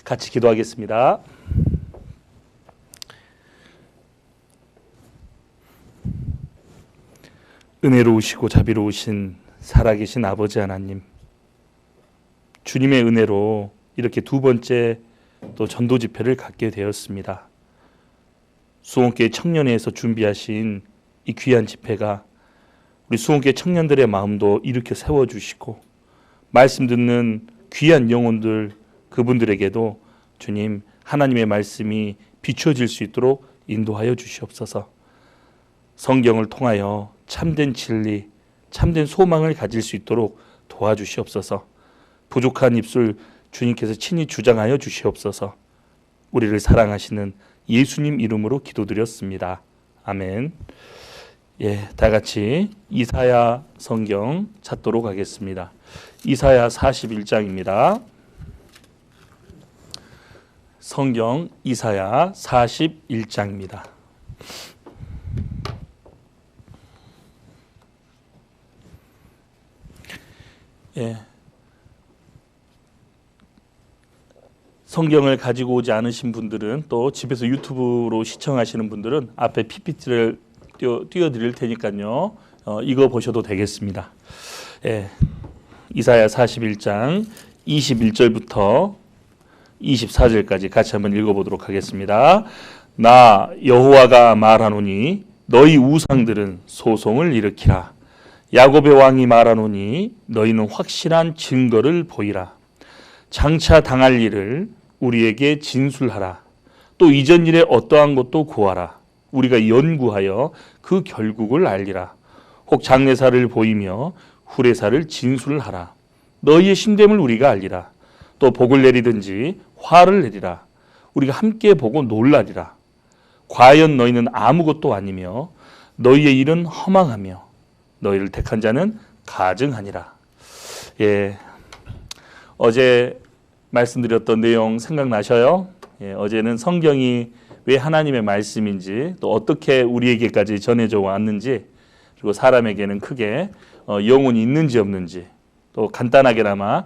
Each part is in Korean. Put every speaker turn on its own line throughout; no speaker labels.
같이 기도하겠습니다. 은혜로우시고 자비로우신 살아계신 아버지 하나님, 주님의 은혜로 이렇게 두 번째 또 전도 집회를 갖게 되었습니다. 수원교회 청년회에서 준비하신 이 귀한 집회가 우리 수원교회 청년들의 마음도 일으켜 세워주시고 말씀 듣는 귀한 영혼들 그분들에게도 주님 하나님의 말씀이 비춰질 수 있도록 인도하여 주시옵소서. 성경을 통하여 참된 진리, 참된 소망을 가질 수 있도록 도와주시옵소서. 부족한 입술 주님께서 친히 주장하여 주시옵소서. 우리를 사랑하시는 예수님 이름으로 기도드렸습니다. 아멘. 다 같이 이사야 성경 찾도록 하겠습니다. 이사야 41장입니다. 성경 이사야 41장입니다. 성경을 가지고 오지 않으신 분들은 또 집에서 유튜브로 시청하시는 분들은 앞에 PPT를 띄워드릴 테니까요. 이거 보셔도 되겠습니다. 이사야 41장 21절부터 24절까지 같이 한번 읽어보도록 하겠습니다. 나 여호와가 말하노니 너희 우상들은 소송을 일으키라. 야곱의 왕이 말하노니 너희는 확실한 증거를 보이라. 장차 당할 일을 우리에게 진술하라. 또 이전 일에 어떠한 것도 구하라. 우리가 연구하여 그 결국을 알리라. 혹 장래사를 보이며 후래사를 진술하라. 너희의 심됨을 우리가 알리라. 또 복을 내리든지 화를 내리라. 우리가 함께 보고 놀라리라. 과연 너희는 아무것도 아니며 너희의 일은 허망하며 너희를 택한 자는 가증하니라. 어제 말씀드렸던 내용 생각나셔요? 어제는 성경이 왜 하나님의 말씀인지 또 어떻게 우리에게까지 전해져 왔는지 그리고 사람에게는 크게 영혼이 있는지 없는지 또 간단하게나마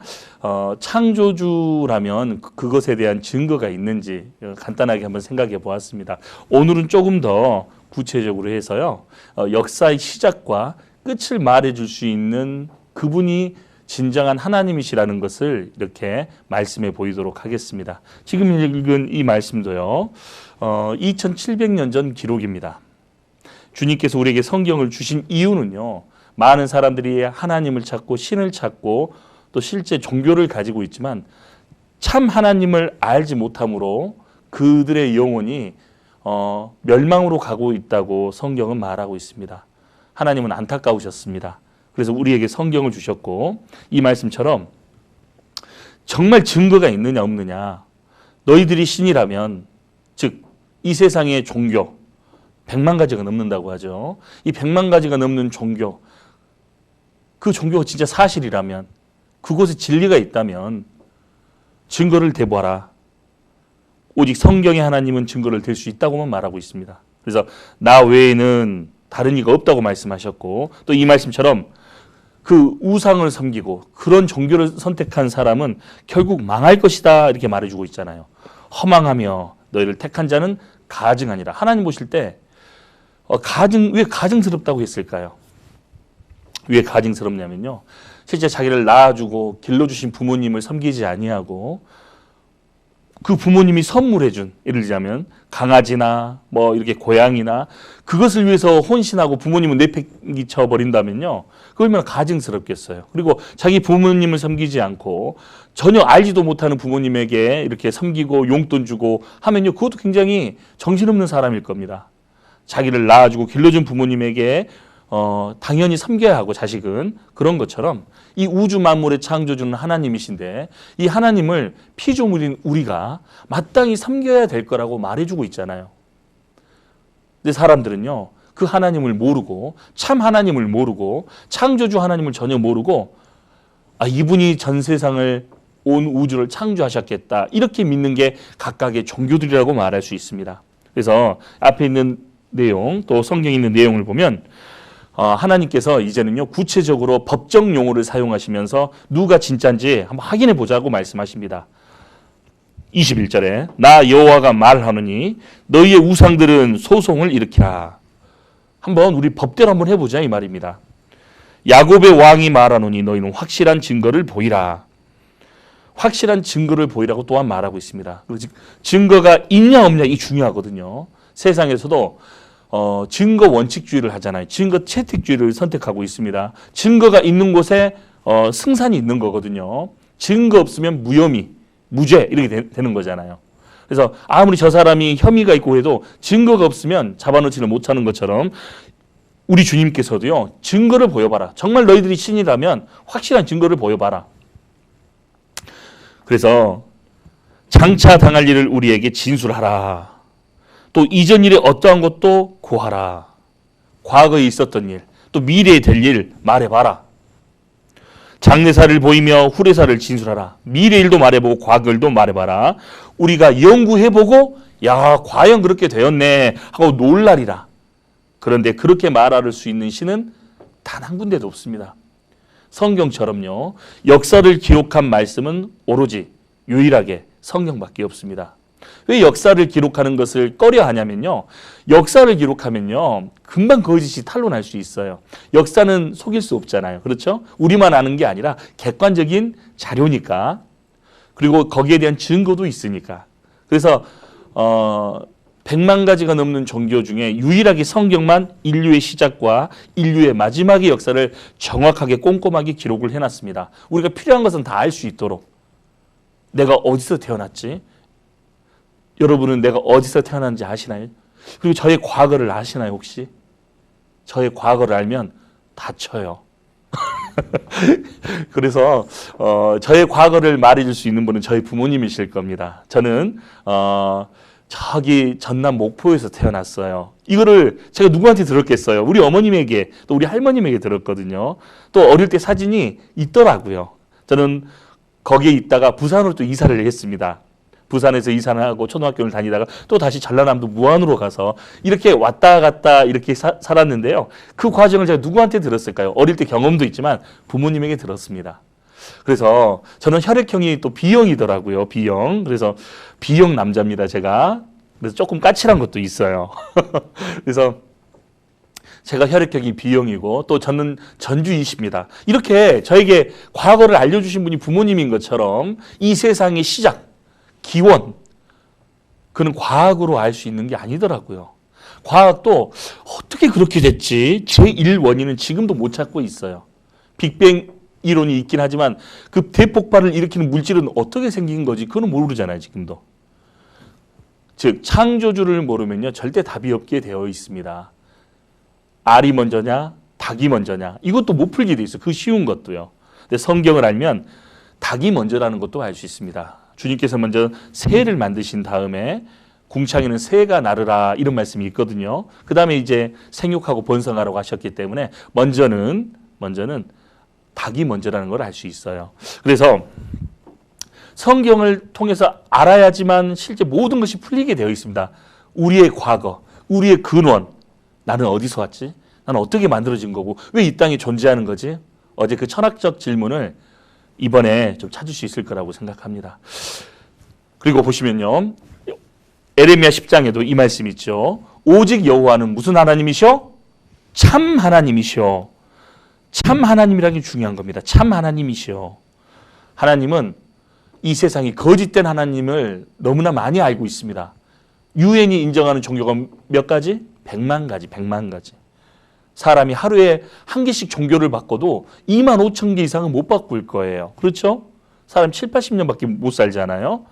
창조주라면 그것에 대한 증거가 있는지 간단하게 한번 생각해 보았습니다. 오늘은 조금 더 구체적으로 해서요. 역사의 시작과 끝을 말해줄 수 있는 그분이 진정한 하나님이시라는 것을 이렇게 말씀해 보이도록 하겠습니다. 지금 읽은 이 말씀도요. 2700년 전 기록입니다. 주님께서 우리에게 성경을 주신 이유는요. 많은 사람들이 하나님을 찾고 신을 찾고 또 실제 종교를 가지고 있지만 참 하나님을 알지 못함으로 그들의 영혼이 멸망으로 가고 있다고 성경은 말하고 있습니다. 하나님은 안타까우셨습니다. 그래서 우리에게 성경을 주셨고 이 말씀처럼 정말 증거가 있느냐 없느냐 너희들이 신이라면 즉 이 세상의 종교 100만 가지가 넘는다고 하죠. 이 100만 가지가 넘는 종교 그 종교가 진짜 사실이라면 그곳에 진리가 있다면 증거를 대보아라. 오직 성경의 하나님은 증거를 댈 수 있다고만 말하고 있습니다. 그래서 나 외에는 다른 이가 없다고 말씀하셨고 또 이 말씀처럼 그 우상을 섬기고 그런 종교를 선택한 사람은 결국 망할 것이다 이렇게 말해주고 있잖아요. 허망하며 너희를 택한 자는 가증하니라. 하나님 보실 때 왜 가증스럽다고 했을까요? 왜 가증스럽냐면요. 실제 자기를 낳아주고 길러주신 부모님을 섬기지 아니하고 그 부모님이 선물해준 예를 들자면 강아지나 뭐 이렇게 고양이나 그것을 위해서 혼신하고 부모님을 내팽개쳐 버린다면요. 그 얼마나 가증스럽겠어요. 그리고 자기 부모님을 섬기지 않고 전혀 알지도 못하는 부모님에게 이렇게 섬기고 용돈 주고 하면요. 그것도 굉장히 정신없는 사람일 겁니다. 자기를 낳아주고 길러준 부모님에게 당연히 섬겨야 하고 자식은 그런 것처럼 이 우주 만물의 창조주는 하나님이신데 이 하나님을 피조물인 우리가 마땅히 섬겨야 될 거라고 말해주고 있잖아요. 근데 사람들은요 그 하나님을 모르고 참 하나님을 모르고 창조주 하나님을 전혀 모르고 이분이 전 세상을 온 우주를 창조하셨겠다 이렇게 믿는 게 각각의 종교들이라고 말할 수 있습니다. 그래서 앞에 있는 내용 또 성경에 있는 내용을 보면 하나님께서 이제는요 구체적으로 법정 용어를 사용하시면서 누가 진짜인지 한번 확인해 보자고 말씀하십니다. 21절에 나 여호와가 말하노니 너희의 우상들은 소송을 일으키라. 한번 우리 법대로 한번 해보자 이 말입니다. 야곱의 왕이 말하노니 너희는 확실한 증거를 보이라. 확실한 증거를 보이라고 또한 말하고 있습니다. 증거가 있냐 없냐 이 중요하거든요. 세상에서도 증거 원칙주의를 하잖아요. 증거 채택주의를 선택하고 있습니다. 증거가 있는 곳에 승산이 있는 거거든요. 증거 없으면 무혐의, 무죄 이렇게 되는 거잖아요. 그래서 아무리 저 사람이 혐의가 있고 해도 증거가 없으면 잡아놓지를 못하는 것처럼 우리 주님께서도요. 증거를 보여봐라. 정말 너희들이 신이라면 확실한 증거를 보여봐라. 그래서 장차 당할 일을 우리에게 진술하라. 또 이전 일에 어떠한 것도 고하라. 과거에 있었던 일, 또 미래에 될 일 말해봐라. 장래사를 보이며 후래사를 진술하라. 미래 일도 말해보고 과거 일도 말해봐라. 우리가 연구해보고 야 과연 그렇게 되었네 하고 놀라리라. 그런데 그렇게 말할 수 있는 신은 단 한 군데도 없습니다. 성경처럼요. 역사를 기록한 말씀은 오로지 유일하게 성경밖에 없습니다. 왜 역사를 기록하는 것을 꺼려 하냐면요. 역사를 기록하면요. 금방 거짓이 탄로날 수 있어요. 역사는 속일 수 없잖아요. 그렇죠? 우리만 아는 게 아니라 객관적인 자료니까. 그리고 거기에 대한 증거도 있으니까. 그래서 100만 가지가 넘는 종교 중에 유일하게 성경만 인류의 시작과 인류의 마지막의 역사를 정확하게 꼼꼼하게 기록을 해놨습니다. 우리가 필요한 것은 다 알 수 있도록. 내가 어디서 태어났지? 여러분은 내가 어디서 태어났는지 아시나요? 그리고 저의 과거를 아시나요 혹시? 저의 과거를 알면 다쳐요. 그래서 저의 과거를 말해줄 수 있는 분은 저희 부모님이실 겁니다. 저는 저기 전남 목포에서 태어났어요. 이거를 제가 누구한테 들었겠어요? 우리 어머님에게 또 우리 할머님에게 들었거든요. 또 어릴 때 사진이 있더라고요. 저는 거기에 있다가 부산으로 또 이사를 했습니다. 부산에서 이사를 하고 초등학교를 다니다가 또 다시 전라남도 무안으로 가서 이렇게 왔다 갔다 이렇게 살았는데요. 그 과정을 제가 누구한테 들었을까요? 어릴 때 경험도 있지만 부모님에게 들었습니다. 그래서 저는 혈액형이 또 B형이더라고요. B형. 그래서 B형 남자입니다. 제가. 그래서 조금 까칠한 것도 있어요. 그래서 제가 혈액형이 B형이고 또 저는 전주이십니다. 이렇게 저에게 과거를 알려주신 분이 부모님인 것처럼 이 세상의 시작, 기원, 그는 과학으로 알 수 있는 게 아니더라고요. 과학도 어떻게 그렇게 됐지? 제1 원인은 지금도 못 찾고 있어요. 빅뱅 이론이 있긴 하지만 그 대폭발을 일으키는 물질은 어떻게 생긴 거지? 그건 모르잖아요, 지금도. 즉, 창조주를 모르면요, 절대 답이 없게 되어 있습니다. 알이 먼저냐, 닭이 먼저냐, 이것도 못 풀게 돼 있어요. 그 쉬운 것도요. 근데 성경을 알면 닭이 먼저라는 것도 알 수 있습니다. 주님께서 먼저 새를 만드신 다음에 궁창에는 새가 나르라 이런 말씀이 있거든요. 그 다음에 이제 생육하고 번성하라고 하셨기 때문에 먼저는 닭이 먼저라는 걸 알 수 있어요. 그래서 성경을 통해서 알아야지만 실제 모든 것이 풀리게 되어 있습니다. 우리의 과거, 우리의 근원, 나는 어디서 왔지? 나는 어떻게 만들어진 거고 왜 이 땅에 존재하는 거지? 어제 그 철학적 질문을 이번에 좀 찾을 수 있을 거라고 생각합니다. 그리고 보시면요. 에레미야 10장에도 이 말씀이 있죠. 오직 여호와는 무슨 하나님이셔? 참 하나님이셔. 참 하나님이라는 게 중요한 겁니다. 참 하나님이시오. 하나님은 이 세상이 거짓된 하나님을 너무나 많이 알고 있습니다. 유엔이 인정하는 종교가 몇 가지? 100만 가지, 100만 가지. 사람이 하루에 한 개씩 종교를 바꿔도 2만 5천 개 이상은 못 바꿀 거예요. 그렇죠? 사람 7, 80년밖에 못 살잖아요.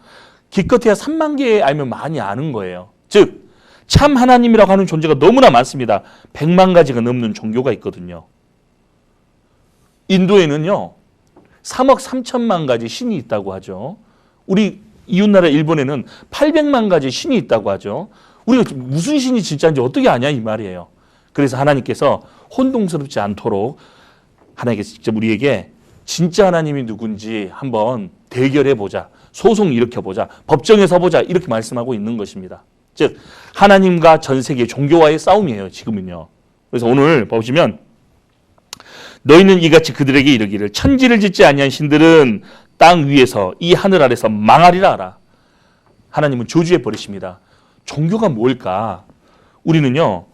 기껏해야 3만 개 알면 많이 아는 거예요. 즉, 참 하나님이라고 하는 존재가 너무나 많습니다. 100만 가지가 넘는 종교가 있거든요. 인도에는요, 3억 3천만 가지 신이 있다고 하죠. 우리 이웃나라 일본에는 800만 가지 신이 있다고 하죠. 우리가 무슨 신이 진짜인지 어떻게 아냐 이 말이에요. 그래서 하나님께서 혼동스럽지 않도록 하나님께서 직접 우리에게 진짜 하나님이 누군지 한번 대결해보자. 소송 일으켜보자. 법정에 서보자. 이렇게 말씀하고 있는 것입니다. 즉 하나님과 전 세계 종교와의 싸움이에요. 지금은요. 그래서 오늘 보시면 너희는 이같이 그들에게 이르기를 천지를 짓지 아니한 신들은 땅 위에서 이 하늘 아래서 망하리라 하라. 하나님은 저주해 버리십니다. 종교가 뭘까? 우리는요,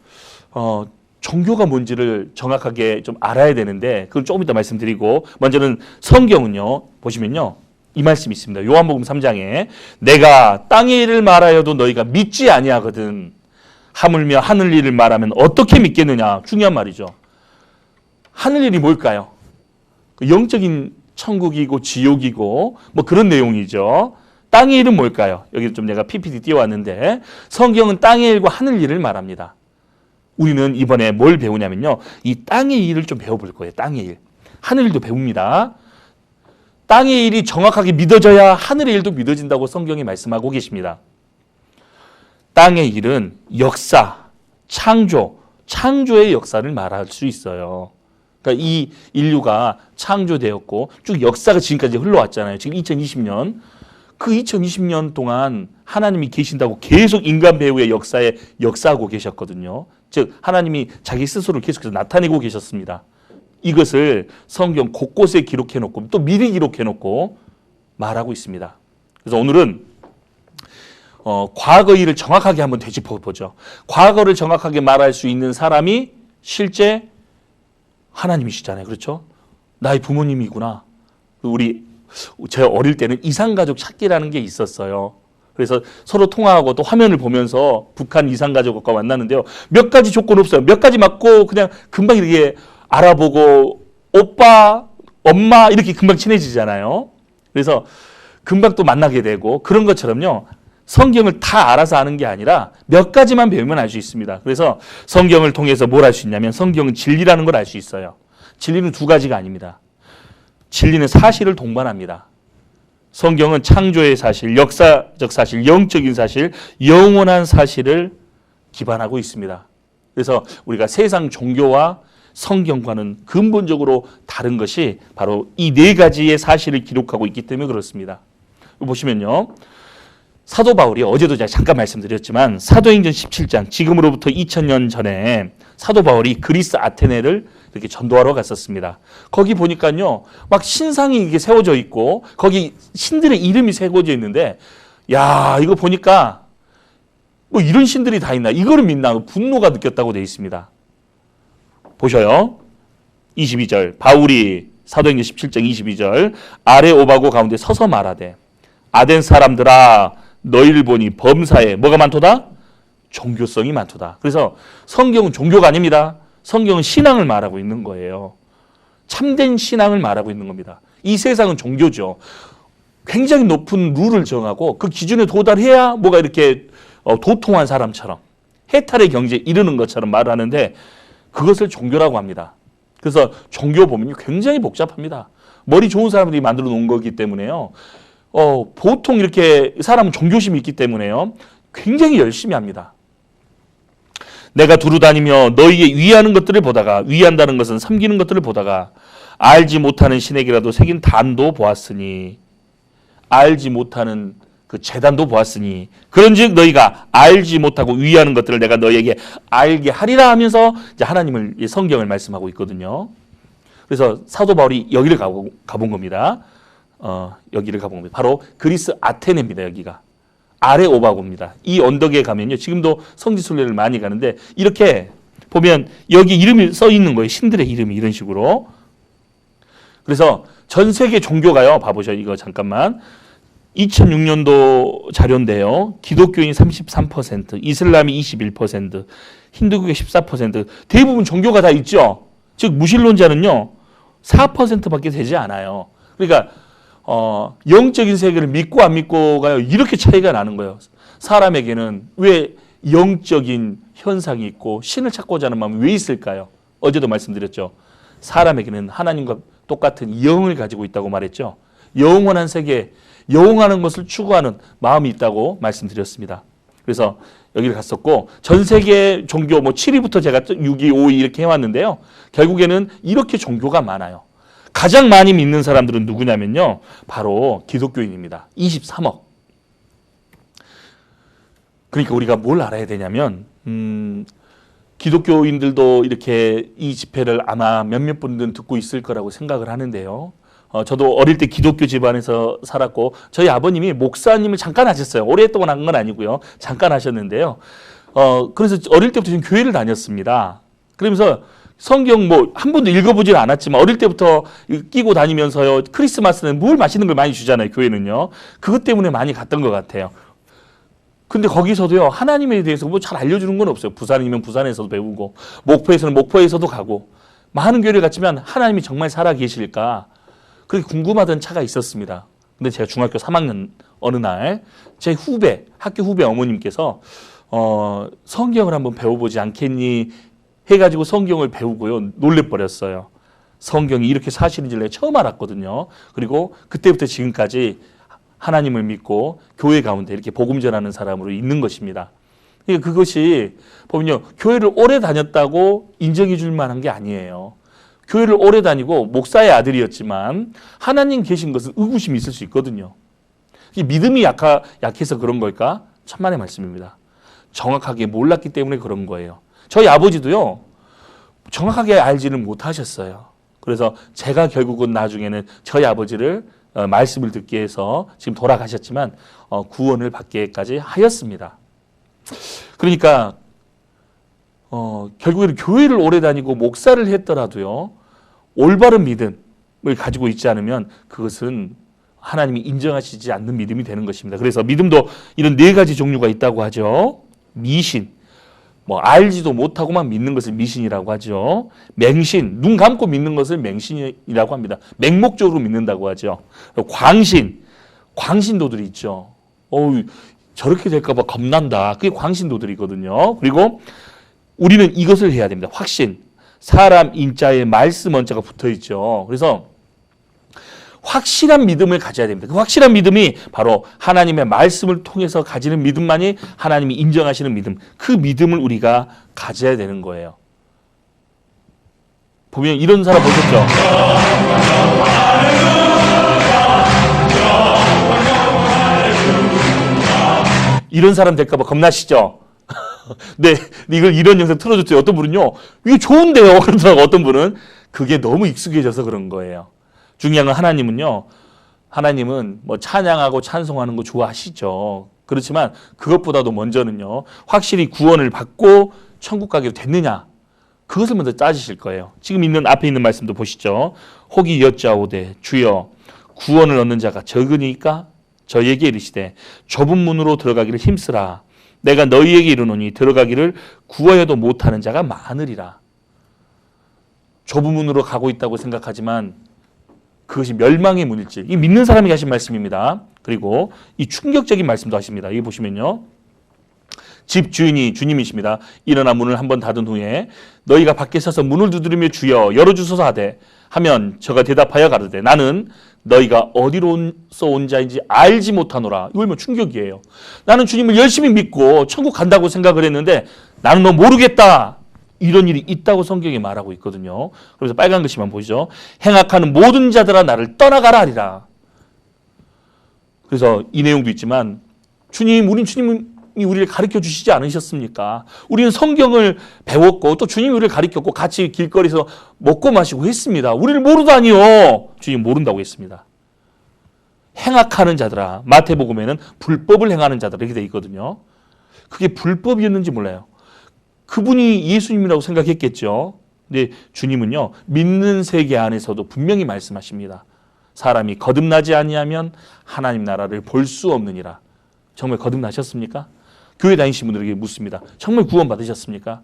종교가 뭔지를 정확하게 좀 알아야 되는데 그걸 조금 이따 말씀드리고, 먼저는 성경은요 보시면요 이 말씀이 있습니다. 요한복음 3장에 내가 땅의 일을 말하여도 너희가 믿지 아니하거든 하물며 하늘 일을 말하면 어떻게 믿겠느냐. 중요한 말이죠. 하늘 일이 뭘까요? 영적인 천국이고 지옥이고 뭐 그런 내용이죠. 땅의 일은 뭘까요? 여기 좀 내가 PPT 띄워왔는데 성경은 땅의 일과 하늘 일을 말합니다. 우리는 이번에 뭘 배우냐면요, 이 땅의 일을 좀 배워볼 거예요. 땅의 일. 하늘 일도 배웁니다. 땅의 일이 정확하게 믿어져야 하늘의 일도 믿어진다고 성경이 말씀하고 계십니다. 땅의 일은 역사, 창조의 역사를 말할 수 있어요. 그러니까 이 인류가 창조되었고 쭉 역사가 지금까지 흘러왔잖아요. 지금 2020년. 그 2020년 동안 하나님이 계신다고 계속 인간 배후의 역사에 역사하고 계셨거든요. 즉 하나님이 자기 스스로를 계속해서 나타내고 계셨습니다. 이것을 성경 곳곳에 기록해놓고 또 미리 기록해놓고 말하고 있습니다. 그래서 오늘은 과거 일을 정확하게 한번 되짚어보죠. 과거를 정확하게 말할 수 있는 사람이 실제 하나님이시잖아요. 그렇죠? 나의 부모님이구나. 제가 어릴 때는 이산가족 찾기라는 게 있었어요. 그래서 서로 통화하고 또 화면을 보면서 북한 이산가족과 만나는데요. 몇 가지 조건 없어요. 몇 가지 맞고 그냥 금방 이렇게 알아보고 오빠, 엄마 이렇게 금방 친해지잖아요. 그래서 금방 또 만나게 되고 그런 것처럼요. 성경을 다 알아서 아는 게 아니라 몇 가지만 배우면 알 수 있습니다. 그래서 성경을 통해서 뭘 알 수 있냐면 성경은 진리라는 걸 알 수 있어요. 진리는 두 가지가 아닙니다. 진리는 사실을 동반합니다. 성경은 창조의 사실, 역사적 사실, 영적인 사실, 영원한 사실을 기반하고 있습니다. 그래서 우리가 세상 종교와 성경과는 근본적으로 다른 것이 바로 이 네 가지의 사실을 기록하고 있기 때문에 그렇습니다. 보시면요. 사도 바울이 어제도 제가 잠깐 말씀드렸지만 사도행전 17장, 지금으로부터 2000년 전에 사도 바울이 그리스 아테네를 이렇게 전도하러 갔었습니다. 거기 보니까요, 막 신상이 이게 세워져 있고 거기 신들의 이름이 새겨져 있는데, 야, 이거 보니까 뭐 이런 신들이 다 있나? 이거를 믿나? 분노가 느꼈다고 되어 있습니다. 보셔요. 22절 바울이 사도행전 17장 22절 아레오바고 가운데 서서 말하되 아덴 사람들아 너희를 보니 범사에 뭐가 많도다? 종교성이 많도다. 그래서 성경은 종교가 아닙니다. 성경은 신앙을 말하고 있는 거예요. 참된 신앙을 말하고 있는 겁니다. 이 세상은 종교죠. 굉장히 높은 룰을 정하고 그 기준에 도달해야 뭐가 이렇게 도통한 사람처럼 해탈의 경지에 이르는 것처럼 말하는데 그것을 종교라고 합니다. 그래서 종교 보면 굉장히 복잡합니다. 머리 좋은 사람들이 만들어 놓은 거기 때문에요. 보통 이렇게 사람은 종교심이 있기 때문에요. 굉장히 열심히 합니다. 내가 두루 다니며 너희의 위하는 것들을 보다가, 위한다는 것은 섬기는 것들을 보다가 알지 못하는 신에게라도 새긴 단도 보았으니, 알지 못하는 그 제단도 보았으니 그런즉 너희가 알지 못하고 위하는 것들을 내가 너희에게 알게 하리라 하면서 이제 하나님을, 성경을 말씀하고 있거든요. 그래서 사도 바울이 여기를 가본 겁니다. 여기를 가본 겁니다. 바로 그리스 아테네입니다. 여기가 아레오바고입니다. 이 언덕에 가면요, 지금도 성지순례를 많이 가는데 이렇게 보면 여기 이름이 써 있는 거예요. 신들의 이름이 이런 식으로. 그래서 전 세계 종교가요, 봐보셔. 이거 잠깐만. 2006년도 자료인데요. 기독교인 33%, 이슬람이 21%, 힌두교가 14%, 대부분 종교가 다 있죠. 즉 무신론자는요 4%밖에 되지 않아요. 그러니까 영적인 세계를 믿고 안 믿고가요, 이렇게 차이가 나는 거예요. 사람에게는 왜 영적인 현상이 있고 신을 찾고자 하는 마음이 왜 있을까요? 어제도 말씀드렸죠. 사람에게는 하나님과 똑같은 영을 가지고 있다고 말했죠. 영원한 세계, 영원한 것을 추구하는 마음이 있다고 말씀드렸습니다. 그래서 여기를 갔었고, 전 세계 종교 7위부터 제가 6위, 5위 이렇게 해왔는데요. 결국에는 이렇게 종교가 많아요. 가장 많이 믿는 사람들은 누구냐면요, 바로 기독교인입니다. 23억. 그러니까 우리가 뭘 알아야 되냐면, 기독교인들도 이렇게 이 집회를 아마 몇몇 분들은 듣고 있을 거라고 생각을 하는데요. 저도 어릴 때 기독교 집안에서 살았고 저희 아버님이 목사님을 잠깐 하셨어요. 오랫동안 한 건 아니고요. 잠깐 하셨는데요. 그래서 어릴 때부터 지금 교회를 다녔습니다. 그러면서 성경 뭐 한 번도 읽어보질 않았지만 어릴 때부터 끼고 다니면서요. 크리스마스는 물 마시는 걸 많이 주잖아요. 교회는요. 그것 때문에 많이 갔던 것 같아요. 근데 거기서도요. 하나님에 대해서 뭐 잘 알려주는 건 없어요. 부산이면 부산에서도 배우고 목포에서는 목포에서도 가고 많은 교회를 갔지만 하나님이 정말 살아 계실까? 그렇게 궁금하던 차가 있었습니다. 근데 제가 중학교 3학년 어느 날 제 후배, 학교 후배 어머님께서 성경을 한번 배워보지 않겠니? 해가지고 성경을 배우고요. 놀래버렸어요. 성경이 이렇게 사실인지 내가 처음 알았거든요. 그리고 그때부터 지금까지 하나님을 믿고 교회 가운데 이렇게 복음 전하는 사람으로 있는 것입니다. 그러니까 그것이 보면요. 교회를 오래 다녔다고 인정해 줄 만한 게 아니에요. 교회를 오래 다니고 목사의 아들이었지만 하나님 계신 것은 의구심이 있을 수 있거든요. 믿음이 약해서 그런 걸까? 천만의 말씀입니다. 정확하게 몰랐기 때문에 그런 거예요. 저희 아버지도요. 정확하게 알지를 못하셨어요. 그래서 제가 결국은 나중에는 저희 아버지를 말씀을 듣게 해서 지금 돌아가셨지만 구원을 받게까지 하였습니다. 그러니까 결국에는 교회를 오래 다니고 목사를 했더라도요. 올바른 믿음을 가지고 있지 않으면 그것은 하나님이 인정하시지 않는 믿음이 되는 것입니다. 그래서 믿음도 이런 4가지 종류가 있다고 하죠. 미신, 뭐 알지도 못하고만 믿는 것을 미신이라고 하죠. 맹신, 눈 감고 믿는 것을 맹신이라고 합니다. 맹목적으로 믿는다고 하죠. 광신, 광신도들이 있죠. 저렇게 될까 봐 겁난다. 그게 광신도들이거든요. 그리고 우리는 이것을 해야 됩니다. 확신, 사람 인자에 말씀 원자가 붙어 있죠. 그래서 확실한 믿음을 가져야 됩니다. 그 확실한 믿음이 바로 하나님의 말씀을 통해서 가지는 믿음만이 하나님이 인정하시는 믿음, 그 믿음을 우리가 가져야 되는 거예요. 보면 이런 사람 보셨죠? 이런 사람 될까 봐 겁나시죠? 네, 이걸 이런 영상 틀어줬어요. 어떤 분은요, 이게 좋은데요. 그러더라고 어떤 분은. 그게 너무 익숙해져서 그런 거예요. 중요한 건 하나님은 뭐 찬양하고 찬송하는 거 좋아하시죠. 그렇지만 그것보다도 먼저는요, 확실히 구원을 받고 천국 가게 됐느냐, 그것을 먼저 따지실 거예요. 지금 앞에 있는 말씀도 보시죠. 혹이 여짜오되 주여 구원을 얻는 자가 적으니까 저에게 이르시되 좁은 문으로 들어가기를 힘쓰라. 내가 너희에게 이르노니 들어가기를 구하여도 못하는 자가 많으리라. 좁은 문으로 가고 있다고 생각하지만 그것이 멸망의 문일지. 이 믿는 사람이 하신 말씀입니다. 그리고 이 충격적인 말씀도 하십니다. 여기 보시면요. 집 주인이 주님이십니다. 일어나 문을 한번 닫은 후에 너희가 밖에 서서 문을 두드리며 주여 열어주소서 하면 저가 대답하여 가로되 나는 너희가 어디로서 온 자인지 알지 못하노라. 이거 뭐 충격이에요. 나는 주님을 열심히 믿고 천국 간다고 생각을 했는데 나는 너 모르겠다. 이런 일이 있다고 성경에 말하고 있거든요. 그래서 빨간 글씨만 보시죠. 행악하는 모든 자들아 나를 떠나가라 하리라. 그래서 이 내용도 있지만 우린 주님이 우리를 가르쳐 주시지 않으셨습니까? 우리는 성경을 배웠고 또 주님이 우리를 가르쳤고 같이 길거리에서 먹고 마시고 했습니다. 우리를 모르다니요. 주님 모른다고 했습니다. 행악하는 자들아. 마태복음에는 불법을 행하는 자들 이렇게 돼 있거든요. 그게 불법이었는지 몰라요. 그분이 예수님이라고 생각했겠죠. 근데 주님은요. 믿는 세계 안에서도 분명히 말씀하십니다. 사람이 거듭나지 아니하면 하나님 나라를 볼 수 없느니라. 정말 거듭나셨습니까? 교회 다니신 분들에게 묻습니다. 정말 구원 받으셨습니까?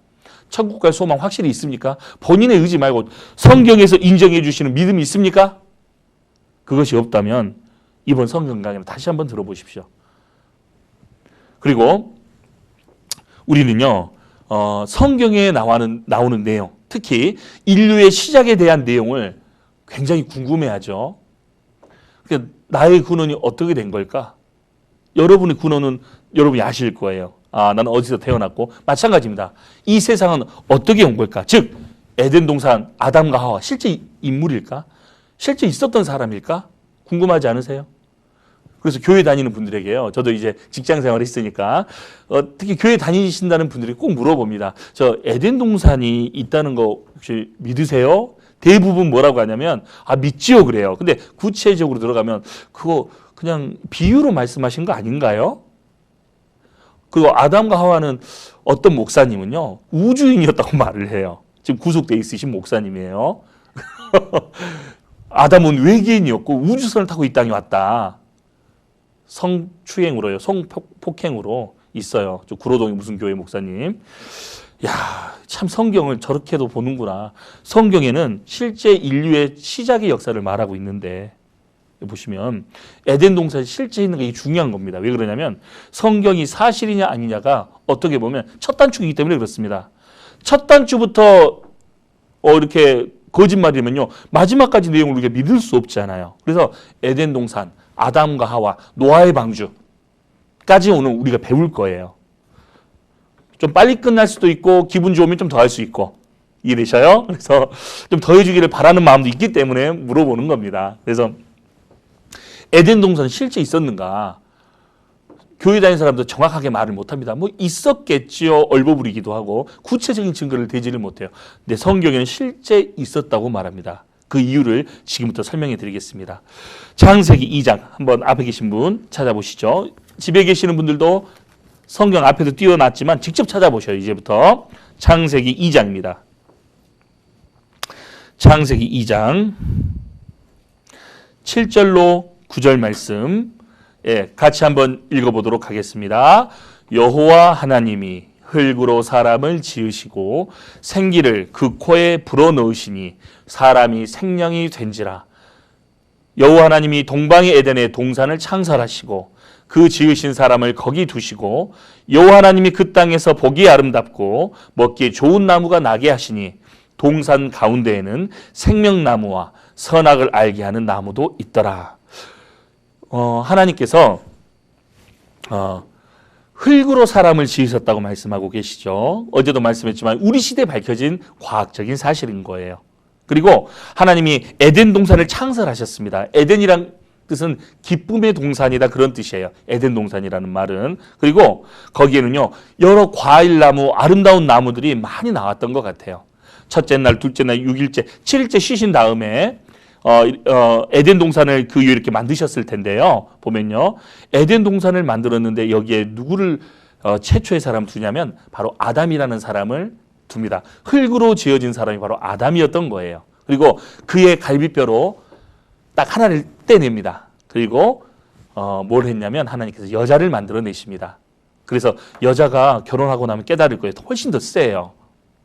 천국 갈 소망 확실히 있습니까? 본인의 의지 말고 성경에서 인정해 주시는 믿음이 있습니까? 그것이 없다면 이번 성경 강의를 다시 한번 들어보십시오. 그리고 우리는요. 성경에 나오는 내용, 특히 인류의 시작에 대한 내용을 굉장히 궁금해하죠. 그러니까 나의 근원이 어떻게 된 걸까? 여러분의 근원은 여러분이 아실 거예요. 나는 어디서 태어났고 마찬가지입니다. 이 세상은 어떻게 온 걸까? 즉 에덴 동산 아담과 하와 실제 인물일까? 실제 있었던 사람일까? 궁금하지 않으세요? 그래서 교회 다니는 분들에게요. 저도 이제 직장 생활을 했으니까 특히 교회 다니신다는 분들이 꼭 물어봅니다. 저 에덴 동산이 있다는 거 혹시 믿으세요? 대부분 뭐라고 하냐면 믿지요 그래요. 근데 구체적으로 들어가면 그거 그냥 비유로 말씀하신 거 아닌가요? 그리고 아담과 하와는 어떤 목사님은요 우주인이었다고 말을 해요. 지금 구속돼 있으신 목사님이에요. 아담은 외계인이었고 우주선을 타고 이 땅에 왔다. 성추행으로요. 성폭행으로 있어요. 저 구로동의 무슨 교회 목사님. 야, 참 성경을 저렇게도 보는구나. 성경에는 실제 인류의 시작의 역사를 말하고 있는데 보시면 에덴 동산이 실제 있는 게 중요한 겁니다. 왜 그러냐면 성경이 사실이냐 아니냐가 어떻게 보면 첫 단추이기 때문에 그렇습니다. 첫 단추부터 이렇게 거짓말이면요 마지막까지 내용을 우리가 믿을 수 없잖아요. 그래서 에덴 동산, 아담과 하와, 노아의 방주까지 오늘 우리가 배울 거예요. 좀 빨리 끝날 수도 있고 기분 좋으면 좀 더 할 수 있고 이해되셔요? 그래서 좀 더 해주기를 바라는 마음도 있기 때문에 물어보는 겁니다. 그래서 에덴 동산은 실제 있었는가? 교회 다니는 사람도 정확하게 말을 못합니다. 뭐 있었겠지요. 얼버무리기도 하고 구체적인 증거를 대지를 못해요. 근데 성경에는 실제 있었다고 말합니다. 그 이유를 지금부터 설명해 드리겠습니다. 창세기 2장 한번 앞에 계신 분 찾아보시죠. 집에 계시는 분들도 성경 앞에도 띄워놨지만 직접 찾아보셔요. 이제부터 창세기 2장입니다. 창세기 2장 7절로 9절 말씀 같이 한번 읽어보도록 하겠습니다. 여호와 하나님이 흙으로 사람을 지으시고 생기를 그 코에 불어넣으시니 사람이 생명이 된지라. 여호와 하나님이 동방의 에덴의 동산을 창설하시고 그 지으신 사람을 거기 두시고 여호와 하나님이 그 땅에서 보기 아름답고 먹기에 좋은 나무가 나게 하시니 동산 가운데에는 생명나무와 선악을 알게 하는 나무도 있더라. 하나님께서 흙으로 사람을 지으셨다고 말씀하고 계시죠. 어제도 말씀했지만 우리 시대에 밝혀진 과학적인 사실인 거예요. 그리고 하나님이 에덴 동산을 창설하셨습니다. 에덴이란 뜻은 기쁨의 동산이다 그런 뜻이에요. 에덴 동산이라는 말은. 그리고 거기에는요 여러 과일나무 아름다운 나무들이 많이 나왔던 것 같아요. 첫째 날, 둘째 날, 6일째, 7일째 쉬신 다음에 에덴 동산을 그 위에 이렇게 만드셨을 텐데요. 보면요. 에덴 동산을 만들었는데 여기에 누구를 최초의 사람 두냐면 바로 아담이라는 사람을 둡니다. 흙으로 지어진 사람이 바로 아담이었던 거예요. 그리고 그의 갈비뼈로 딱 하나를 떼냅니다. 그리고 뭘 했냐면 하나님께서 여자를 만들어내십니다. 그래서 여자가 결혼하고 나면 깨달을 거예요. 훨씬 더 세요.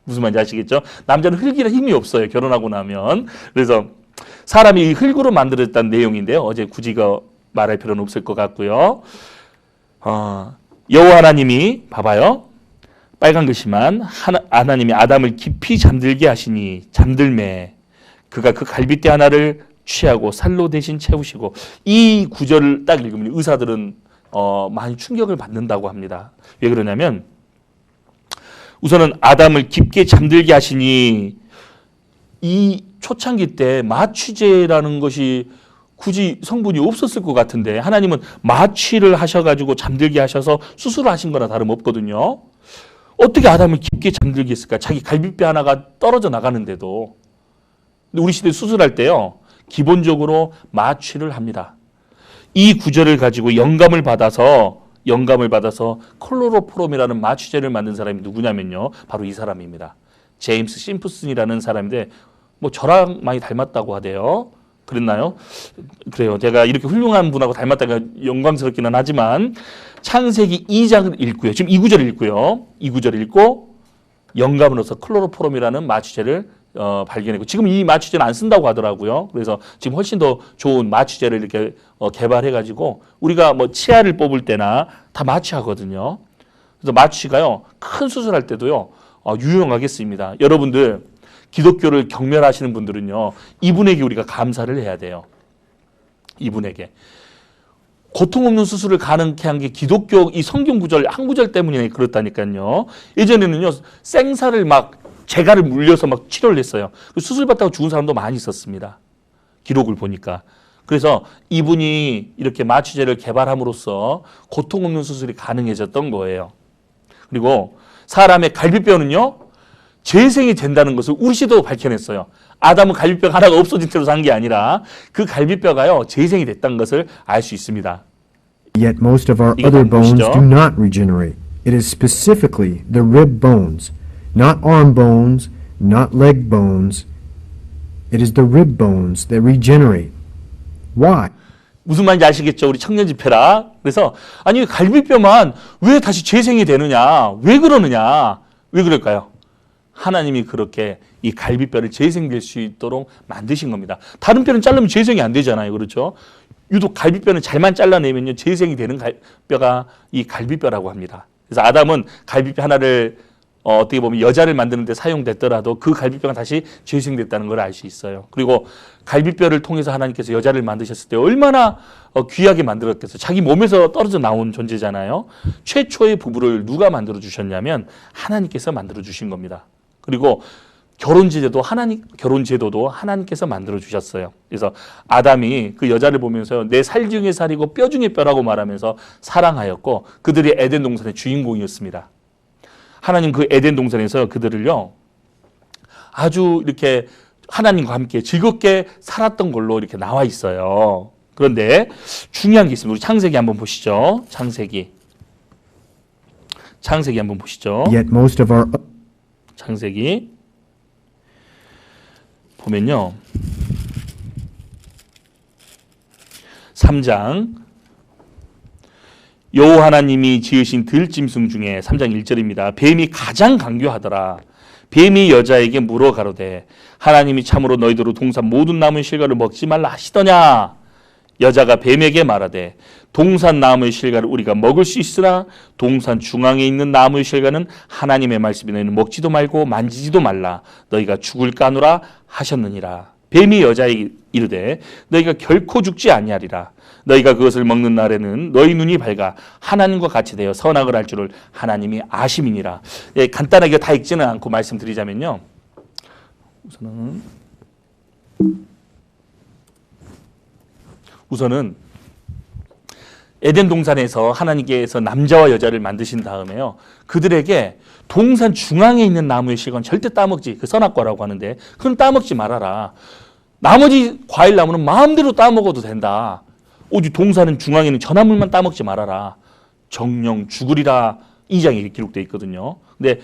무슨 말인지 아시겠죠? 남자는 흙이라 힘이 없어요. 결혼하고 나면. 그래서 사람이 흙으로 만들어졌다는 내용인데요. 어제 굳이 말할 필요는 없을 것 같고요. 여호와 하나님이 봐봐요. 빨간 글씨만 하나님이 아담을 깊이 잠들게 하시니 잠들매 그가 그 갈빗대 하나를 취하고 살로 대신 채우시고 이 구절을 딱 읽으면 의사들은 많이 충격을 받는다고 합니다. 왜 그러냐면 우선은 아담을 깊게 잠들게 하시니 이 초창기 때 마취제라는 것이 굳이 성분이 없었을 것 같은데 하나님은 마취를 하셔가지고 잠들게 하셔서 수술을 하신 거나 다름없거든요. 어떻게 아담을 깊게 잠들게 했을까? 자기 갈비뼈 하나가 떨어져 나가는데도. 근데 우리 시대 수술할 때요. 기본적으로 마취를 합니다. 이 구절을 가지고 영감을 받아서 클로로포럼이라는 마취제를 만든 사람이 누구냐면요. 바로 이 사람입니다. 제임스 심프슨이라는 사람인데 뭐 저랑 많이 닮았다고 하대요. 그랬나요? 그래요. 제가 이렇게 훌륭한 분하고 닮았다가 영광스럽기는 하지만 창세기 2장을 읽고요. 지금 이 구절을 읽고요. 이 구절을 읽고 영감으로서 클로로포럼이라는 마취제를 발견했고 지금 이 마취제는 안 쓴다고 하더라고요. 그래서 지금 훨씬 더 좋은 마취제를 이렇게 개발해가지고 우리가 뭐 치아를 뽑을 때나 다 마취하거든요. 그래서 마취가요 큰 수술할 때도요 유용하게 씁니다. 여러분들 기독교를 경멸하시는 분들은요 이분에게 우리가 감사를 해야 돼요. 이분에게 고통 없는 수술을 가능케 한 게 기독교 이 성경 구절 한 구절 때문에 그렇다니까요. 예전에는요 생사를 막 재갈을 물려서 막 치료를 했어요. 수술 받다가 죽은 사람도 많이 있었습니다. 기록을 보니까. 그래서 이분이 이렇게 마취제를 개발함으로써 고통 없는 수술이 가능해졌던 거예요. 그리고 사람의 갈비뼈는요 재생이 된다는 것을 우리 시도 밝혀냈어요. 아담은 갈비뼈가 하나가 없어진 채로 산 게 아니라 그 갈비뼈가요 재생이 됐다는 것을 알 수 있습니다.
Yet most of our
이거
other
한번
bones
보시죠.
do not regenerate. It is specifically the rib bones, not arm bones, not leg bones. It is the rib bones that regenerate. Why?
무슨 말인지 아시겠죠? 우리 청년 집회라. 그래서 아니 갈비뼈만 왜 다시 재생이 되느냐? 왜 그러느냐? 왜 그럴까요? 하나님이 그렇게 이 갈비뼈를 재생될 수 있도록 만드신 겁니다. 다른 뼈는 자르면 재생이 안 되잖아요. 그렇죠? 유독 갈비뼈는 잘만 잘라내면요 재생이 되는 뼈가 이 갈비뼈라고 합니다. 그래서 아담은 갈비뼈 하나를 어떻게 보면 여자를 만드는 데 사용됐더라도 그 갈비뼈가 다시 재생됐다는 걸 알 수 있어요. 그리고 갈비뼈를 통해서 하나님께서 여자를 만드셨을 때 얼마나 귀하게 만들었겠어요. 자기 몸에서 떨어져 나온 존재잖아요. 최초의 부부를 누가 만들어 주셨냐면 하나님께서 만들어 주신 겁니다. 그리고 결혼 제도도 하나님께서 만들어 주셨어요. 그래서 아담이 그 여자를 보면서 내 살 중에 살이고 뼈 중에 뼈라고 말하면서 사랑하였고 그들이 에덴 동산의 주인공이었습니다. 하나님 그 에덴 동산에서 그들을요 아주 이렇게 하나님과 함께 즐겁게 살았던 걸로 이렇게 나와 있어요. 그런데 중요한 게 있습니다. 우리 창세기 한번 보시죠. 창세기 한번 보시죠.
Yet most of our
창세기 보면요 3장 여호와 하나님이 지으신 들짐승 중에 3장 1절입니다. 뱀이 가장 강교하더라. 뱀이 여자에게 물어 가로되 하나님이 참으로 너희들로 동산 모든 나무의 실과를 먹지 말라 하시더냐. 여자가 뱀에게 말하되 동산 나무의 실과를 우리가 먹을 수 있으나 동산 중앙에 있는 나무의 실과는 하나님의 말씀이 너희는 먹지도 말고 만지지도 말라 너희가 죽을까 하노라 하셨느니라. 뱀이 여자에게 이르되 너희가 결코 죽지 아니하리라. 너희가 그것을 먹는 날에는 너희 눈이 밝아 하나님과 같이 되어 선악을 할 줄을 하나님이 아심이니라. 예, 간단하게 다 읽지는 않고 말씀드리자면요. 우선은 에덴 동산에서 하나님께서 남자와 여자를 만드신 다음에요. 그들에게 동산 중앙에 있는 나무의 실과는 절대 따먹지. 그 선악과라고 하는데 그건 따먹지 말아라. 나머지 과일 나무는 마음대로 따먹어도 된다. 오직 동산은 중앙에 있는 저 나물만 따먹지 말아라. 정령 죽으리라 2장에 기록되어 있거든요. 근데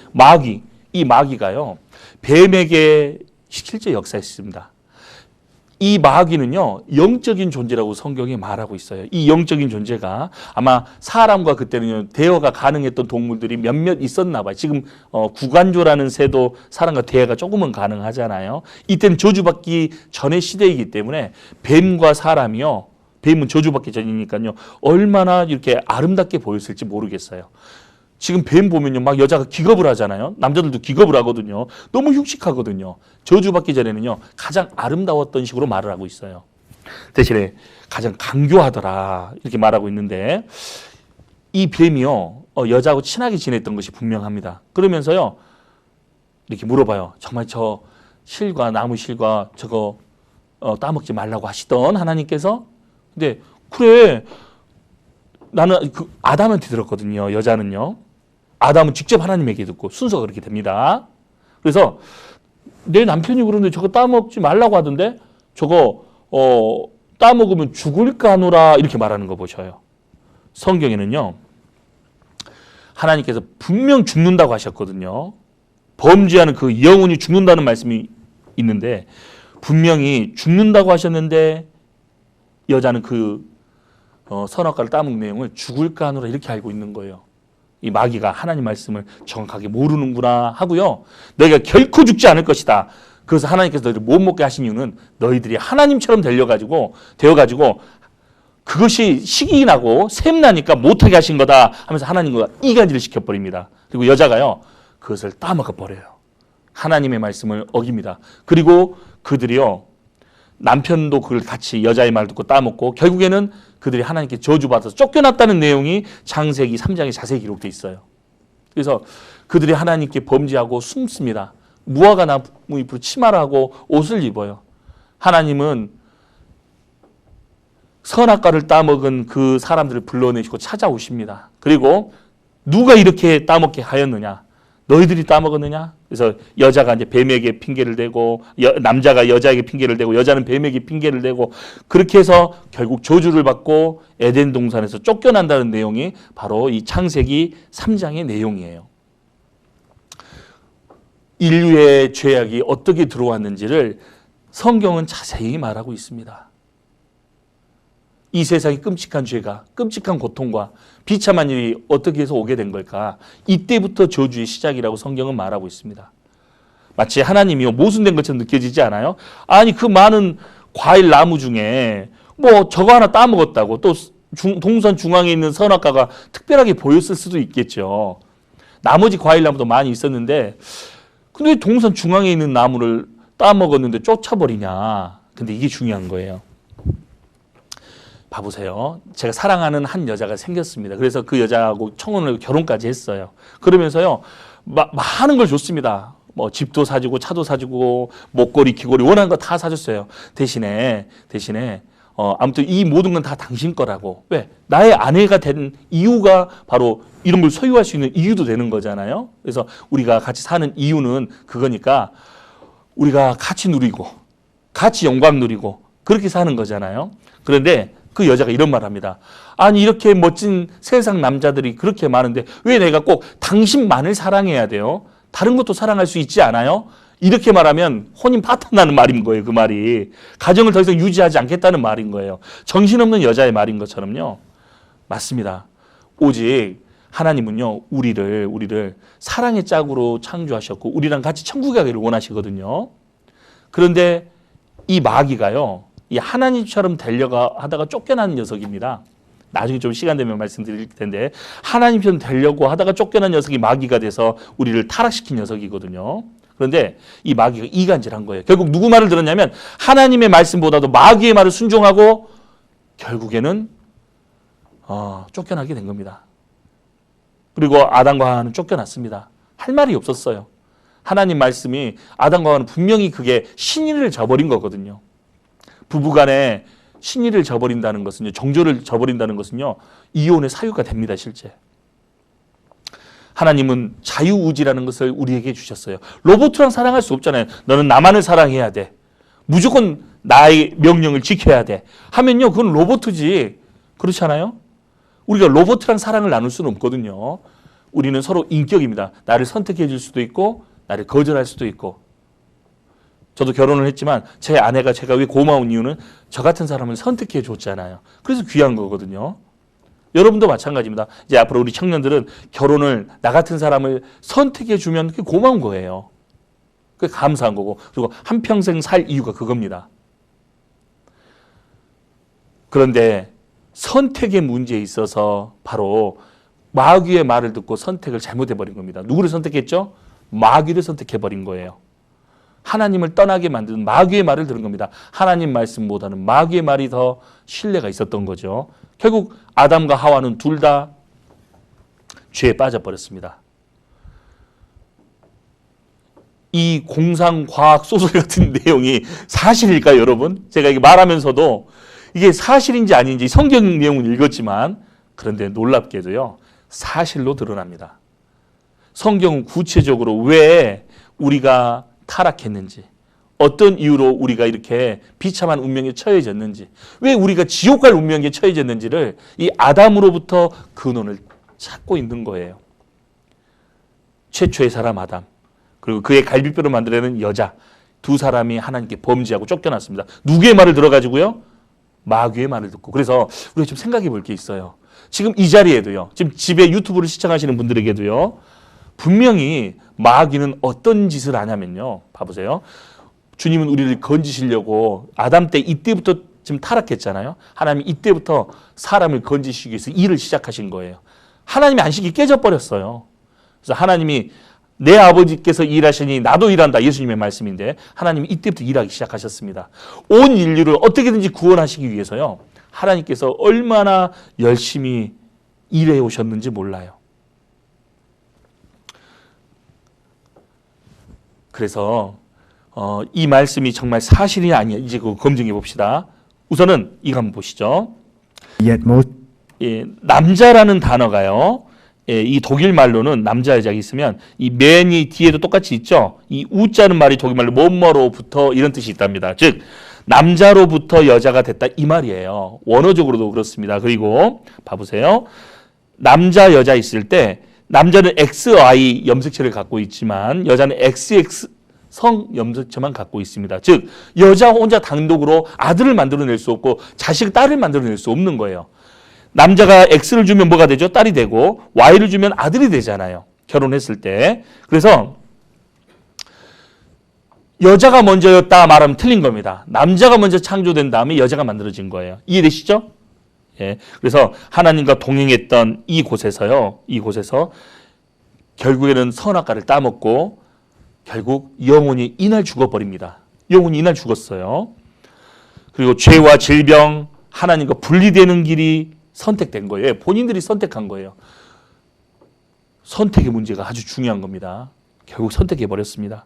이 마귀가요. 뱀에게 실제 역사했습니다. 이 마귀는요 영적인 존재라고 성경이 말하고 있어요. 이 영적인 존재가 아마 사람과 그때는 대화가 가능했던 동물들이 몇몇 있었나 봐요. 지금 구간조라는 새도 사람과 대화가 조금은 가능하잖아요. 이때는 저주받기 전의 시대이기 때문에 뱀과 사람이요, 뱀은 저주받기 전이니까요 얼마나 이렇게 아름답게 보였을지 모르겠어요. 지금 뱀 보면요 막 여자가 기겁을 하잖아요. 남자들도 기겁을 하거든요. 너무 흉측하거든요. 저주받기 전에는요 가장 아름다웠던 식으로 말을 하고 있어요. 대신에 가장 강교하더라 이렇게 말하고 있는데 이 뱀이요 여자하고 친하게 지냈던 것이 분명합니다. 그러면서요 이렇게 물어봐요. 정말 저 실과 나무 실과 저거 따먹지 말라고 하시던 하나님께서. 근데 그래 나는 그 아담한테 들었거든요. 여자는요. 아담은 직접 하나님에게 듣고 순서가 그렇게 됩니다. 그래서 내 남편이 그러는데 저거 따먹지 말라고 하던데 저거 따먹으면 죽을까 하노라 이렇게 말하는 거 보셔요. 성경에는요. 하나님께서 분명 죽는다고 하셨거든요. 범죄하는 그 영혼이 죽는다는 말씀이 있는데 분명히 죽는다고 하셨는데 여자는 그 선악과를 따먹는 내용을 죽을까 하노라 이렇게 알고 있는 거예요. 이 마귀가 하나님 말씀을 정확하게 모르는구나 하고요. 너희가 결코 죽지 않을 것이다. 그래서 하나님께서 너희를 못 먹게 하신 이유는 너희들이 하나님처럼 되어가지고 그것이 식이 나고 샘나니까 못하게 하신 거다 하면서 하나님과 이간질을 시켜버립니다. 그리고 여자가요. 그것을 따먹어 버려요. 하나님의 말씀을 어깁니다. 그리고 그들이요. 남편도 그걸 같이 여자의 말 듣고 따먹고 결국에는 그들이 하나님께 저주받아서 쫓겨났다는 내용이 창세기 3장에 자세히 기록되어 있어요. 그래서 그들이 하나님께 범죄하고 숨습니다. 무화과 나무 잎으로 치마를 하고 옷을 입어요. 하나님은 선악과를 따먹은 그 사람들을 불러내시고 찾아오십니다. 그리고 누가 이렇게 따먹게 하였느냐? 너희들이 따먹었느냐? 그래서 여자가 이제 뱀에게 핑계를 대고 남자가 여자에게 핑계를 대고 여자는 뱀에게 핑계를 대고 그렇게 해서 결국 저주를 받고 에덴 동산에서 쫓겨난다는 내용이 바로 이 창세기 3장의 내용이에요. 인류의 죄악이 어떻게 들어왔는지를 성경은 자세히 말하고 있습니다. 이 세상의 끔찍한 죄가, 끔찍한 고통과 비참한 일이 어떻게 해서 오게 된 걸까? 이때부터 저주의 시작이라고 성경은 말하고 있습니다. 마치 하나님이요 모순된 것처럼 느껴지지 않아요? 아니 그 많은 과일 나무 중에 뭐 저거 하나 따먹었다고 또 동산 중앙에 있는 선악과가 특별하게 보였을 수도 있겠죠. 나머지 과일 나무도 많이 있었는데 근데 동산 중앙에 있는 나무를 따먹었는데 쫓아버리냐? 근데 이게 중요한 거예요. 봐보세요. 제가 사랑하는 한 여자가 생겼습니다. 그래서 그 여자하고 청혼을 결혼까지 했어요. 그러면서요, 많은 걸 줬습니다. 뭐 집도 사주고 차도 사주고 목걸이, 귀걸이 원하는 거 다 사줬어요. 대신에 아무튼 이 모든 건 다 당신 거라고. 왜? 나의 아내가 된 이유가 바로 이런 걸 소유할 수 있는 이유도 되는 거잖아요. 그래서 우리가 같이 사는 이유는 그거니까 우리가 같이 누리고 같이 영광 누리고 그렇게 사는 거잖아요. 그런데 그 여자가 이런 말 합니다. 아니 이렇게 멋진 세상 남자들이 그렇게 많은데 왜 내가 꼭 당신만을 사랑해야 돼요? 다른 것도 사랑할 수 있지 않아요? 이렇게 말하면 혼인 파탄나는 말인 거예요. 그 말이. 가정을 더 이상 유지하지 않겠다는 말인 거예요. 정신없는 여자의 말인 것처럼요. 맞습니다. 오직 하나님은요. 우리를 사랑의 짝으로 창조하셨고 우리랑 같이 천국에 가기를 원하시거든요. 그런데 이 마귀가요. 이 하나님처럼 되려고 하다가 쫓겨나는 녀석입니다. 나중에 좀 시간 되면 말씀드릴 텐데 하나님처럼 되려고 하다가 쫓겨난 녀석이 마귀가 돼서 우리를 타락시킨 녀석이거든요. 그런데 이 마귀가 이간질한 거예요. 결국 누구 말을 들었냐면 하나님의 말씀보다도 마귀의 말을 순종하고 결국에는 쫓겨나게 된 겁니다. 그리고 아담과 하와는 쫓겨났습니다. 할 말이 없었어요. 하나님 말씀이 아담과 하와는 분명히 그게 신의를 저버린 거거든요. 부부간에 신의를 저버린다는 것은요, 정조를 저버린다는 것은요, 이혼의 사유가 됩니다, 실제. 하나님은 자유의지라는 것을 우리에게 주셨어요. 로봇이랑 사랑할 수 없잖아요. 너는 나만을 사랑해야 돼. 무조건 나의 명령을 지켜야 돼. 하면요, 그건 로봇이지. 그렇지 않아요? 우리가 로봇이랑 사랑을 나눌 수는 없거든요. 우리는 서로 인격입니다. 나를 선택해 줄 수도 있고, 나를 거절할 수도 있고. 저도 결혼을 했지만 제 아내가 제가 왜 고마운 이유는 저 같은 사람을 선택해 줬잖아요. 그래서 귀한 거거든요. 여러분도 마찬가지입니다. 이제 앞으로 우리 청년들은 결혼을 나 같은 사람을 선택해 주면 그게 고마운 거예요. 그게 감사한 거고 그리고 한평생 살 이유가 그겁니다. 그런데 선택의 문제에 있어서 바로 마귀의 말을 듣고 선택을 잘못해버린 겁니다. 누구를 선택했죠? 마귀를 선택해버린 거예요. 하나님을 떠나게 만드는 마귀의 말을 들은 겁니다. 하나님 말씀보다는 마귀의 말이 더 신뢰가 있었던 거죠. 결국 아담과 하와는 둘 다 죄에 빠져버렸습니다. 이 공상과학 소설 같은 내용이 사실일까요, 여러분? 제가 이게 말하면서도 이게 사실인지 아닌지 성경 내용은 읽었지만 그런데 놀랍게도요. 사실로 드러납니다. 성경은 구체적으로 왜 우리가 타락했는지, 어떤 이유로 우리가 이렇게 비참한 운명에 처해졌는지, 왜 우리가 지옥 갈 운명에 처해졌는지를 이 아담으로부터 근원을 찾고 있는 거예요. 최초의 사람 아담, 그리고 그의 갈비뼈를 만들어내는 여자, 두 사람이 하나님께 범죄하고 쫓겨났습니다. 누구의 말을 들어가지고요? 마귀의 말을 듣고. 그래서 우리가 좀 생각해 볼 게 있어요. 지금 이 자리에도요, 지금 집에 유튜브를 시청하시는 분들에게도요, 분명히 마귀는 어떤 짓을 하냐면요. 봐보세요. 주님은 우리를 건지시려고 아담 때 이때부터 지금 타락했잖아요. 하나님이 이때부터 사람을 건지시기 위해서 일을 시작하신 거예요. 하나님의 안식이 깨져버렸어요. 그래서 하나님이 내 아버지께서 일하시니 나도 일한다. 예수님의 말씀인데 하나님이 이때부터 일하기 시작하셨습니다. 온 인류를 어떻게든지 구원하시기 위해서요. 하나님께서 얼마나 열심히 일해 오셨는지 몰라요. 그래서 이 말씀이 정말 사실이 아니야. 이제 그거 검증해 봅시다. 우선은 이거 한번 보시죠.
Yet most
예, 남자라는 단어가요. 예, 이 독일 말로는 남자 여자가 있으면 이 맨이 뒤에도 똑같이 있죠. 이 우자는 말이 독일 말로 뭐뭐로부터 이런 뜻이 있답니다. 즉 남자로부터 여자가 됐다 이 말이에요. 원어적으로도 그렇습니다. 그리고 봐보세요. 남자 여자 있을 때 남자는 XY 염색체를 갖고 있지만 여자는 XX 성 염색체만 갖고 있습니다. 즉 여자 혼자 단독으로 아들을 만들어낼 수 없고 자식 딸을 만들어낼 수 없는 거예요. 남자가 X를 주면 뭐가 되죠? 딸이 되고 Y를 주면 아들이 되잖아요. 결혼했을 때. 그래서 여자가 먼저였다 말하면 틀린 겁니다. 남자가 먼저 창조된 다음에 여자가 만들어진 거예요. 이해되시죠? 예. 그래서 하나님과 동행했던 이곳에서 결국에는 선악과를 따먹고 결국 영혼이 이날 죽어버립니다. 영혼이 이날 죽었어요. 그리고 죄와 질병, 하나님과 분리되는 길이 선택된 거예요. 본인들이 선택한 거예요. 선택의 문제가 아주 중요한 겁니다. 결국 선택해 버렸습니다.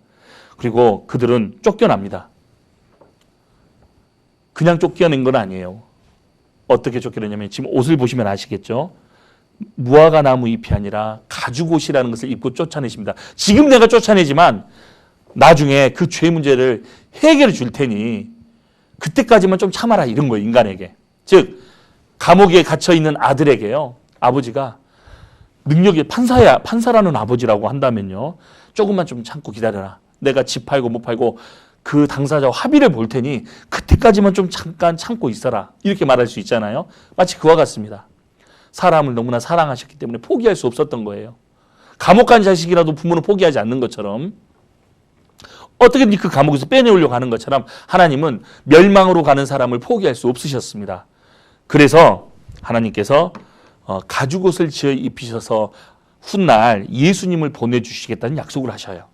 그리고 그들은 쫓겨납니다. 그냥 쫓겨낸 건 아니에요. 어떻게 쫓겨났냐면 지금 옷을 보시면 아시겠죠? 무화과 나무 잎이 아니라 가죽옷이라는 것을 입고 쫓아내십니다. 지금 내가 쫓아내지만 나중에 그 죄 문제를 해결해 줄 테니 그때까지만 좀 참아라 이런 거예요. 인간에게. 즉 감옥에 갇혀있는 아들에게요. 아버지가 능력이 판사라는 아버지라고 한다면요. 조금만 좀 참고 기다려라. 내가 집 팔고 못 팔고 그 당사자와 합의를 볼 테니 그때까지만 좀 잠깐 참고 있어라. 이렇게 말할 수 있잖아요. 마치 그와 같습니다. 사람을 너무나 사랑하셨기 때문에 포기할 수 없었던 거예요. 감옥 간 자식이라도 부모는 포기하지 않는 것처럼 어떻게든 그 감옥에서 빼내오려고 하는 것처럼 하나님은 멸망으로 가는 사람을 포기할 수 없으셨습니다. 그래서 하나님께서 가죽옷을 지어 입히셔서 훗날 예수님을 보내주시겠다는 약속을 하셔요.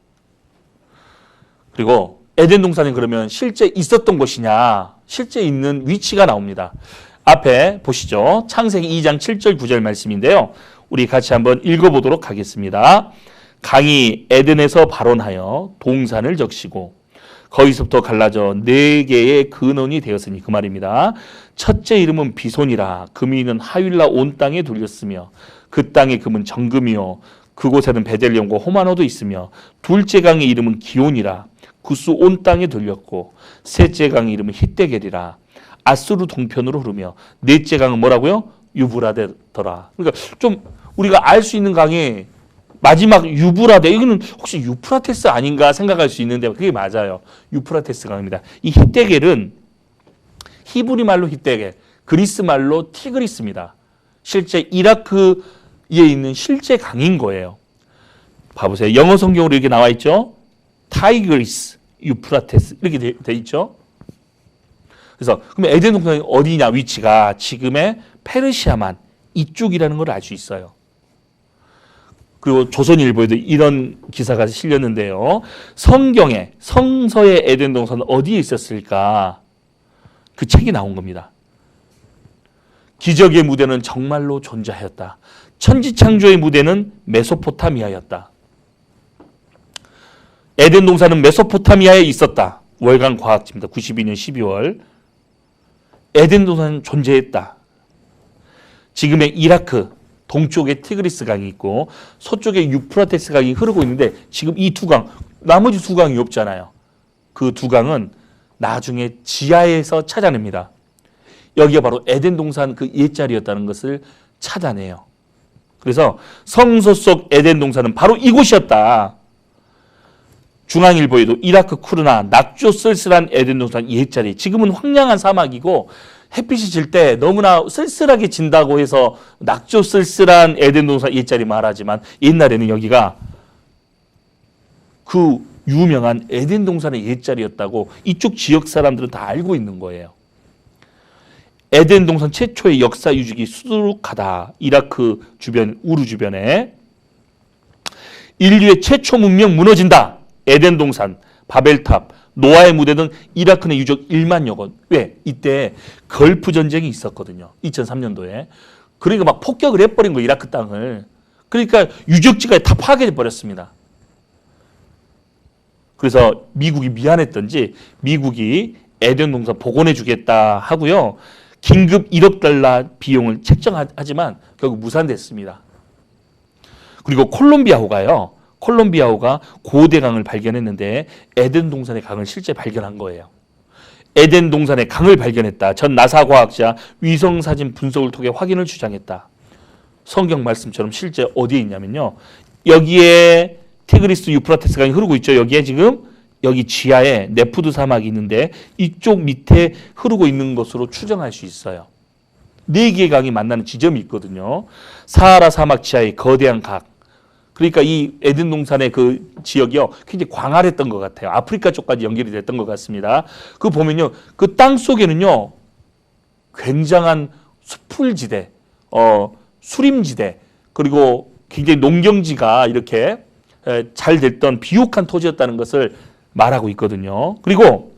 그리고 에덴 동산은 그러면 실제 있었던 곳이냐, 실제 있는 위치가 나옵니다. 앞에 보시죠. 창세기 2장 7절 9절 말씀인데요. 우리 같이 한번 읽어보도록 하겠습니다. 강이 에덴에서 발원하여 동산을 적시고 거기서부터 갈라져 4개의 근원이 되었으니 그 말입니다. 첫째 이름은 비손이라 금이는 하윌라 온 땅에 돌렸으며 그 땅의 금은 정금이요 그곳에는 베델리엄과 호마노도 있으며 둘째 강의 이름은 기온이라 구스 온 땅에 돌렸고 셋째 강의 이름은 히데겔이라 아수르 동편으로 흐르며 넷째 강은 뭐라고요? 유브라데더라. 그러니까 좀 우리가 알 수 있는 강이 마지막 유브라데, 이거는 혹시 유프라테스 아닌가 생각할 수 있는데 그게 맞아요. 유프라테스 강입니다. 이 히데겔은 히브리 말로 히데겔, 그리스 말로 티그리스입니다. 실제 이라크에 있는 실제 강인 거예요. 봐보세요. 영어 성경으로 이렇게 나와 있죠. 타이그리스, 유프라테스 이렇게 돼 있죠. 그래서 그럼 에덴 동산이 어디냐 위치가 지금의 페르시아만 이쪽이라는 걸 알 수 있어요. 그리고 조선일보에도 이런 기사가 실렸는데요. 성경에 성서의 에덴 동산은 어디에 있었을까? 그 책이 나온 겁니다. 기적의 무대는 정말로 존재하였다. 천지창조의 무대는 메소포타미아였다. 에덴 동산은 메소포타미아에 있었다. 월간 과학지입니다. 92년 12월. 에덴 동산은 존재했다. 지금의 이라크 동쪽에 티그리스 강이 있고 서쪽에 유프라테스 강이 흐르고 있는데 지금 이 두 강, 나머지 두 강이 없잖아요. 그 두 강은 나중에 지하에서 찾아냅니다. 여기가 바로 에덴 동산 그 옛자리였다는 것을 찾아내요. 그래서 성서 속 에덴 동산은 바로 이곳이었다. 중앙일보에도 이라크 쿠르나 낙조 쓸쓸한 에덴 동산 옛자리. 지금은 황량한 사막이고 햇빛이 질 때 너무나 쓸쓸하게 진다고 해서 낙조 쓸쓸한 에덴 동산 옛자리 말하지만 옛날에는 여기가 그 유명한 에덴 동산의 옛자리였다고 이쪽 지역 사람들은 다 알고 있는 거예요. 에덴 동산 최초의 역사 유적이 수두룩하다. 이라크 주변, 우르 주변에. 인류의 최초 문명 무너진다. 에덴 동산, 바벨탑, 노아의 무대 등 이라크의 유적 1만여 곳. 왜? 이때 걸프 전쟁이 있었거든요. 2003년도에. 그러니까 막 폭격을 해버린 거예요. 이라크 땅을. 그러니까 유적지가 다 파괴돼 버렸습니다. 그래서 미국이 미안했던지 미국이 에덴 동산 복원해 주겠다 하고요. 긴급 $1억 비용을 책정하지만 결국 무산됐습니다. 그리고 콜롬비아호가 고대 강을 발견했는데 에덴 동산의 강을 실제 발견한 거예요. 에덴 동산의 강을 발견했다. 전 나사 과학자 위성 사진 분석을 통해 확인을 주장했다. 성경 말씀처럼 실제 어디에 있냐면요. 여기에 티그리스 유프라테스 강이 흐르고 있죠. 여기에 지금 여기 지하에 네푸드 사막이 있는데 이쪽 밑에 흐르고 있는 것으로 추정할 수 있어요. 네 개의 강이 만나는 지점이 있거든요. 사하라 사막 지하의 거대한 강. 그러니까 이 에덴 동산의 그 지역이요, 굉장히 광활했던 것 같아요. 아프리카 쪽까지 연결이 됐던 것 같습니다. 그 보면요, 그 땅 속에는요, 굉장한 수풀지대, 수림지대, 그리고 굉장히 농경지가 이렇게 잘 됐던 비옥한 토지였다는 것을 말하고 있거든요. 그리고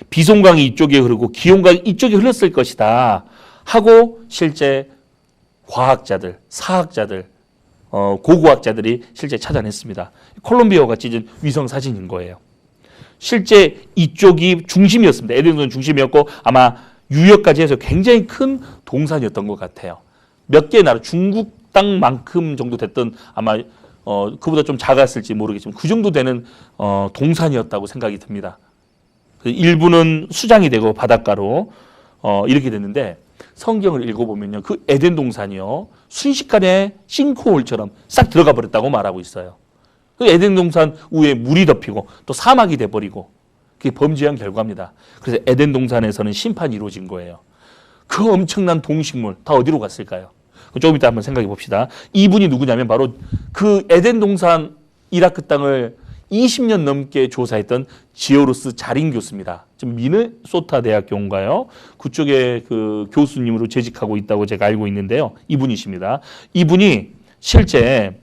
비송강이 이쪽에 흐르고 기온강이 이쪽에 흘렀을 것이다 하고 실제 과학자들, 사학자들, 고고학자들이 실제 찾아냈습니다. 콜롬비아가 찍은 위성 사진인 거예요. 실제 이쪽이 중심이었습니다. 에덴 동산 중심이었고 아마 유역까지 해서 굉장히 큰 동산이었던 것 같아요. 몇 개의 나라, 중국 땅만큼 정도 됐던 아마 그보다 좀 작았을지 모르겠지만 그 정도 되는 동산이었다고 생각이 듭니다. 일부는 수장이 되고 바닷가로 이렇게 됐는데 성경을 읽어보면요, 그 에덴 동산이요 순식간에 싱크홀처럼 싹 들어가 버렸다고 말하고 있어요. 그 에덴 동산 위에 물이 덮이고 또 사막이 돼버리고 그게 범죄한 결과입니다. 그래서 에덴 동산에서는 심판이 이루어진 거예요. 그 엄청난 동식물 다 어디로 갔을까요? 조금 이따 한번 생각해 봅시다. 이분이 누구냐면 바로 그 에덴 동산 이라크 땅을 20년 넘게 조사했던 지오루스 자린 교수입니다. 지금 미네소타 대학교인가요? 그쪽에 그 교수님으로 재직하고 있다고 제가 알고 있는데요. 이분이십니다. 이분이 실제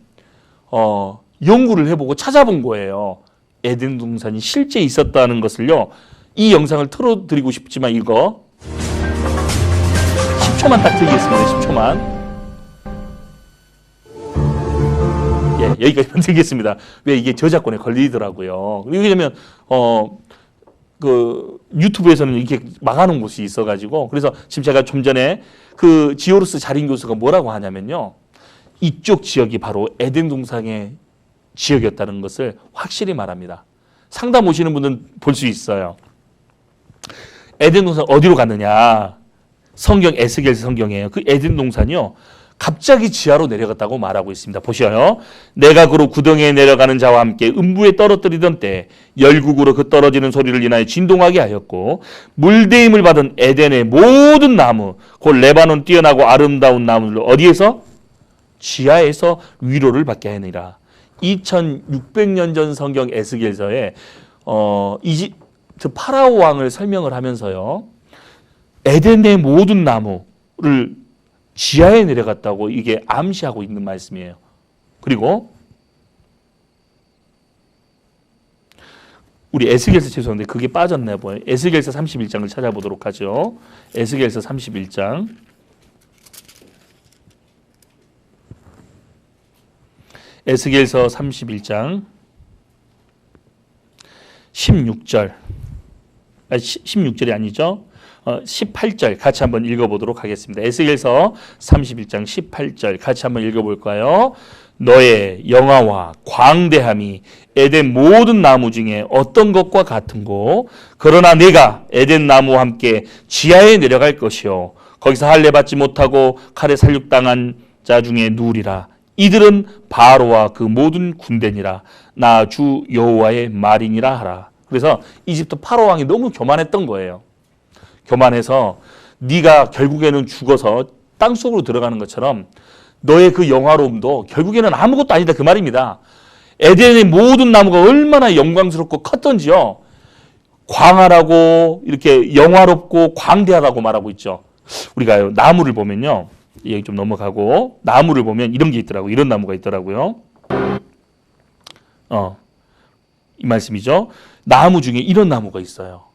연구를 해보고 찾아본 거예요. 에덴 동산이 실제 있었다는 것을요. 이 영상을 틀어드리고 싶지만 이거 10초만 딱 드리겠습니다. 10초만. 예, 여기까지만 드리겠습니다. 왜 이게 저작권에 걸리더라고요. 왜냐면 그 유튜브에서는 이렇게 막아놓은 곳이 있어가지고 그래서 지금 제가 좀 전에 그 지오루스 자린 교수가 뭐라고 하냐면요, 이쪽 지역이 바로 에덴 동산의 지역이었다는 것을 확실히 말합니다. 상담 오시는 분은 볼 수 있어요. 에덴 동산 어디로 갔느냐? 성경 에스겔서 성경이에요. 그 에덴 동산이요, 갑자기 지하로 내려갔다고 말하고 있습니다. 보셔요. 내가 그로 구덩이에 내려가는 자와 함께 음부에 떨어뜨리던 때 열국으로 그 떨어지는 소리를 인하여 진동하게 하였고 물대임을 받은 에덴의 모든 나무 곧 레바논 뛰어나고 아름다운 나무를 어디에서? 지하에서 위로를 받게 하니라. 2600년 전 성경 에스겔서에 이집트 파라오 왕을 설명을 하면서요, 에덴의 모든 나무를 지하에 내려갔다고 이게 암시하고 있는 말씀이에요. 그리고 우리 에스겔서 죄송한데 그게 빠졌나 봐요. 에스겔서 31장을 찾아보도록 하죠. 에스겔서 31장. 에스겔서 31장 16절. 16절이 아니죠. 18절 같이 한번 읽어보도록 하겠습니다. 에스겔서 31장 18절 같이 한번 읽어볼까요? 너의 영화와 광대함이 에덴 모든 나무 중에 어떤 것과 같은고 그러나 내가 에덴 나무와 함께 지하에 내려갈 것이요 거기서 할례 받지 못하고 칼에 살육당한 자 중에 누우리라. 이들은 바로와 그 모든 군대니라. 나 주 여호와의 말이니라 하라. 그래서 이집트 파로 왕이 너무 교만했던 거예요. 교만해서 네가 결국에는 죽어서 땅속으로 들어가는 것처럼 너의 그 영화로움도 결국에는 아무것도 아니다 그 말입니다. 에덴의 모든 나무가 얼마나 영광스럽고 컸던지요. 광활하고 이렇게 영화롭고 광대하다고 말하고 있죠. 우리가 나무를 보면요. 여기 좀 넘어가고 나무를 보면 이런 게 있더라고요. 이런 나무가 있더라고요. 이 말씀이죠. 나무 중에 이런 나무가 있어요.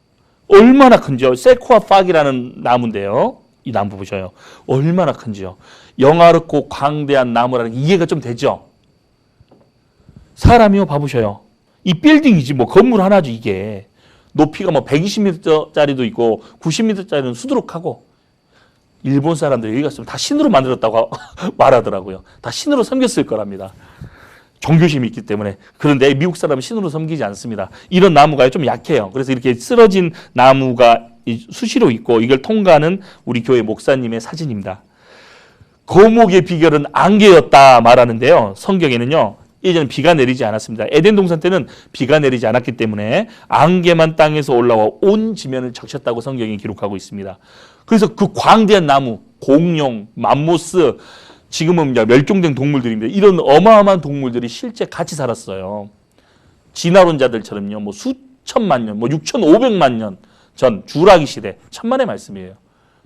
얼마나 큰지요. 세코아 팍이라는 나무인데요. 이 나무 보셔요. 얼마나 큰지요. 영화롭고 광대한 나무라는 이해가 좀 되죠. 사람이요. 봐보셔요. 이 빌딩이지 뭐 건물 하나죠 이게. 높이가 뭐 120m짜리도 있고 90m짜리는 수두룩하고 일본 사람들이 여기 갔으면 다 신으로 만들었다고 말하더라고요. 다 신으로 섬겼을 거랍니다. 종교심이 있기 때문에. 그런데 미국 사람은 신으로 섬기지 않습니다. 이런 나무가 좀 약해요. 그래서 이렇게 쓰러진 나무가 수시로 있고 이걸 통과하는 우리 교회 목사님의 사진입니다. 거목의 비결은 안개였다 말하는데요. 성경에는요. 예전에 비가 내리지 않았습니다. 에덴 동산 때는 비가 내리지 않았기 때문에 안개만 땅에서 올라와 온 지면을 적셨다고 성경이 기록하고 있습니다. 그래서 그 광대한 나무, 공룡, 맘모스, 지금은 멸종된 동물들입니다. 이런 어마어마한 동물들이 실제 같이 살았어요. 진화론자들처럼요. 뭐 수천만 년, 뭐 6,500만 년 전 주라기 시대, 천만의 말씀이에요.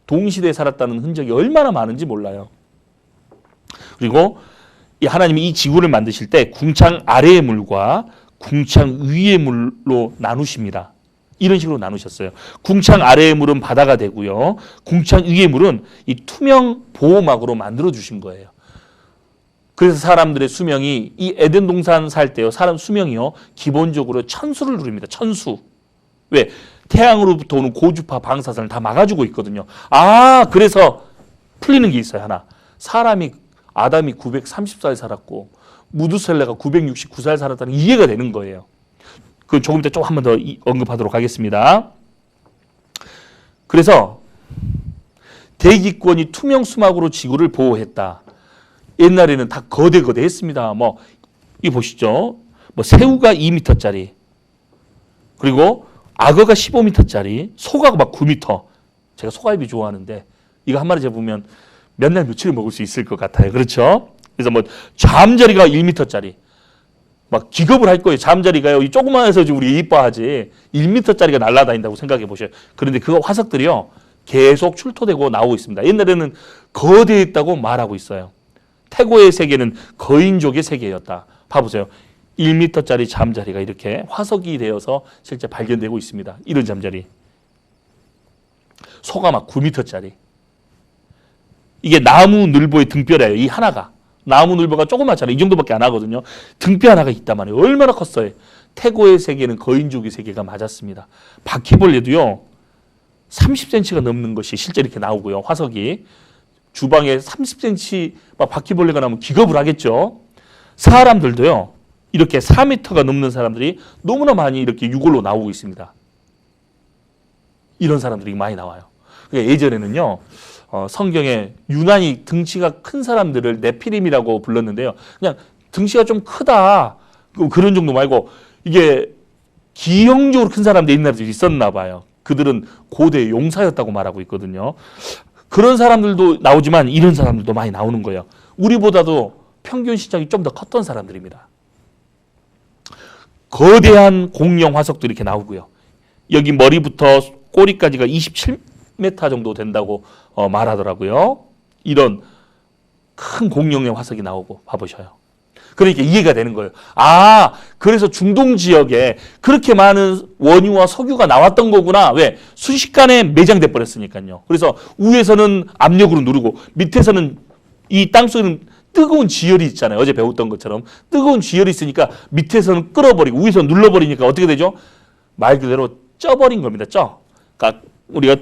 동시대에 살았다는 흔적이 얼마나 많은지 몰라요. 그리고 하나님이 이 지구를 만드실 때 궁창 아래의 물과 궁창 위의 물로 나누십니다. 이런 식으로 나누셨어요. 궁창 아래의 물은 바다가 되고요. 궁창 위의 물은 이 투명 보호막으로 만들어 주신 거예요. 그래서 사람들의 수명이 이 에덴 동산 살 때요. 사람 수명이요. 기본적으로 천수를 누립니다. 천수. 왜? 태양으로부터 오는 고주파 방사선을 다 막아주고 있거든요. 그래서 풀리는 게 있어요. 하나. 아담이 930살 살았고 무두셀레가 969살 살았다는 이해가 되는 거예요. 그 조금 이따 좀 한 번 더 언급하도록 하겠습니다. 그래서 대기권이 투명 수막으로 지구를 보호했다. 옛날에는 다 거대했습니다. 이 보시죠. 새우가 2m짜리, 그리고 악어가 15m짜리, 소가 막 9m. 제가 소갈비 좋아하는데 이거 한 마리 잡으면 몇 날 며칠을 먹을 수 있을 것 같아요. 그렇죠? 그래서 잠자리가 1m짜리. 막 기겁을 할 거예요. 잠자리가요. 이 조그만해서 우리 이뻐하지 1m짜리가 날아다닌다고 생각해 보셔요. 그런데 그 화석들이요. 계속 출토되고 나오고 있습니다. 옛날에는 거대했다고 말하고 있어요. 태고의 세계는 거인족의 세계였다. 봐보세요. 1m짜리 잠자리가 이렇게 화석이 되어서 실제 발견되고 있습니다. 이런 잠자리. 소가 막 9m짜리. 이게 나무 늘보의 등뼈래요. 이 하나가. 나무 늘보가 조그맣잖아요. 이 정도밖에 안 하거든요. 등뼈 하나가 있단 말이에요. 얼마나 컸어요. 태고의 세계는 거인족의 세계가 맞았습니다. 바퀴벌레도요. 30cm가 넘는 것이 실제 이렇게 나오고요. 화석이. 주방에 30cm 바퀴벌레가 나오면 기겁을 하겠죠. 사람들도요. 이렇게 4m가 넘는 사람들이 너무나 많이 이렇게 유골로 나오고 있습니다. 이런 사람들이 많이 나와요. 그러니까 예전에는요. 성경에 유난히 등치가 큰 사람들을 네피림이라고 불렀는데요. 그냥 등치가 좀 크다. 그런 정도 말고 이게 기형적으로 큰 사람들 옛날에 있었나 봐요. 그들은 고대 용사였다고 말하고 있거든요. 그런 사람들도 나오지만 이런 사람들도 많이 나오는 거예요. 우리보다도 평균 시장이 좀 더 컸던 사람들입니다. 거대한 공룡 화석도 이렇게 나오고요. 여기 머리부터 꼬리까지가 27m 정도 된다고 말하더라고요. 이런 큰 공룡의 화석이 나오고 봐보셔요. 그러니까 이해가 되는 거예요. 그래서 중동 지역에 그렇게 많은 원유와 석유가 나왔던 거구나. 왜? 순식간에 매장돼 버렸으니까요. 그래서 위에서는 압력으로 누르고 밑에서는 이 땅속에는 뜨거운 지열이 있잖아요. 어제 배웠던 것처럼 뜨거운 지열이 있으니까 밑에서는 끓어버리고 위에서 눌러버리니까 어떻게 되죠? 말 그대로 쪄버린 겁니다. 그러니까 우리가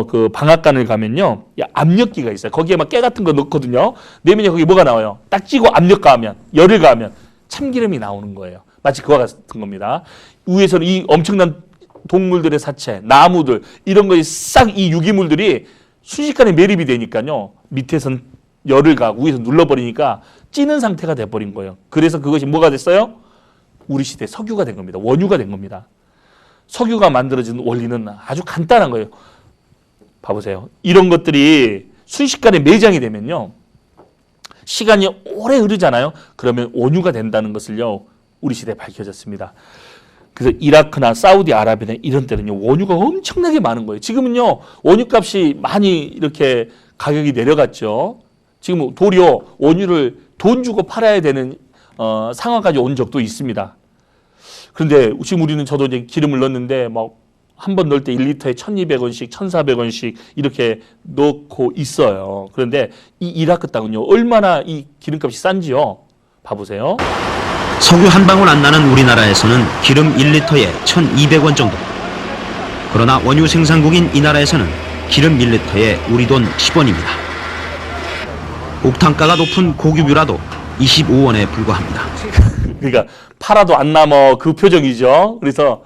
그 방앗간을 가면요, 압력기가 있어요. 거기에 막 깨 같은 거 넣거든요. 내면에 거기 뭐가 나와요? 딱 찌고 압력 가하면, 열을 가하면 참기름이 나오는 거예요. 마치 그와 같은 겁니다. 위에서는 이 엄청난 동물들의 사체, 나무들 이런 것이 싹 이 유기물들이 순식간에 매립이 되니까요. 밑에서는 열을 가하고 위에서 눌러버리니까 찌는 상태가 돼버린 거예요. 그래서 그것이 뭐가 됐어요? 우리 시대 석유가 된 겁니다. 원유가 된 겁니다. 석유가 만들어진 원리는 아주 간단한 거예요. 봐보세요. 이런 것들이 순식간에 매장이 되면요. 시간이 오래 흐르잖아요. 그러면 원유가 된다는 것을요. 우리 시대에 밝혀졌습니다. 그래서 이라크나 사우디아라비아나 이런 데는요. 원유가 엄청나게 많은 거예요. 지금은요. 원유값이 많이 이렇게 가격이 내려갔죠. 지금 도리어 원유를 돈 주고 팔아야 되는 상황까지 온 적도 있습니다. 그런데 지금 우리는 저도 이제 기름을 넣었는데 한 번 넣을 때 1리터에 1,200원씩, 1,400원씩 이렇게 넣고 있어요. 그런데 이 이라크 땅은요. 얼마나 이 기름값이 싼지요. 봐보세요.
석유 한 방울 안 나는 우리나라에서는 기름 1리터에 1,200원 정도. 그러나 원유 생산국인 이 나라에서는 기름 1리터에 우리 돈 10원입니다. 옥탄가가 높은 고급유라도 25원에 불과합니다.
그러니까 팔아도 안 남어 그 표정이죠. 그래서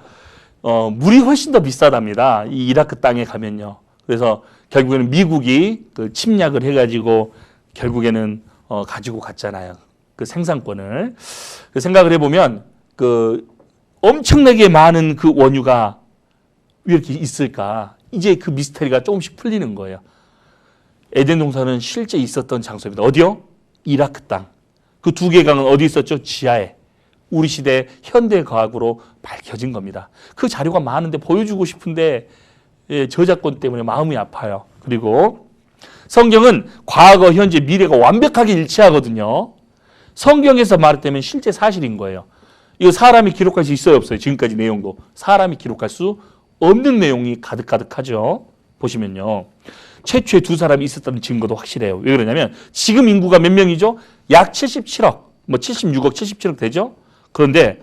물이 훨씬 더 비싸답니다. 이 이라크 땅에 가면요. 그래서 결국에는 미국이 그 침략을 해가지고 결국에는 가지고 갔잖아요. 그 생산권을. 그 생각을 해보면 그 엄청나게 많은 그 원유가 왜 이렇게 있을까? 이제 그 미스터리가 조금씩 풀리는 거예요. 에덴 동산은 실제 있었던 장소입니다. 어디요? 이라크 땅. 그 두 개 강은 어디 있었죠? 지하에. 우리 시대 현대 과학으로 밝혀진 겁니다. 그 자료가 많은데 보여주고 싶은데 저작권 때문에 마음이 아파요. 그리고 성경은 과거, 현재, 미래가 완벽하게 일치하거든요. 성경에서 말했다면 실제 사실인 거예요. 이거 사람이 기록할 수 있어요, 없어요? 지금까지 내용도. 사람이 기록할 수 없는 내용이 가득가득하죠. 보시면요. 최초에 두 사람이 있었다는 증거도 확실해요. 왜 그러냐면 지금 인구가 몇 명이죠? 약 77억, 뭐 76억, 77억 되죠? 그런데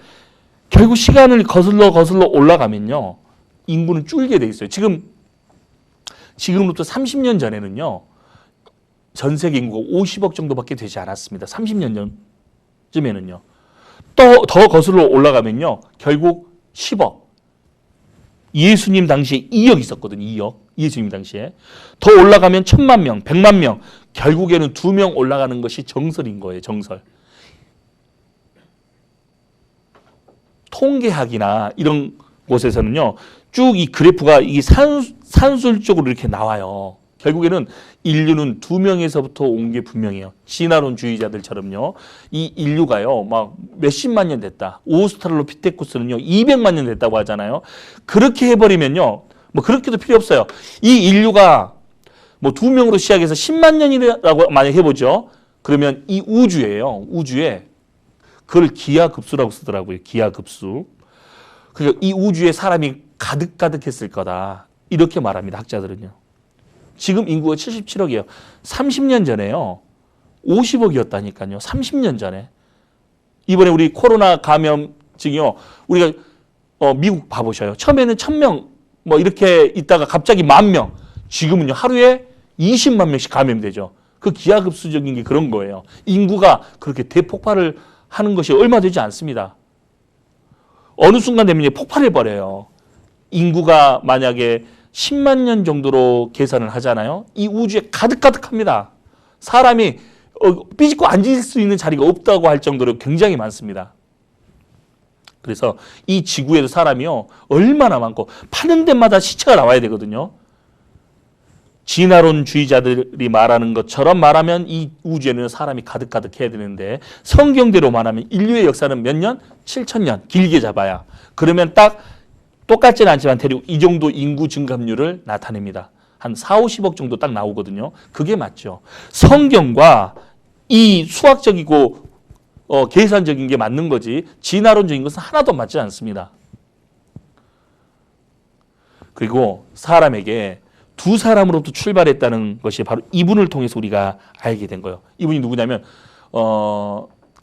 결국 시간을 거슬러 올라가면요. 인구는 줄게 돼 있어요. 지금부터 30년 전에는요. 전 세계 인구가 50억 정도밖에 되지 않았습니다. 30년 전쯤에는요. 또 더 거슬러 올라가면요. 결국 10억. 예수님 당시에 2억 있었거든요. 2억. 예수님 당시에. 더 올라가면 1000만 명, 100만 명. 결국에는 2명 올라가는 것이 정설인 거예요. 정설. 통계학이나 이런 곳에서는요. 쭉 이 그래프가 이 산술적으로 이렇게 나와요. 결국에는 인류는 2명에서부터 온 게 분명해요. 진화론주의자들처럼요. 이 인류가요. 막 몇십만 년 됐다. 오스트랄로피테쿠스는요. 200만 년 됐다고 하잖아요. 그렇게 해버리면요. 뭐 그렇게도 필요 없어요. 이 인류가 뭐 2명으로 시작해서 10만 년이라고 만약 해보죠. 그러면 이 우주에 그걸 기하급수라고 쓰더라고요. 기하급수. 그러니까 이 우주에 사람이 가득가득했을 거다. 이렇게 말합니다. 학자들은요. 지금 인구가 77억이에요. 30년 전에요. 50억이었다니까요. 30년 전에. 이번에 우리 코로나 감염증이요. 우리가 미국 봐보셔요. 처음에는 1000명 뭐 이렇게 있다가 갑자기 10,000명. 지금은요. 하루에 20만 명씩 감염되죠. 그 기하급수적인 게 그런 거예요. 인구가 그렇게 대폭발을 하는 것이 얼마 되지 않습니다. 어느 순간 되면 폭발해버려요. 인구가 만약에 10만 년 정도로 계산을 하잖아요. 이 우주에 가득가득합니다. 사람이 삐집고 앉을 수 있는 자리가 없다고 할 정도로 굉장히 많습니다. 그래서 이 지구에도 사람이요. 얼마나 많고 파는 데마다 시체가 나와야 되거든요. 진화론주의자들이 말하는 것처럼 말하면 이 우주에는 사람이 가득가득해야 되는데 성경대로 말하면 인류의 역사는 몇 년? 7,000년. 길게 잡아야. 그러면 딱 똑같지는 않지만 대략 이 정도 인구 증감률을 나타냅니다. 한 4, 50억 정도 딱 나오거든요. 그게 맞죠. 성경과 이 수학적이고 계산적인 게 맞는 거지 진화론적인 것은 하나도 맞지 않습니다. 그리고 사람에게 두 사람으로부터 출발했다는 것이 바로 이분을 통해서 우리가 알게 된 거예요. 이분이 누구냐면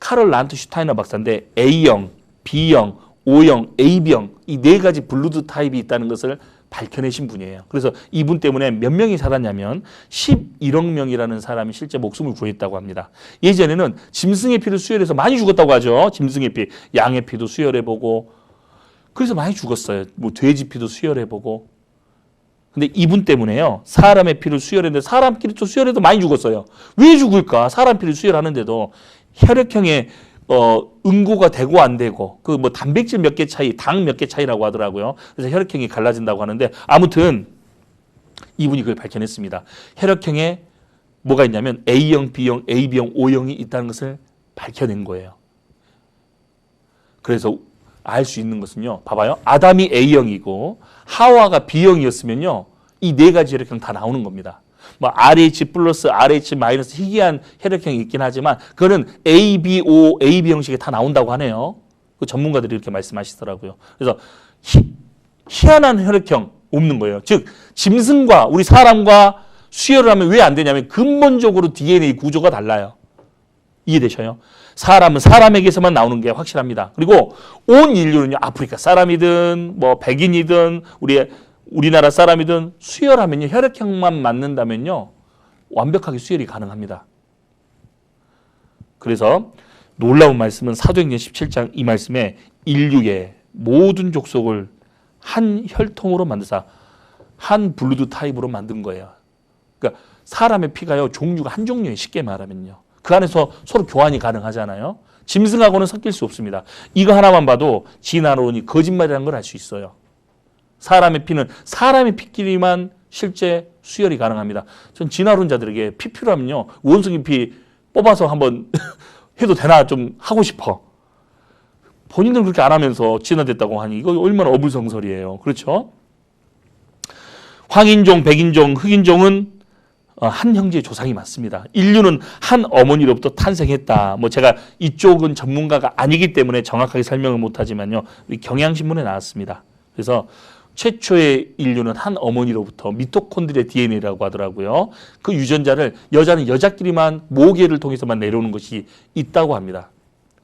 카럴 란트 슈타이너 박사인데 A형, B형, O형, AB형 이 네 가지 블루드 타입이 있다는 것을 밝혀내신 분이에요. 그래서 이분 때문에 몇 명이 살았냐면 11억 명이라는 사람이 실제 목숨을 구했다고 합니다. 예전에는 짐승의 피를 수혈해서 많이 죽었다고 하죠. 짐승의 피, 양의 피도 수혈해보고 그래서 많이 죽었어요. 뭐 돼지 피도 수혈해보고 근데 이분 때문에요. 사람의 피를 수혈했는데 사람끼리 또 수혈해도 많이 죽었어요. 왜 죽을까? 사람 피를 수혈하는데도 혈액형에 응고가 되고 안 되고 그 뭐 단백질 몇 개 차이, 당 몇 개 차이라고 하더라고요. 그래서 혈액형이 갈라진다고 하는데 아무튼 이분이 그걸 밝혀냈습니다. 혈액형에 뭐가 있냐면 A형, B형, AB형, O형이 있다는 것을 밝혀낸 거예요. 그래서 알 수 있는 것은요. 봐봐요. 아담이 A형이고 하와가 B형이었으면요. 이 네 가지 혈액형 다 나오는 겁니다. 뭐 RH 플러스, RH 마이너스 희귀한 혈액형이 있긴 하지만 그거는 ABO, AB 형식에 다 나온다고 하네요. 그 전문가들이 이렇게 말씀하시더라고요. 그래서 희한한 혈액형 없는 거예요. 즉 짐승과 우리 사람과 수혈을 하면 왜 안 되냐면 근본적으로 DNA 구조가 달라요. 이해되셔요? 사람은 사람에게서만 나오는 게 확실합니다. 그리고 온 인류는요. 아프리카 사람이든 뭐 백인이든 우리 우리나라 사람이든 수혈하면요, 혈액형만 맞는다면요, 완벽하게 수혈이 가능합니다. 그래서 놀라운 말씀은 사도행전 17장 이 말씀에 인류의 모든 족속을 한 혈통으로 만드사 한 블루드 타입으로 만든 거예요. 그러니까 사람의 피가요, 종류가 한 종류에 쉽게 말하면요. 그 안에서 서로 교환이 가능하잖아요. 짐승하고는 섞일 수 없습니다. 이거 하나만 봐도 진화론이 거짓말이라는 걸 알 수 있어요. 사람의 피는 사람의 피끼리만 실제 수혈이 가능합니다. 전 진화론자들에게 피 필요하면요, 원숭이 피 뽑아서 한번 해도 되나 좀 하고 싶어. 본인들은 그렇게 안 하면서 진화됐다고 하니 이거 얼마나 어불성설이에요. 그렇죠? 황인종, 백인종, 흑인종은 한 형제의 조상이 맞습니다. 인류는 한 어머니로부터 탄생했다. 뭐 제가 이쪽은 전문가가 아니기 때문에 정확하게 설명을 못하지만요, 우리 경향신문에 나왔습니다. 그래서 최초의 인류는 한 어머니로부터 미토콘드리아 DNA라고 하더라고요. 그 유전자를 여자는 여자끼리만 모계를 통해서만 내려오는 것이 있다고 합니다.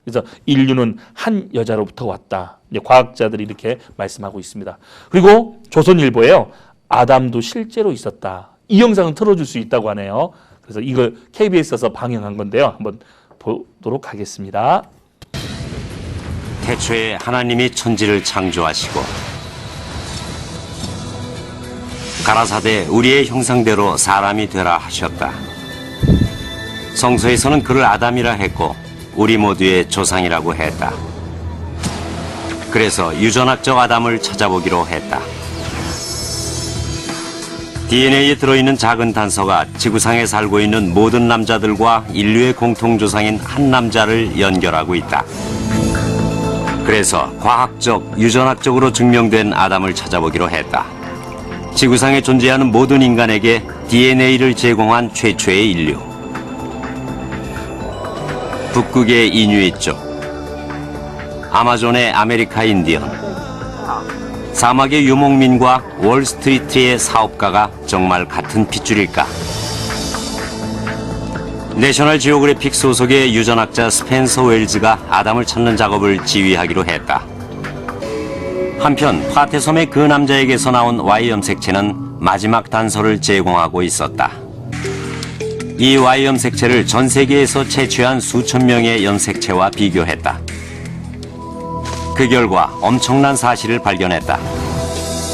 그래서 인류는 한 여자로부터 왔다. 이제 과학자들이 이렇게 말씀하고 있습니다. 그리고 조선일보에요, 아담도 실제로 있었다. 이 영상은 틀어줄 수 있다고 하네요. 그래서 이걸 KBS에서 방영한 건데요. 한번 보도록 하겠습니다.
태초에 하나님이 천지를 창조하시고 가라사대 우리의 형상대로 사람이 되라 하셨다. 성서에서는 그를 아담이라 했고 우리 모두의 조상이라고 했다. 그래서 유전학적 아담을 찾아보기로 했다. DNA에 들어있는 작은 단서가 지구상에 살고 있는 모든 남자들과 인류의 공통조상인 한 남자를 연결하고 있다. 그래서 과학적, 유전학적으로 증명된 아담을 찾아보기로 했다. 지구상에 존재하는 모든 인간에게 DNA를 제공한 최초의 인류. 북극의 이누이족, 아마존의 아메리카 인디언, 사막의 유목민과 월스트리트의 사업가가 정말 같은 핏줄일까? 내셔널 지오그래픽 소속의 유전학자 스펜서 웰즈가 아담을 찾는 작업을 지휘하기로 했다. 한편 파테섬의 그 남자에게서 나온 Y 염색체는 마지막 단서를 제공하고 있었다. 이 Y 염색체를 전 세계에서 채취한 수천 명의 염색체와 비교했다. 그 결과 엄청난 사실을 발견했다.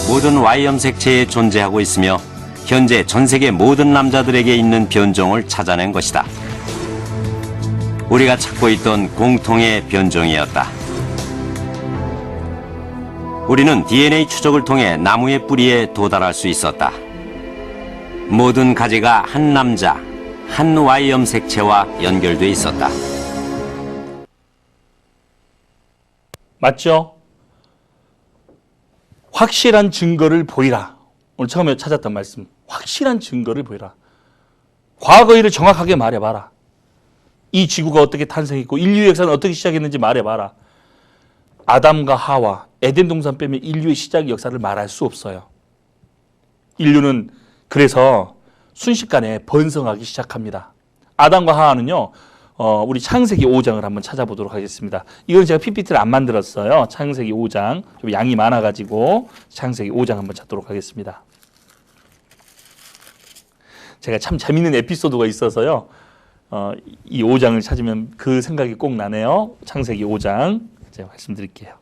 모든 Y 염색체에 존재하고 있으며 현재 전 세계 모든 남자들에게 있는 변종을 찾아낸 것이다. 우리가 찾고 있던 공통의 변종이었다. 우리는 DNA 추적을 통해 나무의 뿌리에 도달할 수 있었다. 모든 가지가 한 남자, 한 Y 염색체와 연결돼 있었다.
맞죠? 확실한 증거를 보이라. 오늘 처음에 찾았던 말씀. 확실한 증거를 보이라. 과거의를 정확하게 말해봐라. 이 지구가 어떻게 탄생했고 인류의 역사는 어떻게 시작했는지 말해봐라. 아담과 하와, 에덴 동산 빼면 인류의 시작 역사를 말할 수 없어요. 인류는 그래서 순식간에 번성하기 시작합니다. 아담과 하와는요, 우리 창세기 5장을 한번 찾아보도록 하겠습니다. 이건 제가 PPT를 안 만들었어요. 창세기 5장. 좀 양이 많아가지고 창세기 5장 한번 찾도록 하겠습니다. 제가 참 재밌는 에피소드가 있어서요. 이 5장을 찾으면 그 생각이 꼭 나네요. 창세기 5장. 제가 말씀드릴게요.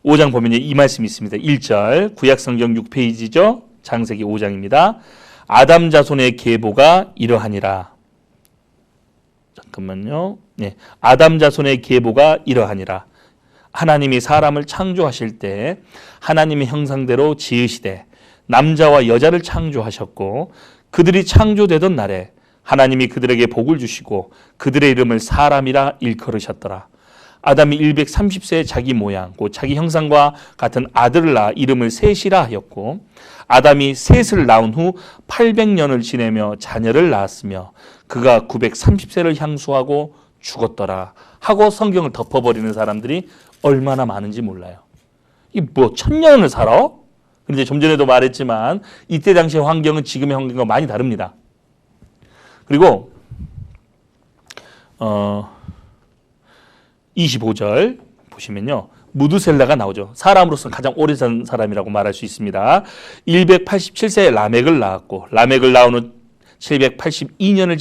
5장 보면 이 말씀이 있습니다. 1절 구약성경 6페이지죠. 창세기 5장입니다. 아담 자손의 계보가 이러하니라. 잠깐만요. 네, 아담 자손의 계보가 이러하니라. 하나님이 사람을 창조하실 때 하나님의 형상대로 지으시되 남자와 여자를 창조하셨고 그들이 창조되던 날에 하나님이 그들에게 복을 주시고 그들의 이름을 사람이라 일컬으셨더라. 아담이 130세에 자기 모양, 곧 자기 형상과 같은 아들을 낳아 이름을 셋이라 하였고 아담이 셋을 낳은 후 800년을 지내며 자녀를 낳았으며 그가 930세를 향수하고 죽었더라 하고 성경을 덮어버리는 사람들이 얼마나 많은지 몰라요. 이 뭐 1000년을 살아? 그런데 좀 전에도 말했지만 이때 당시의 환경은 지금의 환경과 많이 다릅니다. 그리고 25절 보시면요. 무드셀라가 나오죠. 사람으로서 가장 오래 산 사람이라고 말할 수 있습니다. 187세에 라멕을 낳았고 라멕을 낳은 후 782년을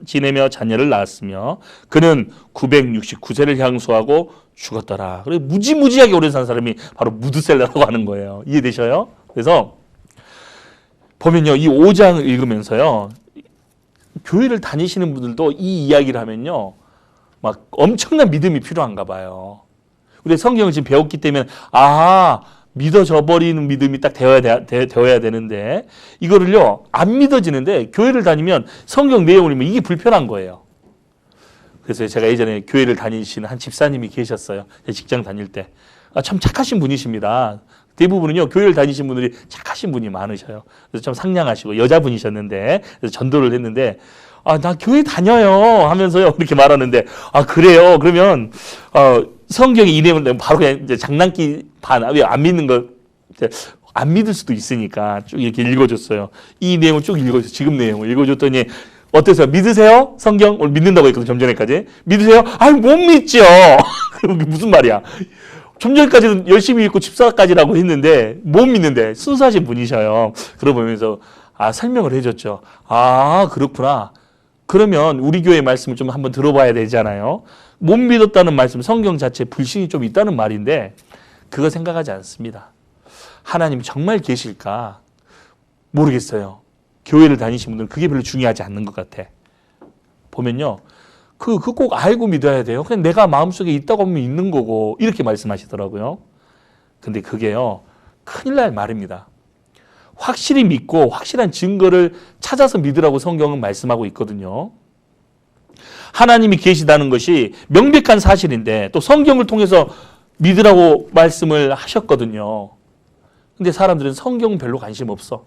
지내며 자녀를 낳았으며 그는 969세를 향수하고 죽었더라. 그래서 무지무지하게 오래 산 사람이 바로 무드셀라라고 하는 거예요. 이해되셔요? 그래서 보면요, 이 5장을 읽으면서요, 교회를 다니시는 분들도 이 이야기를 하면요, 막 엄청난 믿음이 필요한가 봐요. 우리 성경을 지금 배웠기 때문에 믿어져 버리는 믿음이 딱 되어야 되는데 이거를요 안 믿어지는데 교회를 다니면 성경 내용을 읽으면 이게 불편한 거예요. 그래서 제가 예전에 교회를 다니시는 한 집사님이 계셨어요. 제 직장 다닐 때. 참 착하신 분이십니다. 대부분은요 교회를 다니신 분들이 착하신 분이 많으셔요. 그래서 좀 상냥하시고 여자분이셨는데 그래서 전도를 했는데 나 교회 다녀요 하면서요 이렇게 말하는데 그래요? 그러면 성경이 이 내용을 바로 그냥 이제 장난기 왜 안 믿는 거 안 믿을 수도 있으니까 쭉 이렇게 읽어줬어요. 이 내용을 쭉 읽어줬어요. 지금 내용을 읽어줬더니 어때서 믿으세요? 성경 오늘 믿는다고 했거든. 좀 전에까지 믿으세요? 못 믿죠. 무슨 말이야? 좀 전까지는 열심히 읽고 집사까지라고 했는데 못 믿는데 순수하신 분이셔요. 그러고 보면서 설명을 해줬죠. 그렇구나. 그러면 우리 교회 말씀을 좀 한번 들어봐야 되잖아요. 못 믿었다는 말씀, 성경 자체에 불신이 좀 있다는 말인데 그거 생각하지 않습니다. 하나님이 정말 계실까 모르겠어요. 교회를 다니신 분들은 그게 별로 중요하지 않는 것 같아. 보면요. 그 꼭 알고 믿어야 돼요. 그냥 내가 마음속에 있다고 하면 있는 거고 이렇게 말씀하시더라고요. 근데 그게요. 큰일 날 말입니다. 확실히 믿고 확실한 증거를 찾아서 믿으라고 성경은 말씀하고 있거든요. 하나님이 계시다는 것이 명백한 사실인데 또 성경을 통해서 믿으라고 말씀을 하셨거든요. 근데 사람들은 성경은 별로 관심 없어.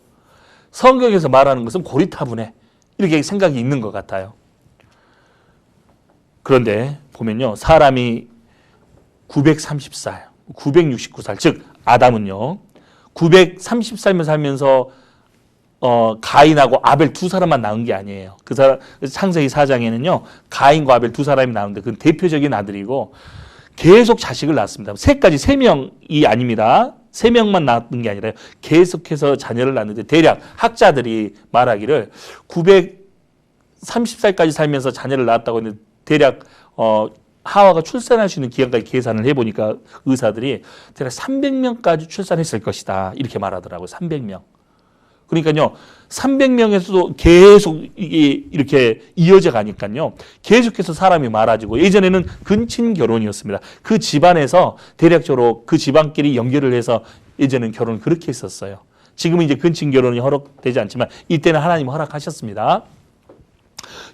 성경에서 말하는 것은 고리타분해. 이렇게 생각이 있는 것 같아요. 그런데 보면요. 사람이 930살, 969살, 즉 아담은요. 930살만 살면서 가인하고 아벨 두 사람만 낳은 게 아니에요. 그 사람 창세기 4장에는요. 가인과 아벨 두 사람이 낳는데 그건 대표적인 아들이고 계속 자식을 낳습니다. 세 명이 아닙니다. 3명만 낳은 게 아니라 계속해서 자녀를 낳는데 대략 학자들이 말하기를 930살까지 살면서 자녀를 낳았다고 했는데 대략 하와가 출산할 수 있는 기간까지 계산을 해보니까 의사들이 대략 300명까지 출산했을 것이다. 이렇게 말하더라고요. 300명. 그러니까요. 300명에서도 계속 이게 이렇게 이어져 가니까요. 계속해서 사람이 많아지고 예전에는 근친 결혼이었습니다. 그 집안에서 대략적으로 그 집안끼리 연결을 해서 예전에는 결혼을 그렇게 했었어요. 지금은 이제 근친 결혼이 허락되지 않지만 이때는 하나님 허락하셨습니다.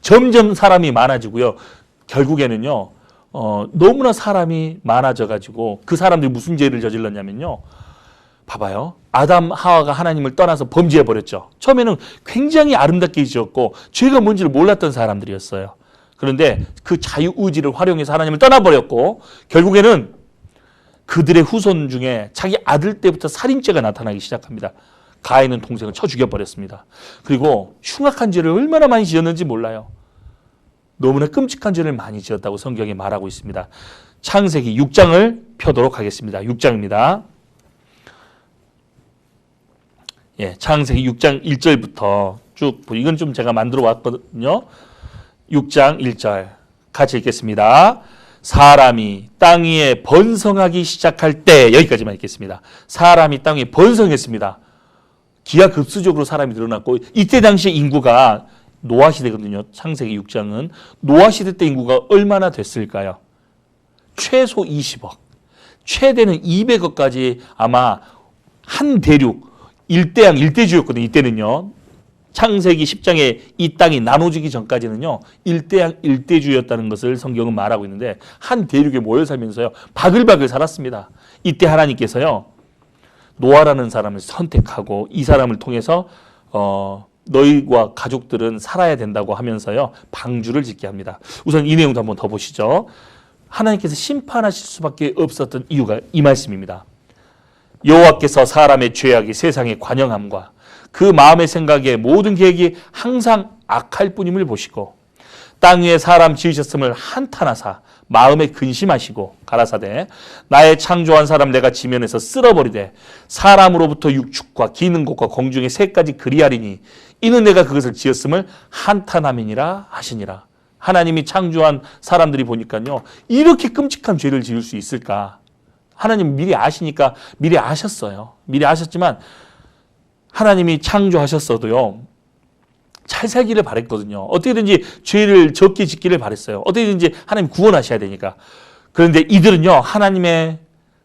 점점 사람이 많아지고요. 결국에는요. 너무나 사람이 많아져 가지고 그 사람들이 무슨 죄를 저질렀냐면요. 봐봐요. 아담 하와가 하나님을 떠나서 범죄해 버렸죠. 처음에는 굉장히 아름답게 지었고 죄가 뭔지를 몰랐던 사람들이었어요. 그런데 그 자유의지를 활용해서 하나님을 떠나버렸고 결국에는 그들의 후손 중에 자기 아들 때부터 살인죄가 나타나기 시작합니다. 가인은 동생을 쳐 죽여버렸습니다. 그리고 흉악한 죄를 얼마나 많이 지었는지 몰라요. 너무나 끔찍한 죄를 많이 지었다고 성경이 말하고 있습니다. 창세기 6장을 펴도록 하겠습니다. 6장입니다. 창세기 6장 1절부터 쭉 이건 좀 제가 만들어 왔거든요. 6장 1절 같이 읽겠습니다. 사람이 땅 위에 번성하기 시작할 때 여기까지만 읽겠습니다. 사람이 땅 위에 번성했습니다. 기하급수적으로 사람이 늘어났고 이때 당시 인구가 노아 시대거든요. 창세기 6장은 노아 시대 때 인구가 얼마나 됐을까요? 최소 20억, 최대는 200억까지 아마 한 대륙 일대양 일대주였거든요. 이때는요. 창세기 10장에 이 땅이 나눠지기 전까지는요. 일대양 일대주였다는 것을 성경은 말하고 있는데 한 대륙에 모여 살면서요. 바글바글 살았습니다. 이때 하나님께서요. 노아라는 사람을 선택하고 이 사람을 통해서 너희와 가족들은 살아야 된다고 하면서요. 방주를 짓게 합니다. 우선 이 내용도 한번 더 보시죠. 하나님께서 심판하실 수밖에 없었던 이유가 이 말씀입니다. 여호와께서 사람의 죄악이 세상에 관영함과 그 마음의 생각에 모든 계획이 항상 악할 뿐임을 보시고 땅 위에 사람 지으셨음을 한탄하사 마음에 근심하시고 가라사대 나의 창조한 사람 내가 지면에서 쓸어버리되 사람으로부터 육축과 기는 것과 공중의 새까지 그리하리니 이는 내가 그것을 지었음을 한탄함이니라 하시니라. 하나님이 창조한 사람들이 보니까요, 이렇게 끔찍한 죄를 지을 수 있을까? 하나님 미리 아시니까 미리 아셨어요. 미리 아셨지만 하나님이 창조하셨어도요, 잘 살기를 바랬거든요. 어떻게든지 죄를 적게 짓기를 바랬어요. 어떻게든지 하나님 구원하셔야 되니까. 그런데 이들은요, 하나님의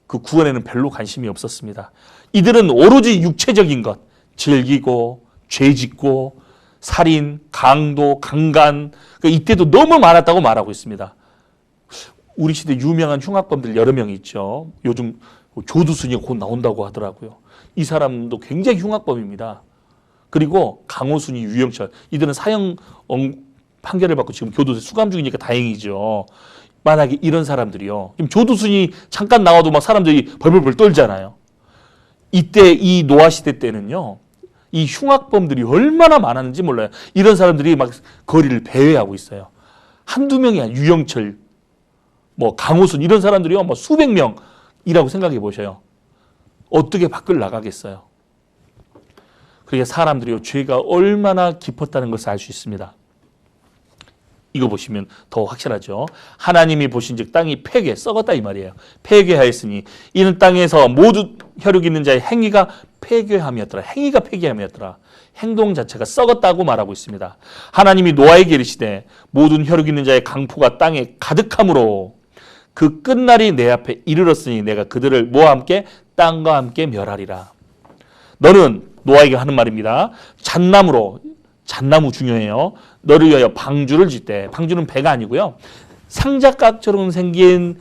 그 구원에는 별로 관심이 없었습니다. 이들은 오로지 육체적인 것, 즐기고 죄 짓고 살인, 강도, 강간, 이때도 너무 많았다고 말하고 있습니다. 우리 시대 유명한 흉악범들 여러 명 있죠. 요즘 조두순이 곧 나온다고 하더라고요. 이 사람도 굉장히 흉악범입니다. 그리고 강호순이, 유영철, 이들은 사형 판결을 받고 지금 교도소에 수감 중이니까 다행이죠. 만약에 이런 사람들이요, 지금 조두순이 잠깐 나와도 막 사람들이 벌벌벌 떨잖아요. 이때 이 노아 시대 때는요, 이 흉악범들이 얼마나 많았는지 몰라요. 이런 사람들이 막 거리를 배회하고 있어요. 한두 명이 아니라 유영철, 뭐 강호순 이런 사람들이요, 뭐 수백 명이라고 생각해 보셔요. 어떻게 밖을 나가겠어요? 그러니까 사람들이요, 죄가 얼마나 깊었다는 것을 알 수 있습니다. 이거 보시면 더 확실하죠. 하나님이 보신즉 땅이 폐괴 썩었다 이 말이에요. 폐괴하였으니 이는 땅에서 모두 혈육 있는 자의 행위가 폐괴함이었더라. 행위가 폐괴함이었더라. 행동 자체가 썩었다고 말하고 있습니다. 하나님이 노아에게 이르시되 모든 혈육 있는 자의 강포가 땅에 가득함으로 그 끝날이 내 앞에 이르렀으니 내가 그들을 뭐와 함께 땅과 함께 멸하리라. 너는 노아에게 하는 말입니다. 잣나무 중요해요. 너를 위하여 방주를 짓되, 방주는 배가 아니고요, 상자각처럼 생긴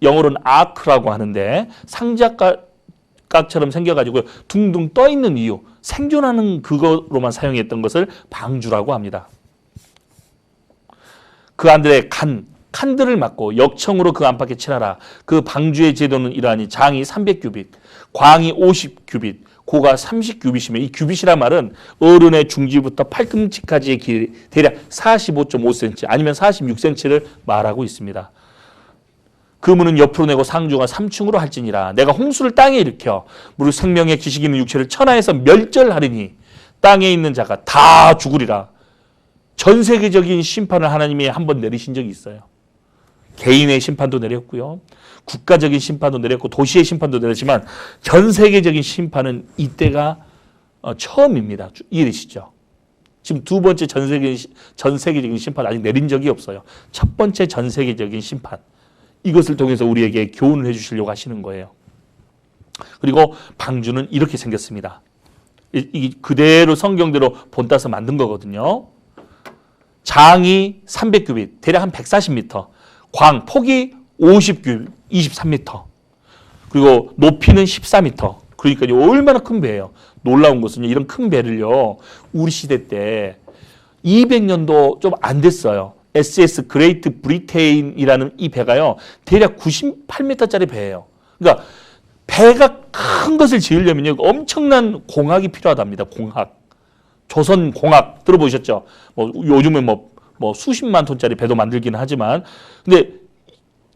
영어로는 아크라고 하는데 상자각처럼 생겨가지고 둥둥 떠 있는 이유, 생존하는 그거로만 사용했던 것을 방주라고 합니다. 그 안들의 칸들을 막고 역청으로 그 안팎에 칠하라. 그 방주의 제도는 이러하니 장이 300규빗, 광이 50규빗, 고가 30규빗이며 이 규빗이란 말은 어른의 중지부터 팔꿈치까지의 길이 대략 45.5cm 아니면 46cm를 말하고 있습니다. 그 문은 옆으로 내고 상중하 3층으로 할지니라. 내가 홍수를 땅에 일으켜 무릇 생명의 기식 있는 육체를 천하에서 멸절하리니 땅에 있는 자가 다 죽으리라. 전 세계적인 심판을 하나님이 한번 내리신 적이 있어요. 개인의 심판도 내렸고요, 국가적인 심판도 내렸고 도시의 심판도 내렸지만 전 세계적인 심판은 이때가 처음입니다. 이해되시죠? 지금 두 번째 전 세계적인 심판 아직 내린 적이 없어요. 첫 번째 전 세계적인 심판, 이것을 통해서 우리에게 교훈을 해주시려고 하시는 거예요. 그리고 방주는 이렇게 생겼습니다. 이 그대로 성경대로 본따서 만든 거거든요. 장이 300규빗, 대략 한 140m, 광, 폭이 50규빗, 23m, 그리고 높이는 14m. 그러니까 얼마나 큰 배예요. 놀라운 것은요, 이런 큰 배를요, 우리 시대 때 200년도 좀 안 됐어요. SS 그레이트 브리테인이라는 이 배가요, 대략 98m짜리 배예요. 그러니까 배가 큰 것을 지으려면요, 엄청난 공학이 필요하답니다. 공학. 조선 공학 들어보셨죠? 뭐 요즘에 뭐 수십만 톤짜리 배도 만들기는 하지만, 근데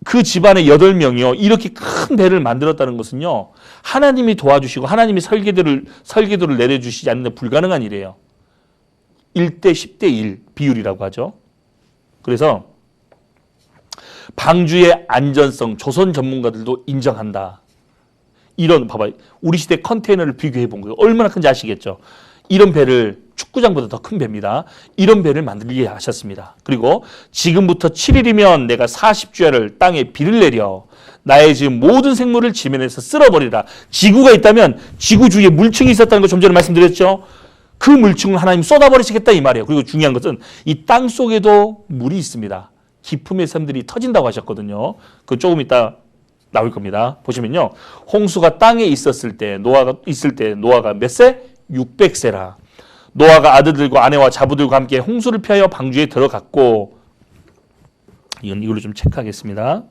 그 집안의 8명이요, 이렇게 큰 배를 만들었다는 것은요, 하나님이 도와주시고 하나님이 설계도를 내려주시지 않는 불가능한 일이에요. 1대 10대 1 비율이라고 하죠. 그래서 방주의 안전성 조선 전문가들도 인정한다. 이런, 봐봐, 우리 시대 컨테이너를 비교해 본 거예요. 얼마나 큰지 아시겠죠? 이런 배를, 축구장보다 더 큰 배입니다. 이런 배를 만들게 하셨습니다. 그리고 지금부터 7일이면 내가 40주야를 땅에 비를 내려 나의 지금 모든 생물을 지면에서 쓸어버리라. 지구가 있다면 지구 주위에 물층이 있었다는 거 좀 전에 말씀드렸죠. 그 물층을 하나님 쏟아버리시겠다 이 말이에요. 그리고 중요한 것은 이 땅 속에도 물이 있습니다. 기품의 샘들이 터진다고 하셨거든요. 그 조금 이따 나올 겁니다. 보시면요, 홍수가 땅에 있었을 때 노아가 몇 세? 600세라. 노아가 아들들과 아내와 자부들과 함께 홍수를 피하여 방주에 들어갔고, 이걸로 좀 체크하겠습니다.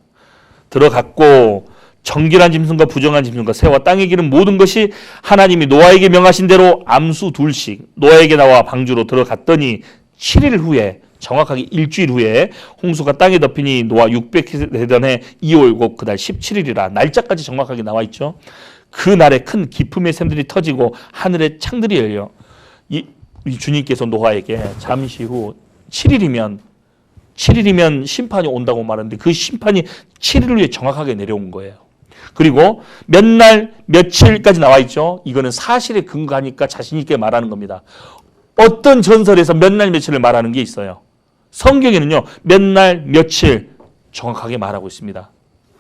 들어갔고 정결한 짐승과 부정한 짐승과 새와 땅에 기는 모든 것이 하나님이 노아에게 명하신 대로 암수 둘씩 노아에게 나와 방주로 들어갔더니 7일 후에 정확하게 일주일 후에 홍수가 땅에 덮이니 노아 600세 되던 해 2월 곧 그달 17일이라 날짜까지 정확하게 나와 있죠. 그 날에 큰 기품의 샘들이 터지고 하늘의 창들이 열려 이 주님께서 노아에게 잠시 후 7일이면 심판이 온다고 말하는데 그 심판이 7일 후에 정확하게 내려온 거예요. 그리고 몇 날 며칠까지 나와 있죠. 이거는 사실에 근거하니까 자신 있게 말하는 겁니다. 어떤 전설에서 몇 날 며칠을 말하는 게 있어요. 성경에는요. 몇 날 며칠 정확하게 말하고 있습니다.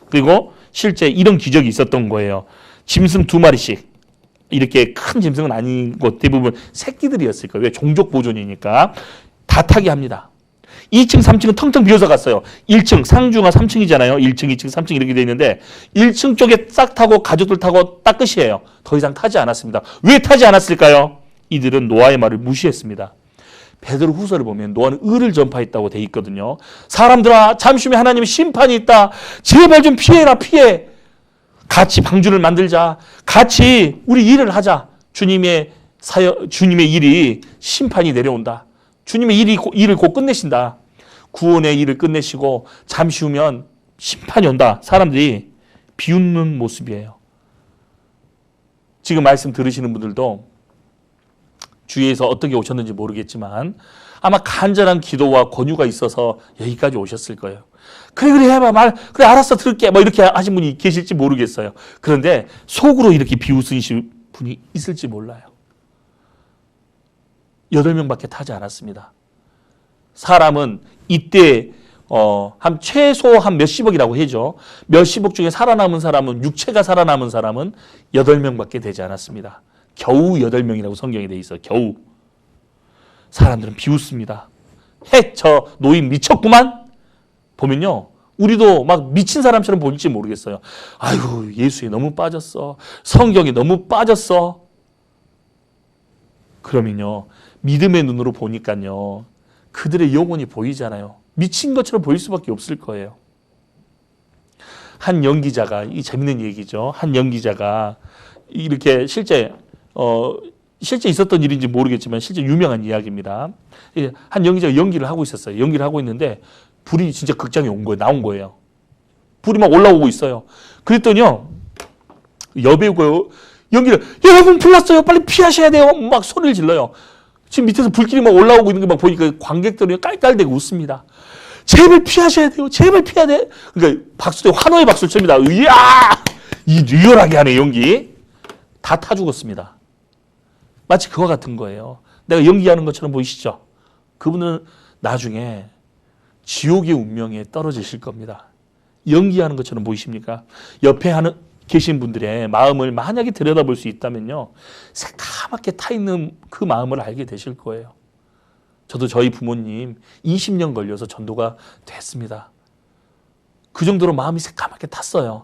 그리고 실제 이런 기적이 있었던 거예요. 짐승 2마리씩 이렇게 큰 짐승은 아니고 대부분 새끼들이었을 거예요. 왜? 종족 보존이니까 다 타게 합니다. 2층, 3층은 텅텅 비어서 갔어요. 1층, 상중하 3층이잖아요. 1층, 2층, 3층 이렇게 돼 있는데 1층 쪽에 싹 타고 가족들 타고 딱 끝이에요. 더 이상 타지 않았습니다. 왜 타지 않았을까요? 이들은 노아의 말을 무시했습니다. 베드로 후서를 보면 노아는 의를 전파했다고 돼 있거든요. 사람들아 잠시 후에 하나님의 심판이 있다. 제발 좀 피해라 피해. 같이 방주를 만들자. 같이 우리 일을 하자. 주님의 일이 심판이 내려온다. 주님의 일을 곧 끝내신다. 구원의 일을 끝내시고 잠시 후면 심판이 온다. 사람들이 비웃는 모습이에요. 지금 말씀 들으시는 분들도 주위에서 어떻게 오셨는지 모르겠지만 아마 간절한 기도와 권유가 있어서 여기까지 오셨을 거예요. 그래 해봐 그래 알았어 들을게 뭐 이렇게 하신 분이 계실지 모르겠어요. 그런데 속으로 이렇게 비웃으신 분이 있을지 몰라요. 8명밖에 타지 않았습니다. 사람은 이때 최소 한 몇십억이라고 해죠. 몇십억 중에 살아남은 사람은 육체가 살아남은 사람은 8명밖에 되지 않았습니다. 겨우 8명이라고 성경에 돼 있어요. 겨우. 사람들은 비웃습니다. 저 노인 미쳤구만. 보면요. 우리도 막 미친 사람처럼 보일지 모르겠어요. 아이고 예수에 너무 빠졌어. 성경에 너무 빠졌어. 그러면요. 믿음의 눈으로 보니까요. 그들의 영혼이 보이잖아요. 미친 것처럼 보일 수밖에 없을 거예요. 한 연기자가 이 재밌는 얘기죠. 한 연기자가 이렇게 실제 있었던 일인지 모르겠지만 실제 유명한 이야기입니다. 한 연기자가 연기를 하고 있었어요. 연기를 하고 있는데 불이 진짜 극장에 나온 거예요. 불이 막 올라오고 있어요. 그랬더니요. 여배우가 연기를 여러분 불 났어요. 빨리 피하셔야 돼요. 막 소리를 질러요. 지금 밑에서 불길이 막 올라오고 있는 게 막 보니까 관객들이 깔깔대고 웃습니다. 제발 피하셔야 돼요. 제발 피해야 돼. 그러니까 박수대 환호의 박수를 칩니다. 이야! 이 리얼하게 하네 연기. 다 타 죽었습니다. 마치 그와 같은 거예요. 내가 연기하는 것처럼 보이시죠? 그분은 나중에 지옥의 운명에 떨어지실 겁니다. 연기하는 것처럼 보이십니까? 옆에 계신 분들의 마음을 만약에 들여다볼 수 있다면요. 새까맣게 타 있는 그 마음을 알게 되실 거예요. 저도 저희 부모님 20년 걸려서 전도가 됐습니다. 그 정도로 마음이 새까맣게 탔어요.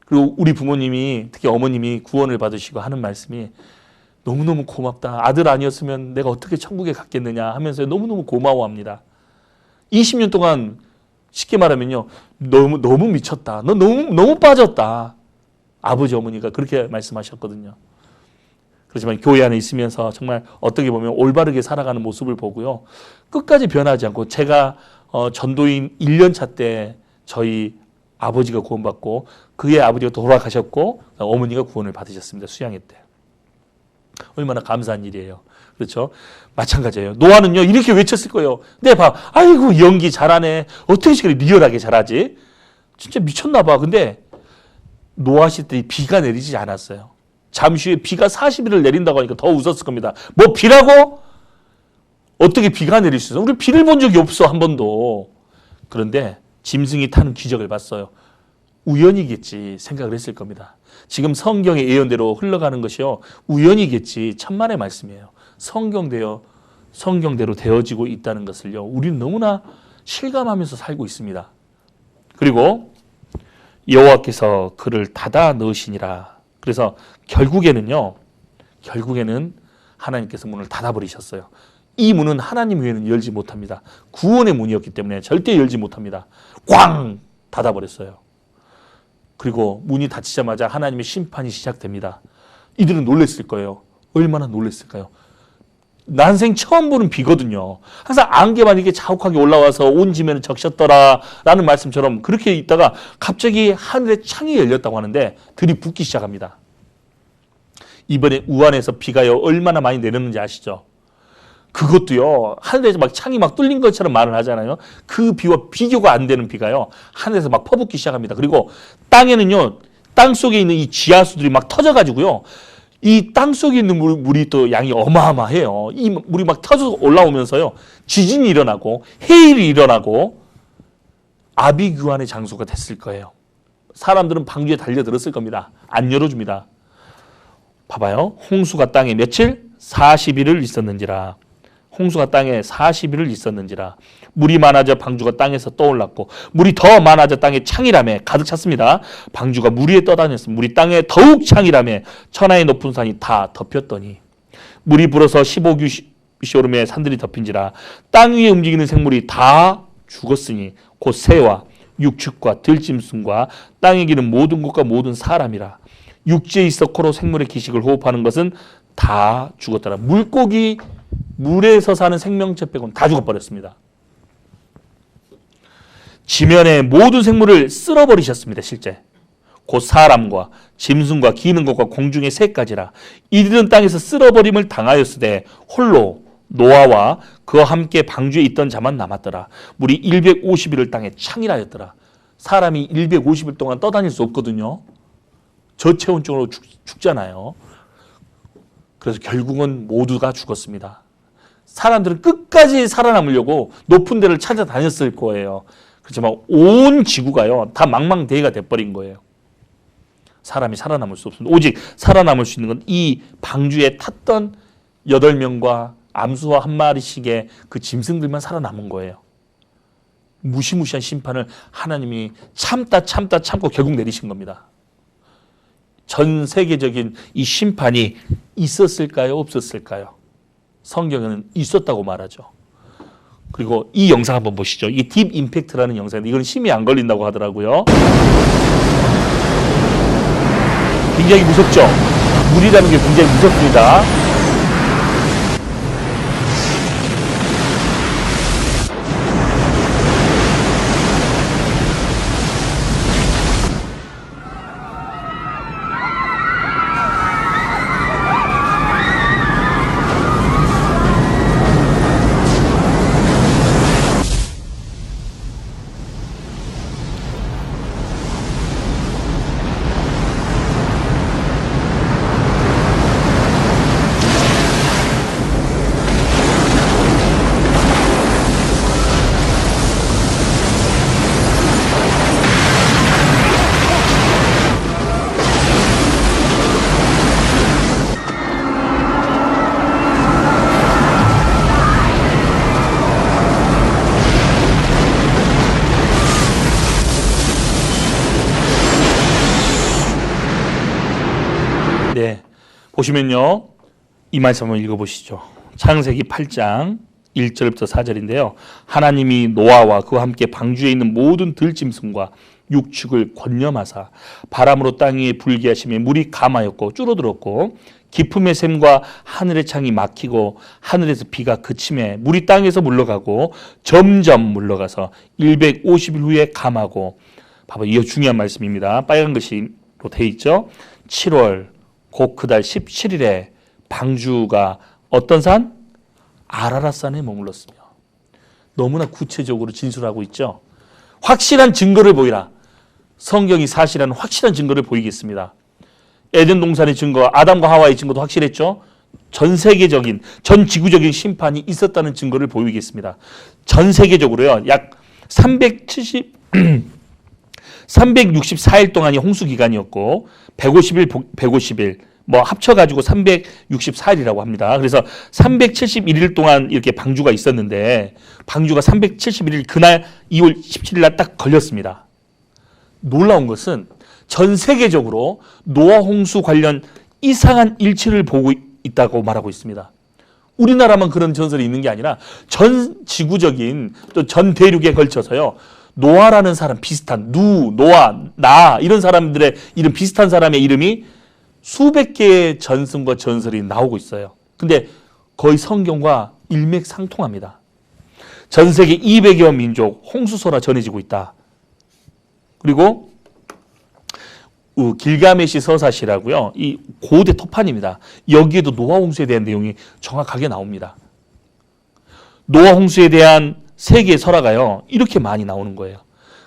그리고 우리 부모님이 특히 어머님이 구원을 받으시고 하는 말씀이 너무너무 고맙다. 아들 아니었으면 내가 어떻게 천국에 갔겠느냐 하면서 너무너무 고마워합니다. 20년 동안 쉽게 말하면요. 너무 미쳤다. 너 너무 빠졌다. 아버지 어머니가 그렇게 말씀하셨거든요. 그렇지만 교회 안에 있으면서 정말 어떻게 보면 올바르게 살아가는 모습을 보고요. 끝까지 변하지 않고 제가 전도인 1년 차 때 저희 아버지가 구원받고 그의 아버지가 돌아가셨고 어머니가 구원을 받으셨습니다. 수양회 때. 얼마나 감사한 일이에요. 그렇죠? 마찬가지예요. 노아는요 이렇게 외쳤을 거예요. 네, 아이고 연기 잘하네. 어떻게 그렇게 리얼하게 잘하지? 진짜 미쳤나 봐. 근데 노아 시대 비가 내리지 않았어요. 잠시 후에 비가 40일을 내린다고 하니까 더 웃었을 겁니다. 뭐 비라고? 어떻게 비가 내릴 수 있어? 우리 비를 본 적이 없어 한 번도. 그런데 짐승이 타는 기적을 봤어요. 우연이겠지 생각을 했을 겁니다. 지금 성경의 예언대로 흘러가는 것이요. 우연이겠지. 천만의 말씀이에요. 성경대로 되어지고 있다는 것을요. 우리는 너무나 실감하면서 살고 있습니다. 그리고 여호와께서 그를 닫아 넣으시니라. 그래서 결국에는 하나님께서 문을 닫아버리셨어요. 이 문은 하나님 외에는 열지 못합니다. 구원의 문이었기 때문에 절대 열지 못합니다. 꽝! 닫아버렸어요. 그리고 문이 닫히자마자 하나님의 심판이 시작됩니다. 이들은 놀랬을 거예요. 얼마나 놀랬을까요? 난생 처음 보는 비거든요. 항상 안개만 이렇게 자욱하게 올라와서 온 지면은 적셨더라라는 말씀처럼 그렇게 있다가 갑자기 하늘에 창이 열렸다고 하는데 들이붓기 시작합니다. 이번에 우한에서 비가요 얼마나 많이 내렸는지 아시죠? 그것도요 하늘에서 막 창이 막 뚫린 것처럼 말을 하잖아요. 그 비와 비교가 안 되는 비가요 하늘에서 막 퍼붓기 시작합니다. 그리고 땅에는요 땅 속에 있는 이 지하수들이 막 터져가지고요 이 땅 속에 있는 물이 또 양이 어마어마해요. 이 물이 막 터져 올라오면서요 지진이 일어나고 해일이 일어나고 아비규환의 장소가 됐을 거예요. 사람들은 방주에 달려들었을 겁니다. 안 열어줍니다. 봐봐요. 홍수가 땅에 며칠? 40일을 있었는지라. 홍수가 땅에 40일을 있었는지라. 물이 많아져 방주가 땅에서 떠올랐고 물이 더 많아져 땅에 창이라며 가득 찼습니다. 방주가 물 위에 떠다녔습니다. 물이 땅에 더욱 창이라며 천하의 높은 산이 다 덮였더니 물이 불어서 15규시 오름에 산들이 덮인지라. 땅 위에 움직이는 생물이 다 죽었으니 곧 새와 육축과 들짐승과 땅에 기는 모든 것과 모든 사람이라. 육지에 있어 코로 생물의 기식을 호흡하는 것은 다 죽었더라. 물고기 물에서 사는 생명체 빼고는 다 죽어버렸습니다. 지면의 모든 생물을 쓸어버리셨습니다. 실제 곧 사람과 짐승과 기는 것과 공중의 새까지라. 이들은 땅에서 쓸어버림을 당하였으되 홀로 노아와 그와 함께 방주에 있던 자만 남았더라. 물이 150일을 땅에 창이라였더라. 사람이 150일 동안 떠다닐 수 없거든요. 저체온증으로 죽잖아요. 그래서 결국은 모두가 죽었습니다. 사람들은 끝까지 살아남으려고 높은 데를 찾아다녔을 거예요. 그렇지만 온 지구가요 다 망망대해가 돼버린 거예요. 사람이 살아남을 수 없습니다. 오직 살아남을 수 있는 건 이 방주에 탔던 8명과 암수와 한 마리씩의 그 짐승들만 살아남은 거예요. 무시무시한 심판을 하나님이 참고 결국 내리신 겁니다. 전 세계적인 이 심판이 있었을까요? 없었을까요? 성경에는 있었다고 말하죠. 그리고 이 영상 한번 보시죠. 이 딥 임팩트라는 영상인데 이건 심히 안 걸린다고 하더라고요. 굉장히 무섭죠? 물이라는 게 굉장히 무섭습니다. 네, 보시면요. 이 말씀 한번 읽어보시죠. 창세기 8장 1절부터 4절인데요. 하나님이 노아와 그와 함께 방주에 있는 모든 들짐승과 육축을 권념하사 바람으로 땅 위에 불게 하시며 물이 감하였고 줄어들었고 깊음의 샘과 하늘의 창이 막히고 하늘에서 비가 그치매 물이 땅에서 물러가고 점점 물러가서 150일 후에 감하고 봐봐, 이거 중요한 말씀입니다. 빨간 글씨로 돼 있죠. 7월 곧 그달 17일에 방주가 어떤 산? 아라랏산에 머물렀으며. 너무나 구체적으로 진술하고 있죠. 확실한 증거를 보이라. 성경이 사실한 확실한 증거를 보이겠습니다. 에덴 동산의 증거, 아담과 하와의 증거도 확실했죠. 전 세계적인, 전 지구적인 심판이 있었다는 증거를 보이겠습니다. 전 세계적으로요. 약 364일 동안이 홍수 기간이었고 150일 뭐 합쳐가지고 364일이라고 합니다. 그래서 371일 동안 이렇게 방주가 있었는데 방주가 371일 그날 2월 17일 날 딱 걸렸습니다. 놀라운 것은 전 세계적으로 노아 홍수 관련 이상한 일치를 보고 있다고 말하고 있습니다. 우리나라만 그런 전설이 있는 게 아니라 전 지구적인 또 전 대륙에 걸쳐서요. 노아라는 사람 비슷한 노아, 나 이런 사람들의 이름 비슷한 사람의 이름이 수백 개의 전승과 전설이 나오고 있어요. 근데 거의 성경과 일맥상통합니다. 전 세계 200여 민족 홍수소라 전해지고 있다. 그리고 길가메시 서사시라고요. 이 고대 토판입니다. 여기에도 노아 홍수에 대한 내용이 정확하게 나옵니다. 노아 홍수에 대한 세계의 설화가요. 이렇게 많이 나오는 거예요.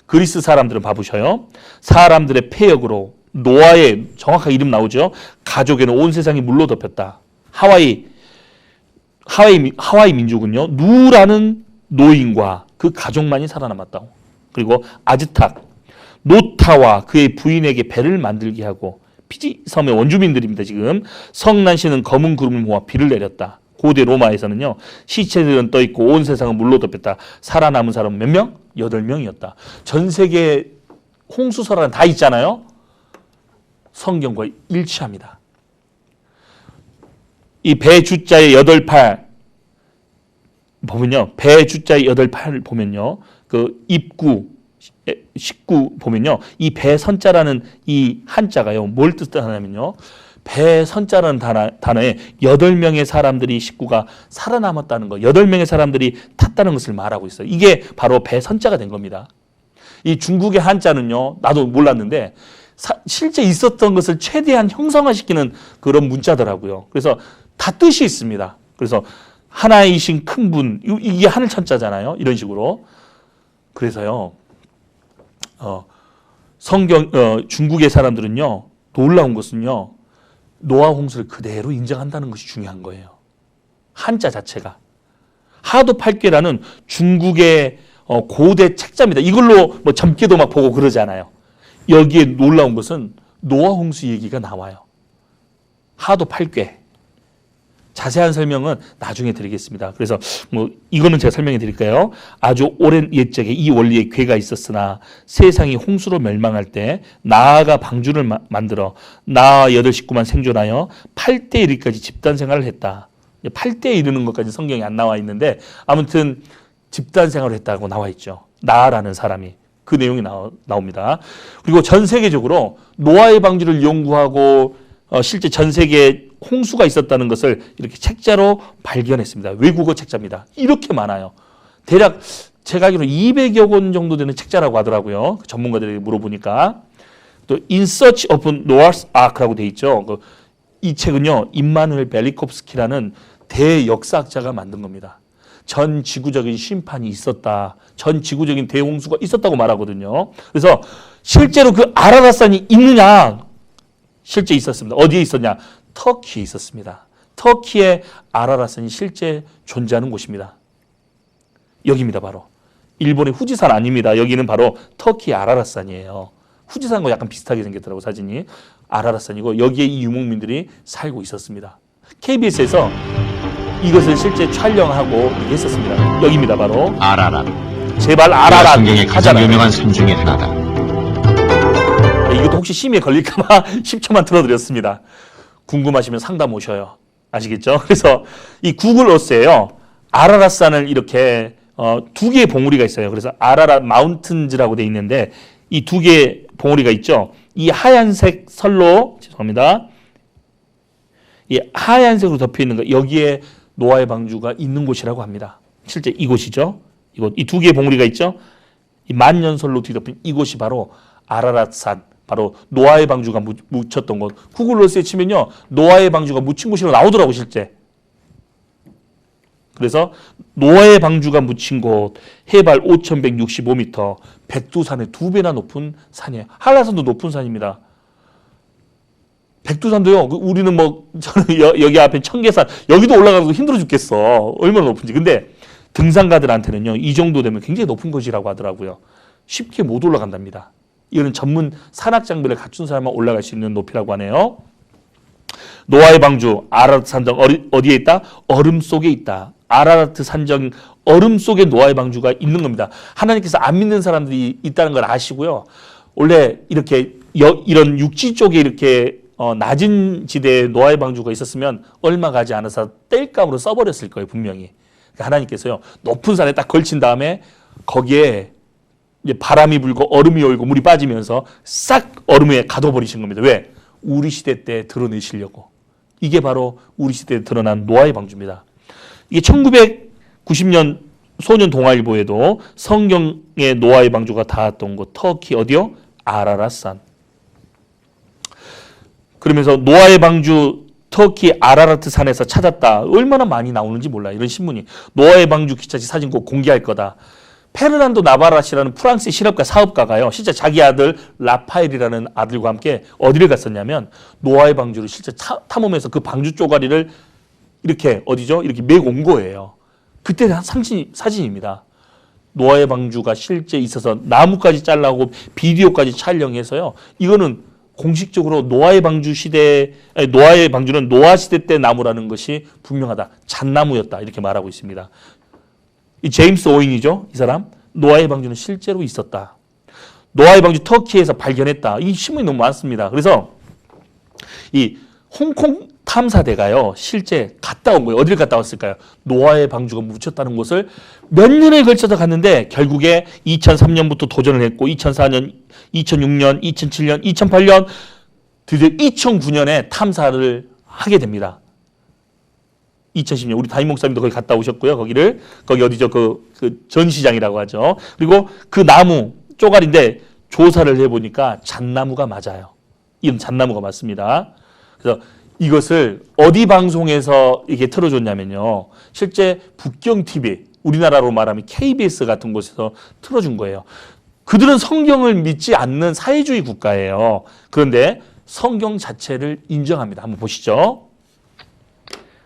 그리스 사람들은 봐보셔요. 사람들의 폐역으로 노아의 정확하게 이름 나오죠. 가족에는 온 세상이 물로 덮였다. 하와이 민족은요. 누라는 노인과 그 가족만이 살아남았다고. 그리고 아즈탁 노타와 그의 부인에게 배를 만들게 하고 피지 섬의 원주민들입니다. 지금 성난시는 검은 구름을 모아 비를 내렸다. 고대 로마에서는요. 시체들은 떠있고 온 세상은 물로 덮였다. 살아남은 사람은 몇 명? 8명이었다. 전 세계 홍수설화는 다 있잖아요. 성경과 일치합니다. 이 배 주자의 8팔 보면요. 배 주자의 8팔 보면요. 그 입구 19 보면요. 이 배선자라는 이 한자가요. 뭘 뜻하냐면요. 배선자라는 단어에 8명의 사람들이 식구가 살아남았다는 거. 8명의 사람들이 탔다는 것을 말하고 있어요. 이게 바로 배선자가 된 겁니다. 이 중국의 한자는요. 나도 몰랐는데 실제 있었던 것을 최대한 형성화시키는 그런 문자더라고요. 그래서 다 뜻이 있습니다. 그래서 하나이신 큰 분, 이게 하늘 천자잖아요. 이런 식으로. 그래서요. 중국의 사람들은요. 놀라운 것은요. 노아 홍수를 그대로 인정한다는 것이 중요한 거예요. 한자 자체가. 하도 팔괘라는 중국의 고대 책자입니다. 이걸로 뭐 점괘도 막 보고 그러잖아요. 여기에 놀라운 것은 노아 홍수 얘기가 나와요. 하도 팔괘. 자세한 설명은 나중에 드리겠습니다. 그래서 뭐 이거는 제가 설명해 드릴까요? 아주 오랜 옛적에 이 원리에 괴가 있었으나 세상이 홍수로 멸망할 때 나아가 방주를 만들어 나아 8 식구만 생존하여 8대 1까지 집단 생활을 했다. 8대에 이르는 것까지 성경이 안 나와 있는데 아무튼 집단 생활을 했다고 나와 있죠. 나아라는 사람이. 그 내용이 나옵니다. 그리고 전 세계적으로 노아의 방주를 연구하고 실제 전 세계에 홍수가 있었다는 것을 이렇게 책자로 발견했습니다. 외국어 책자입니다. 이렇게 많아요. 대략 제가 알기로 200여 권 정도 되는 책자라고 하더라고요. 전문가들에게 물어보니까. 또 In Search of Noah's Ark라고 돼 있죠. 이 책은요. 임마누엘 벨리콥스키라는 대역사학자가 만든 겁니다. 전 지구적인 심판이 있었다. 전 지구적인 대홍수가 있었다고 말하거든요. 그래서 실제로 그 아라рат산이 있느냐? 실제 있었습니다. 어디에 있었냐? 터키에 있었습니다. 터키의 아라рат산이 실제 존재하는 곳입니다. 여기입니다. 바로. 일본의 후지산 아닙니다. 여기는 바로 터키의 아라рат산이에요. 후지산과 약간 비슷하게 생겼더라고 사진이. 아라рат산이고 여기에 이 유목민들이 살고 있었습니다. KBS에서 이것을 실제 촬영하고 했었습니다. 여기입니다. 바로.
아라랏.
제발 아라랏.
성경의 가장
하잖아요.
유명한 섬 중에 하나다.
이것도 혹시 심의에 걸릴까봐 10초만 틀어드렸습니다. 궁금하시면 상담 오셔요. 아시겠죠? 그래서 이 구글 어스에요. 아라랏산을 이렇게 2개의 봉우리가 있어요. 그래서 아라랏 마운튼즈라고 돼 있는데 이 2개의 봉우리가 있죠. 이 하얀색 설로 죄송합니다. 이 하얀색으로 덮여 있는 거 여기에 노아의 방주가 있는 곳이라고 합니다. 실제 이곳이죠. 이곳 이 2개의 봉우리가 있죠. 이 만년설로 뒤덮인 이곳이 바로 아라랏산. 바로 노아의 방주가 묻혔던 곳. 구글어스에 치면요. 노아의 방주가 묻힌 곳이라고 나오더라고 실제. 그래서 노아의 방주가 묻힌 곳 해발 5,165m 백두산의 2배나 높은 산이에요. 한라산도 높은 산입니다. 백두산도요. 우리는 뭐 저는 여기 앞에 청계산 여기도 올라가서 힘들어 죽겠어. 얼마나 높은지. 근데 등산가들한테는요. 이 정도 되면 굉장히 높은 곳이라고 하더라고요. 쉽게 못 올라간답니다. 이거는 전문 산악 장비를 갖춘 사람만 올라갈 수 있는 높이라고 하네요. 노아의 방주 아라랏 산정 어디에 있다? 얼음 속에 있다. 아라랏 산정 얼음 속에 노아의 방주가 있는 겁니다. 하나님께서 안 믿는 사람들이 있다는 걸 아시고요. 원래 이렇게 이런 육지 쪽에 이렇게 낮은 지대에 노아의 방주가 있었으면 얼마 가지 않아서 땔감으로 써버렸을 거예요. 분명히. 그러니까 하나님께서요. 높은 산에 딱 걸친 다음에 거기에 이제 바람이 불고 얼음이 얼고 물이 빠지면서 싹 얼음에 가둬버리신 겁니다. 왜? 우리 시대 때 드러내시려고. 이게 바로 우리 시대에 드러난 노아의 방주입니다. 이게 1990년 소년 동아일보에도 성경의 노아의 방주가 닿았던 곳 터키 어디요? 아라랏산. 그러면서 노아의 방주 터키 아라라트 산에서 찾았다. 얼마나 많이 나오는지 몰라. 이런 신문이. 노아의 방주 기차지 사진 꼭 공개할 거다. 페르난도 나바라시라는 프랑스 실업가 사업가가요. 실제 자기 아들 라파엘이라는 아들과 함께 어디를 갔었냐면 노아의 방주를 실제 탐험해서 그 방주 쪼가리를 이렇게 어디죠? 이렇게 메고 온 거예요. 그때 사진입니다. 노아의 방주가 실제 있어서 나무까지 잘라고 비디오까지 촬영해서요. 이거는 공식적으로 노아의 방주 시대, 아니, 노아의 방주는 노아 시대 때 나무라는 것이 분명하다. 잣나무였다. 이렇게 말하고 있습니다. 이 제임스 오인이죠. 이 사람. 노아의 방주는 실제로 있었다. 노아의 방주 터키에서 발견했다. 이 신문이 너무 많습니다. 그래서 이 홍콩 탐사대가요. 실제 갔다 온 거예요. 어디를 갔다 왔을까요? 노아의 방주가 묻혔다는 곳을 몇 년에 걸쳐서 갔는데 결국에 2003년부터 도전을 했고 2004년, 2006년, 2007년, 2008년 드디어 2009년에 탐사를 하게 됩니다. 2010년 우리 담임 목사님도 거기 갔다 오셨고요. 거기 어디죠? 그 전시장이라고 하죠. 그리고 그 나무 쪼가리인데 조사를 해보니까 잣나무가 맞아요. 이건 잣나무가 맞습니다. 그래서 이것을 어디 방송에서 이게 틀어줬냐면요. 실제 북경 TV, 우리나라로 말하면 KBS 같은 곳에서 틀어준 거예요. 그들은 성경을 믿지 않는 사회주의 국가예요. 그런데 성경 자체를 인정합니다. 한번 보시죠.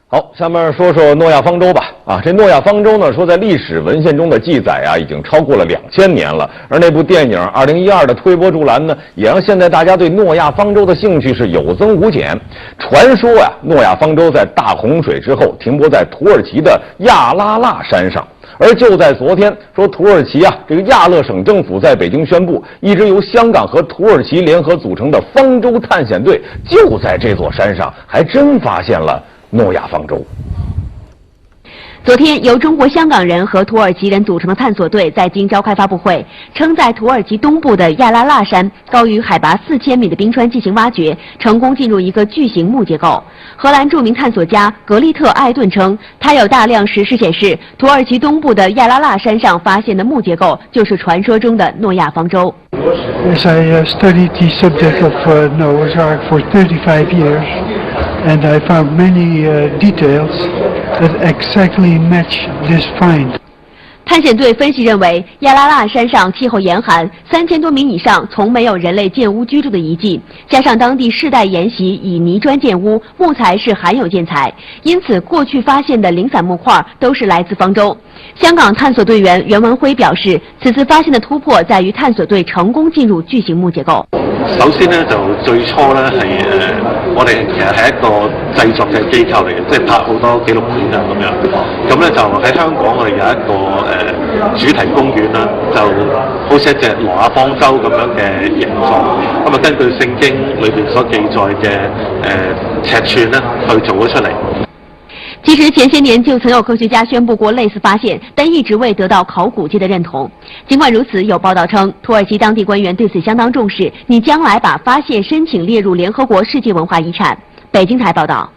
好，下面说说诺亚方舟吧。这诺亚方舟呢，说在历史文献中的记载啊，已经超过了2000年了。而那部电影2012的推波助澜呢，也让现在大家对诺亚方舟的兴趣是有增无减。传说呀，诺亚方舟在大洪水之后停泊在土耳其的亚拉腊山上。而就在昨天，说土耳其啊，这个亚勒省政府在北京宣布，一支由香港和土耳其联合组成的方舟探险队就在这座山上，还真发现了诺亚方舟。
昨天，由中国香港人和土耳其人组成的探索队在京召开发布会，称在土耳其东部的亚拉腊山高于海拔4000米的冰川进行挖掘，成功进入一个巨型木结构。荷兰著名探索家格利特·艾顿称，他有大量石狮显示，土耳其东部的亚拉腊山上发现的木结构就是传说中的诺亚方舟。
Yes, I studied the subject of Noah's Ark for 35 years, and I found many details that exactly match this find.
探险队分析认为，亚拉腊山上气候严寒，3000多米以上从没有人类建屋居住的遗迹，加上当地世代沿袭以泥砖建屋，木材是罕有建材，因此过去发现的零散木块都是来自方舟。香港探索队员袁文辉表示，此次發現嘅突破在於探索隊成功進入巨型木結構。
首先咧，就最初咧係我哋其實係一個製作嘅機構嚟嘅，即係拍好多紀錄片啊咁樣。咁咧就喺香港我哋有一個主題公園啦，就好似一隻挪亞方舟咁樣嘅形狀。咁啊，根據聖經裏邊所記載嘅尺寸咧，去做咗出嚟。
其實前些年就曾有科學家宣布過類似發現，但一直未得到考古界的認同。儘管如此，有報道稱，土耳其當地官員對此相當重視，擬將來把發現申請列入聯合國世界文化遺產。北京台報道。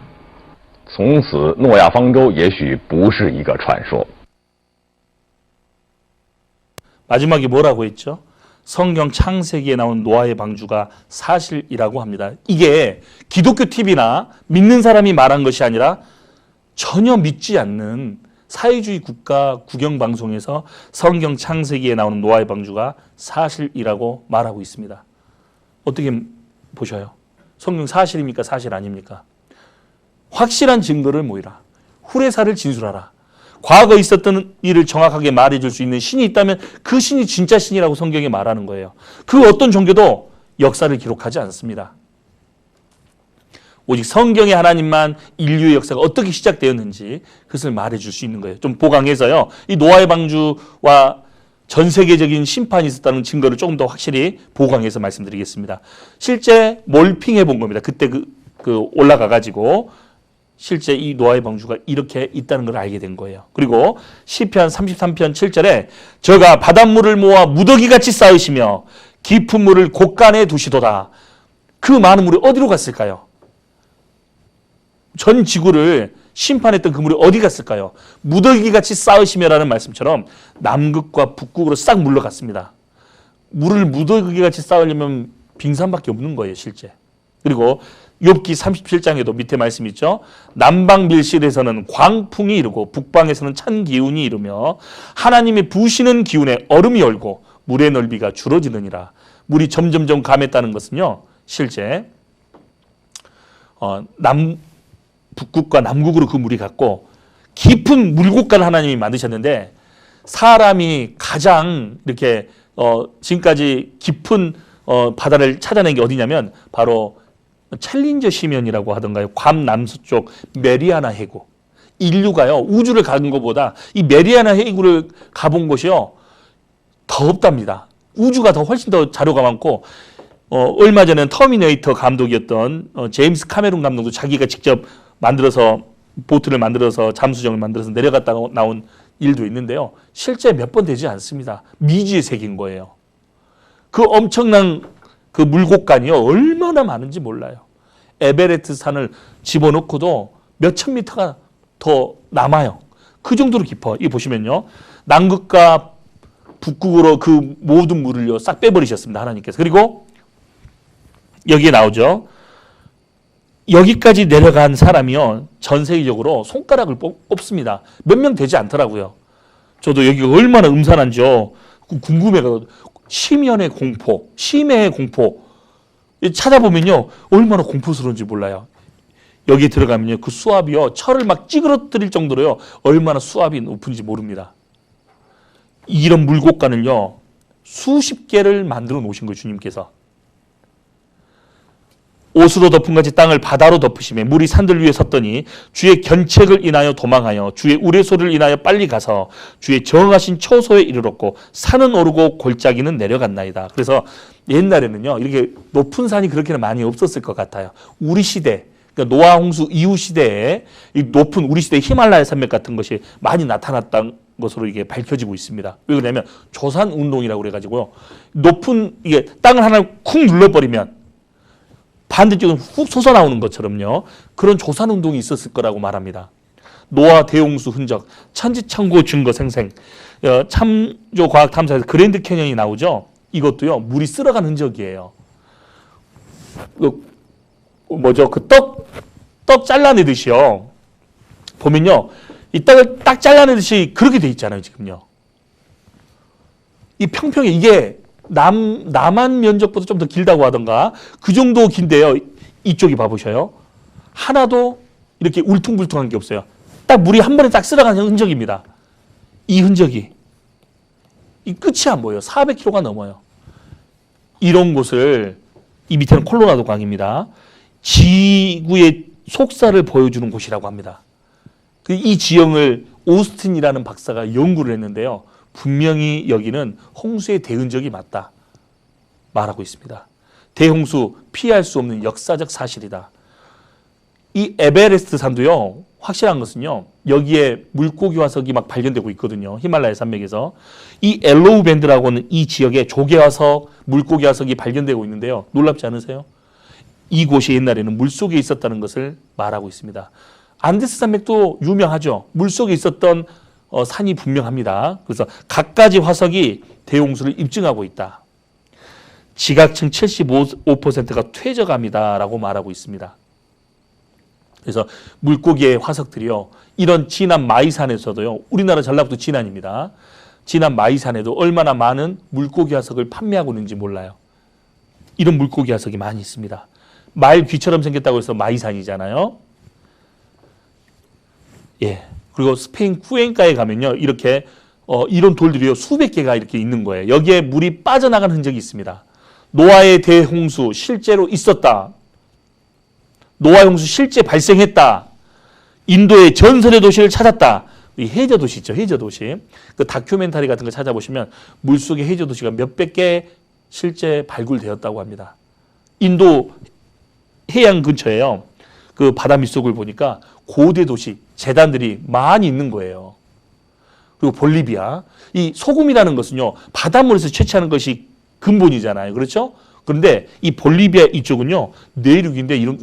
從此，諾亞方舟也許不是一個傳說。
마지막에 뭐라고 했죠? 성경 창세기에 나온 노아의 방주가 사실이라고 합니다. 이게 기독교 TV나 믿는 사람이 말한 것이 아니라 전혀 믿지 않는 사회주의 국가 국영방송에서 성경 창세기에 나오는 노아의 방주가 사실이라고 말하고 있습니다. 어떻게 보셔요? 성경 사실입니까? 사실 아닙니까? 확실한 증거를 모이라. 후레사를 진술하라. 과거 있었던 일을 정확하게 말해줄 수 있는 신이 있다면 그 신이 진짜 신이라고 성경에 말하는 거예요. 그 어떤 종교도 역사를 기록하지 않습니다. 오직 성경의 하나님만 인류의 역사가 어떻게 시작되었는지 그것을 말해줄 수 있는 거예요. 좀 보강해서요. 이 노아의 방주와 전 세계적인 심판이 있었다는 증거를 조금 더 확실히 보강해서 말씀드리겠습니다. 실제 몰핑해 본 겁니다. 그때 올라가가지고 실제 이 노아의 방주가 이렇게 있다는 걸 알게 된 거예요. 그리고 시편 33편 7절에 저가 바닷물을 모아 무더기같이 쌓으시며 깊은 물을 곳간에 두시도다. 그 많은 물이 어디로 갔을까요? 전 지구를 심판했던 그 물이 어디 갔을까요? 무더기같이 쌓으시며라는 말씀처럼 남극과 북극으로 싹 물러갔습니다. 물을 무더기같이 쌓으려면 빙산밖에 없는 거예요, 실제. 그리고 욥기 37장에도 밑에 말씀 있죠. 남방 밀실에서는 광풍이 이르고 북방에서는 찬 기운이 이르며 하나님의 부시는 기운에 얼음이 얼고 물의 넓이가 줄어지느니라. 물이 점점점 감했다는 것은요, 실제 북극과 남극으로 그 물이 갔고 깊은 물곳간을 하나님이 만드셨는데 사람이 가장 이렇게 지금까지 깊은 바다를 찾아낸 게 어디냐면 바로 챌린저 심연이라고 하던가요. 괌 남서쪽 메리아나 해구. 인류가요 우주를 가는 것보다 이 메리아나 해구를 가본 곳이요 더 없답니다. 우주가 더 훨씬 더 자료가 많고 얼마 전에 터미네이터 감독이었던 제임스 카메론 감독도 자기가 직접 만들어서 보트를 만들어서 잠수정을 만들어서 내려갔다가 나온 일도 있는데요. 실제 몇 번 되지 않습니다. 미지의 세계인 거예요. 그 엄청난 그 물곳간이요 얼마나 많은지 몰라요. 에베레스트 산을 집어넣고도 몇천 미터가 더 남아요. 그 정도로 깊어. 이 보시면요. 남극과 북극으로 그 모든 물을요 싹 빼버리셨습니다. 하나님께서. 그리고 여기에 나오죠. 여기까지 내려간 사람이요 전 세계적으로 손가락을 뽑습니다. 몇 명 되지 않더라고요. 저도 여기가 얼마나 음산한지요 궁금해가지고 심연의 공포, 심해의 공포 찾아보면요 얼마나 공포스러운지 몰라요. 여기에 들어가면요 그 수압이요 철을 막 찌그러뜨릴 정도로요 얼마나 수압이 높은지 모릅니다. 이런 물곳간을요 수십 개를 만들어 놓으신 거예요. 주님께서. 옷으로 덮은 같이 땅을 바다로 덮으시며 물이 산들 위에 섰더니 주의 견책을 인하여 도망하여 주의 우레소리를 인하여 빨리 가서 주의 정하신 처소에 이르렀고 산은 오르고 골짜기는 내려갔나이다. 그래서 옛날에는요 이렇게 높은 산이 그렇게는 많이 없었을 것 같아요. 우리 시대 그러니까 노아 홍수 이후 시대에 이 높은 우리 시대 히말라야 산맥 같은 것이 많이 나타났던 것으로 이게 밝혀지고 있습니다. 왜 그러냐면 조산 운동이라고 그래가지고요 높은 이게 땅을 하나 쿵 눌러버리면 반대쪽은 훅 솟아나오는 것처럼요. 그런 조산운동이 있었을 거라고 말합니다. 노아 대홍수 흔적, 천지창고 증거 생생, 참조과학탐사에서 그랜드 캐년이 나오죠. 이것도요. 물이 쓸어간 흔적이에요. 떡 잘라내듯이요. 보면요. 이 떡을 딱 잘라내듯이 그렇게 돼 있잖아요. 지금요. 이 평평해. 이게 남한 면적보다 좀 더 길다고 하던가 그 정도 긴데요. 이쪽이 봐보셔요. 하나도 이렇게 울퉁불퉁한 게 없어요. 딱 물이 한 번에 딱 쓸어가는 흔적입니다. 이 흔적이 이 끝이 안 보여요. 400km가 넘어요. 이런 곳을 이 밑에는 콜로라도 강입니다. 지구의 속살을 보여주는 곳이라고 합니다. 이 지형을 오스틴이라는 박사가 연구를 했는데요. 분명히 여기는 홍수의 대흔적이 맞다 말하고 있습니다. 대홍수 피할 수 없는 역사적 사실이다. 이 에베레스트 산도요 확실한 것은요 여기에 물고기 화석이 막 발견되고 있거든요. 히말라야 산맥에서 이 엘로우 밴드라고 하는 이 지역에 조개 화석, 물고기 화석이 발견되고 있는데요. 놀랍지 않으세요? 이곳이 옛날에는 물속에 있었다는 것을 말하고 있습니다. 안데스 산맥도 유명하죠. 물속에 있었던 산이 분명합니다. 그래서 갖가지 화석이 대홍수를 입증하고 있다. 지각층 75%가 퇴적합니다라고 말하고 있습니다. 그래서 물고기의 화석들이요. 이런 진안 마이산에서도요. 우리나라 전라북도 진안입니다. 진안 마이산에도 얼마나 많은 물고기 화석을 판매하고 있는지 몰라요. 이런 물고기 화석이 많이 있습니다. 말 귀처럼 생겼다고 해서 마이산이잖아요. 예. 그리고 스페인 쿠엔카에 가면요. 이렇게 이런 돌들이요. 수백 개가 이렇게 있는 거예요. 여기에 물이 빠져나간 흔적이 있습니다. 노아의 대홍수 실제로 있었다. 노아 홍수 실제 발생했다. 인도의 전설의 도시를 찾았다. 이 해저 도시 있죠. 해저 도시. 그 다큐멘터리 같은 거 찾아보시면 물속의 해저 도시가 몇백 개 실제 발굴되었다고 합니다. 인도 해양 근처에요. 그 바다 밑속을 보니까 고대 도시, 재단들이 많이 있는 거예요. 그리고 볼리비아. 이 소금이라는 것은요. 바닷물에서 채취하는 것이 근본이잖아요. 그렇죠? 그런데 이 볼리비아 이쪽은요. 내륙인데 이런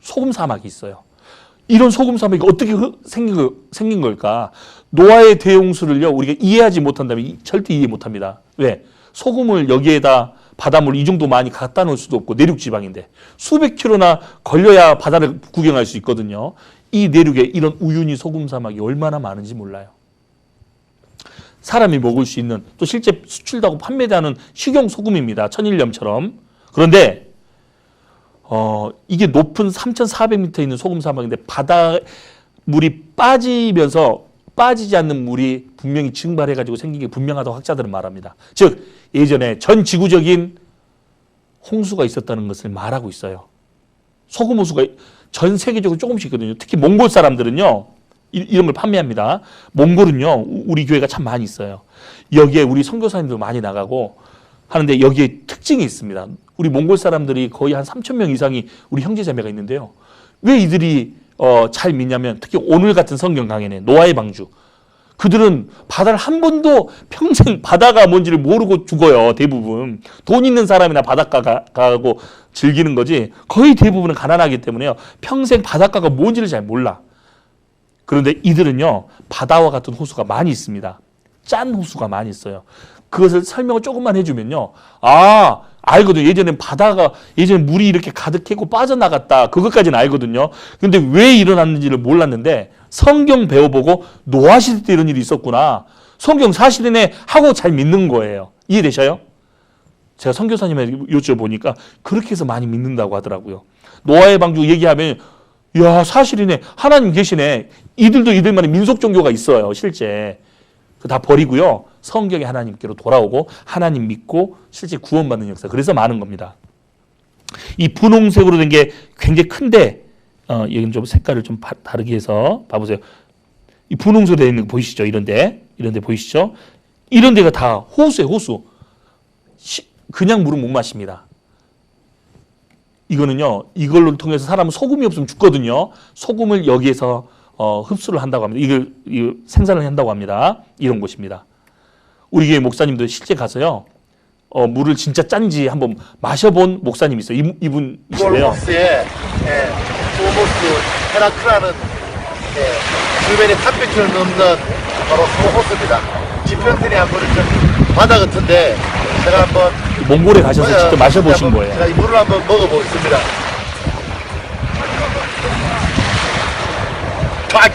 소금 사막이 있어요. 이런 소금 사막이 어떻게 생긴 걸까? 노아의 대홍수를요, 우리가 이해하지 못한다면 절대 이해 못합니다. 왜? 소금을 여기에다 바닷물 이 정도 많이 갖다 놓을 수도 없고, 내륙 지방인데 수백 킬로나 걸려야 바다를 구경할 수 있거든요. 이 내륙에 이런 우유니 소금 사막이 얼마나 많은지 몰라요. 사람이 먹을 수 있는, 또 실제 수출도 하고 판매되는 식용 소금입니다. 천일염처럼. 그런데 이게 높은 3,400m 있는 소금 사막인데 바닷물이 빠지지 않는 물이 분명히 증발해가지고 생긴 게 분명하다고 학자들은 말합니다. 즉 예전에 전 지구적인 홍수가 있었다는 것을 말하고 있어요. 소금 호수가 전 세계적으로 조금씩 있거든요. 특히 몽골 사람들은요, 이런 걸 판매합니다. 몽골은요, 우리 교회가 참 많이 있어요. 여기에 우리 선교사님들 많이 나가고 하는데 여기에 특징이 있습니다. 우리 몽골 사람들이 거의 한 3,000명 이상이 우리 형제자매가 있는데요. 왜 이들이 잘 믿냐면, 특히 오늘 같은 성경 강해는 노아의 방주. 그들은 바다를 한 번도 평생 바다가 뭔지를 모르고 죽어요. 대부분. 돈 있는 사람이나 바닷가 가고 즐기는 거지, 거의 대부분은 가난하기 때문에요. 평생 바닷가가 뭔지를 잘 몰라. 그런데 이들은요, 바다와 같은 호수가 많이 있습니다. 짠 호수가 많이 있어요. 그것을 설명을 조금만 해주면요, 알거든요. 예전에 물이 이렇게 가득했고 빠져나갔다. 그것까지는 알거든요. 근데 왜 일어났는지를 몰랐는데 성경 배워보고 노아 시대 때 이런 일이 있었구나. 성경 사실이네 하고 잘 믿는 거예요. 이해되셔요? 제가 선교사님한테 여쭤보니까 그렇게 해서 많이 믿는다고 하더라고요. 노아의 방주 얘기하면, 야, 사실이네. 하나님 계시네. 이들도 이들만의 민속 종교가 있어요. 실제. 다 버리고요, 성경의 하나님께로 돌아오고 하나님 믿고 실제 구원받는 역사. 그래서 많은 겁니다. 이 분홍색으로 된 게 굉장히 큰데, 이건 좀 색깔을 좀 다르게 해서 봐보세요. 이 분홍색으로 되어 있는 거 보이시죠? 이런데 보이시죠? 이런 데가 다 호수예요. 호수. 그냥 물은 못 마십니다. 이거는요, 이걸로 통해서 사람은 소금이 없으면 죽거든요. 소금을 여기에서 흡수를 한다고 합니다. 이걸 생산을 한다고 합니다. 이런 곳입니다. 우리 교회 목사님도 실제 가서요, 물을 진짜 짠지 한번 마셔본 목사님이 있어요. 이분이신데요.
호수에 소호수 헤라크라는 주변에 300km 넘는 바로 소호수입니다. 지평선이 한번 바다 같은데 제가 한번
몽골에 가셔서 직접 마셔보신 거예요.
제가 이 물을 한번 먹어보겠습니다. 쫙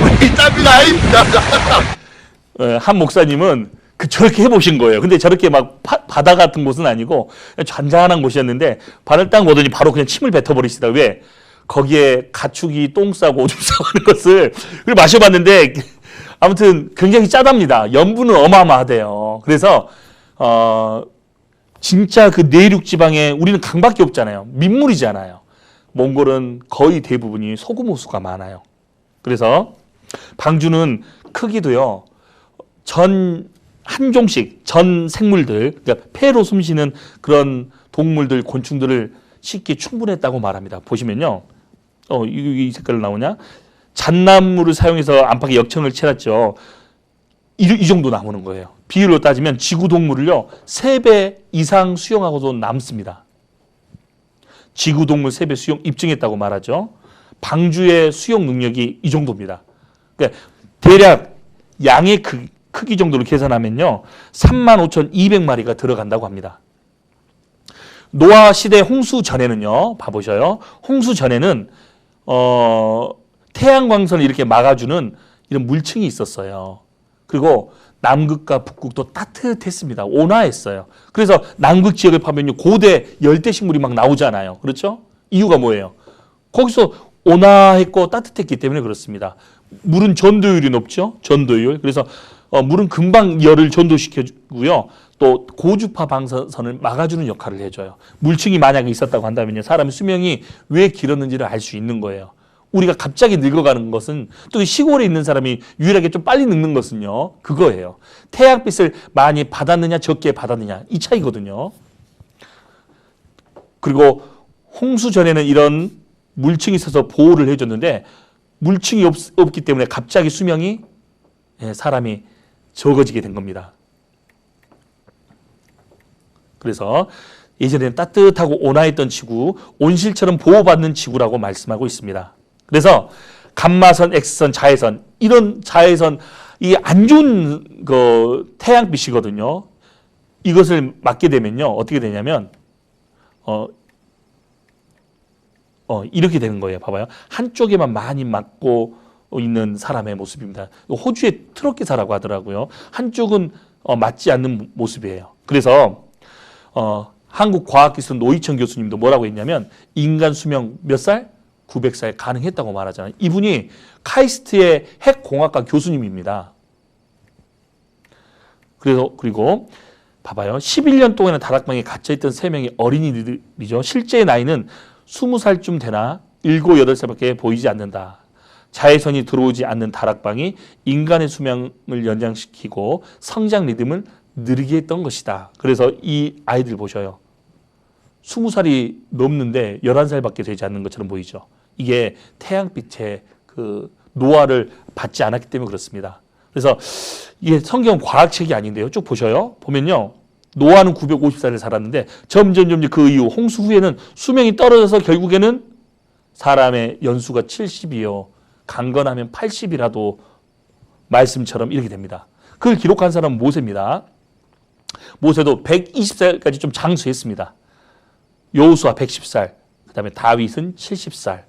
우리 땀이가 아닙니다.
한 목사님은 저렇게 해보신 거예요. 근데 저렇게 막 바다 같은 곳은 아니고 잔잔한 곳이었는데 발을 딱 오더니 바로 그냥 침을 뱉어버리시다. 왜? 거기에 가축이 똥 싸고 오줌 싸고 하는 것을 마셔봤는데 아무튼 굉장히 짜답니다. 염분은 어마어마하대요. 그래서 진짜 그 내륙 지방에 우리는 강밖에 없잖아요. 민물이잖아요. 몽골은 거의 대부분이 소금 호수가 많아요. 그래서 방주는 크기도요, 한 종씩 전 생물들, 그러니까 폐로 숨쉬는 그런 동물들, 곤충들을 씻기 충분했다고 말합니다. 보시면요, 이 색깔로 나오냐? 잣나무를 사용해서 안팎에 역청을 칠했죠. 이 정도 나오는 거예요. 비율로 따지면 지구 동물을요, 3배 이상 수용하고도 남습니다. 지구 동물 3배 수용 입증했다고 말하죠. 방주의 수용 능력이 이 정도입니다. 그러니까 대략 양의 크기 정도로 계산하면요, 35,200마리가 들어간다고 합니다. 노아 시대 홍수 전에는요, 봐보셔요. 홍수 전에는 태양광선을 이렇게 막아주는 이런 물층이 있었어요. 그리고 남극과 북극도 따뜻했습니다. 온화했어요. 그래서 남극 지역에 파면요, 고대 열대 식물이 막 나오잖아요. 그렇죠? 이유가 뭐예요? 거기서 온화했고 따뜻했기 때문에 그렇습니다. 물은 전도율이 높죠? 전도율. 그래서 물은 금방 열을 전도시켜주고요. 또 고주파 방사선을 막아주는 역할을 해줘요. 물층이 만약에 있었다고 한다면요, 사람의 수명이 왜 길었는지를 알 수 있는 거예요. 우리가 갑자기 늙어가는 것은, 또 시골에 있는 사람이 유일하게 좀 빨리 늙는 것은요, 그거예요. 태양빛을 많이 받았느냐 적게 받았느냐, 이 차이거든요. 그리고 홍수 전에는 이런 물층이 있어서 보호를 해줬는데 물층이 없기 때문에 갑자기 수명이, 사람이 적어지게 된 겁니다. 그래서 예전에는 따뜻하고 온화했던 지구, 온실처럼 보호받는 지구라고 말씀하고 있습니다. 그래서 감마선, X선, 자외선 이런 자외선 이 안 좋은 그 태양빛이거든요. 이것을 맞게 되면요 어떻게 되냐면 이렇게 되는 거예요. 봐봐요. 한쪽에만 많이 맞고 있는 사람의 모습입니다. 호주의 트롯기사라고 하더라고요. 한쪽은 맞지 않는 모습이에요. 그래서 한국과학기술 노희천 교수님도 뭐라고 했냐면 인간 수명 몇 살? 900살 가능했다고 말하잖아요. 이분이 카이스트의 핵공학과 교수님입니다. 그리고 봐봐요. 11년 동안은 다락방에 갇혀있던 3명의 어린이들이죠. 실제 나이는 20살쯤 되나 7, 8살밖에 보이지 않는다. 자외선이 들어오지 않는 다락방이 인간의 수명을 연장시키고 성장 리듬을 느리게 했던 것이다. 그래서 이 아이들 보셔요. 20살이 넘는데 11살밖에 되지 않는 것처럼 보이죠. 이게 태양빛의 그 노화를 받지 않았기 때문에 그렇습니다. 그래서 이게 성경 과학책이 아닌데요. 쭉 보셔요. 보면요. 노아는 950살을 살았는데 점점 그 이후 홍수 후에는 수명이 떨어져서 결국에는 사람의 연수가 70이요. 강건하면 80이라도 말씀처럼 이렇게 됩니다. 그걸 기록한 사람은 모세입니다. 모세도 120살까지 좀 장수했습니다. 여호수아 110살, 그 다음에 다윗은 70살.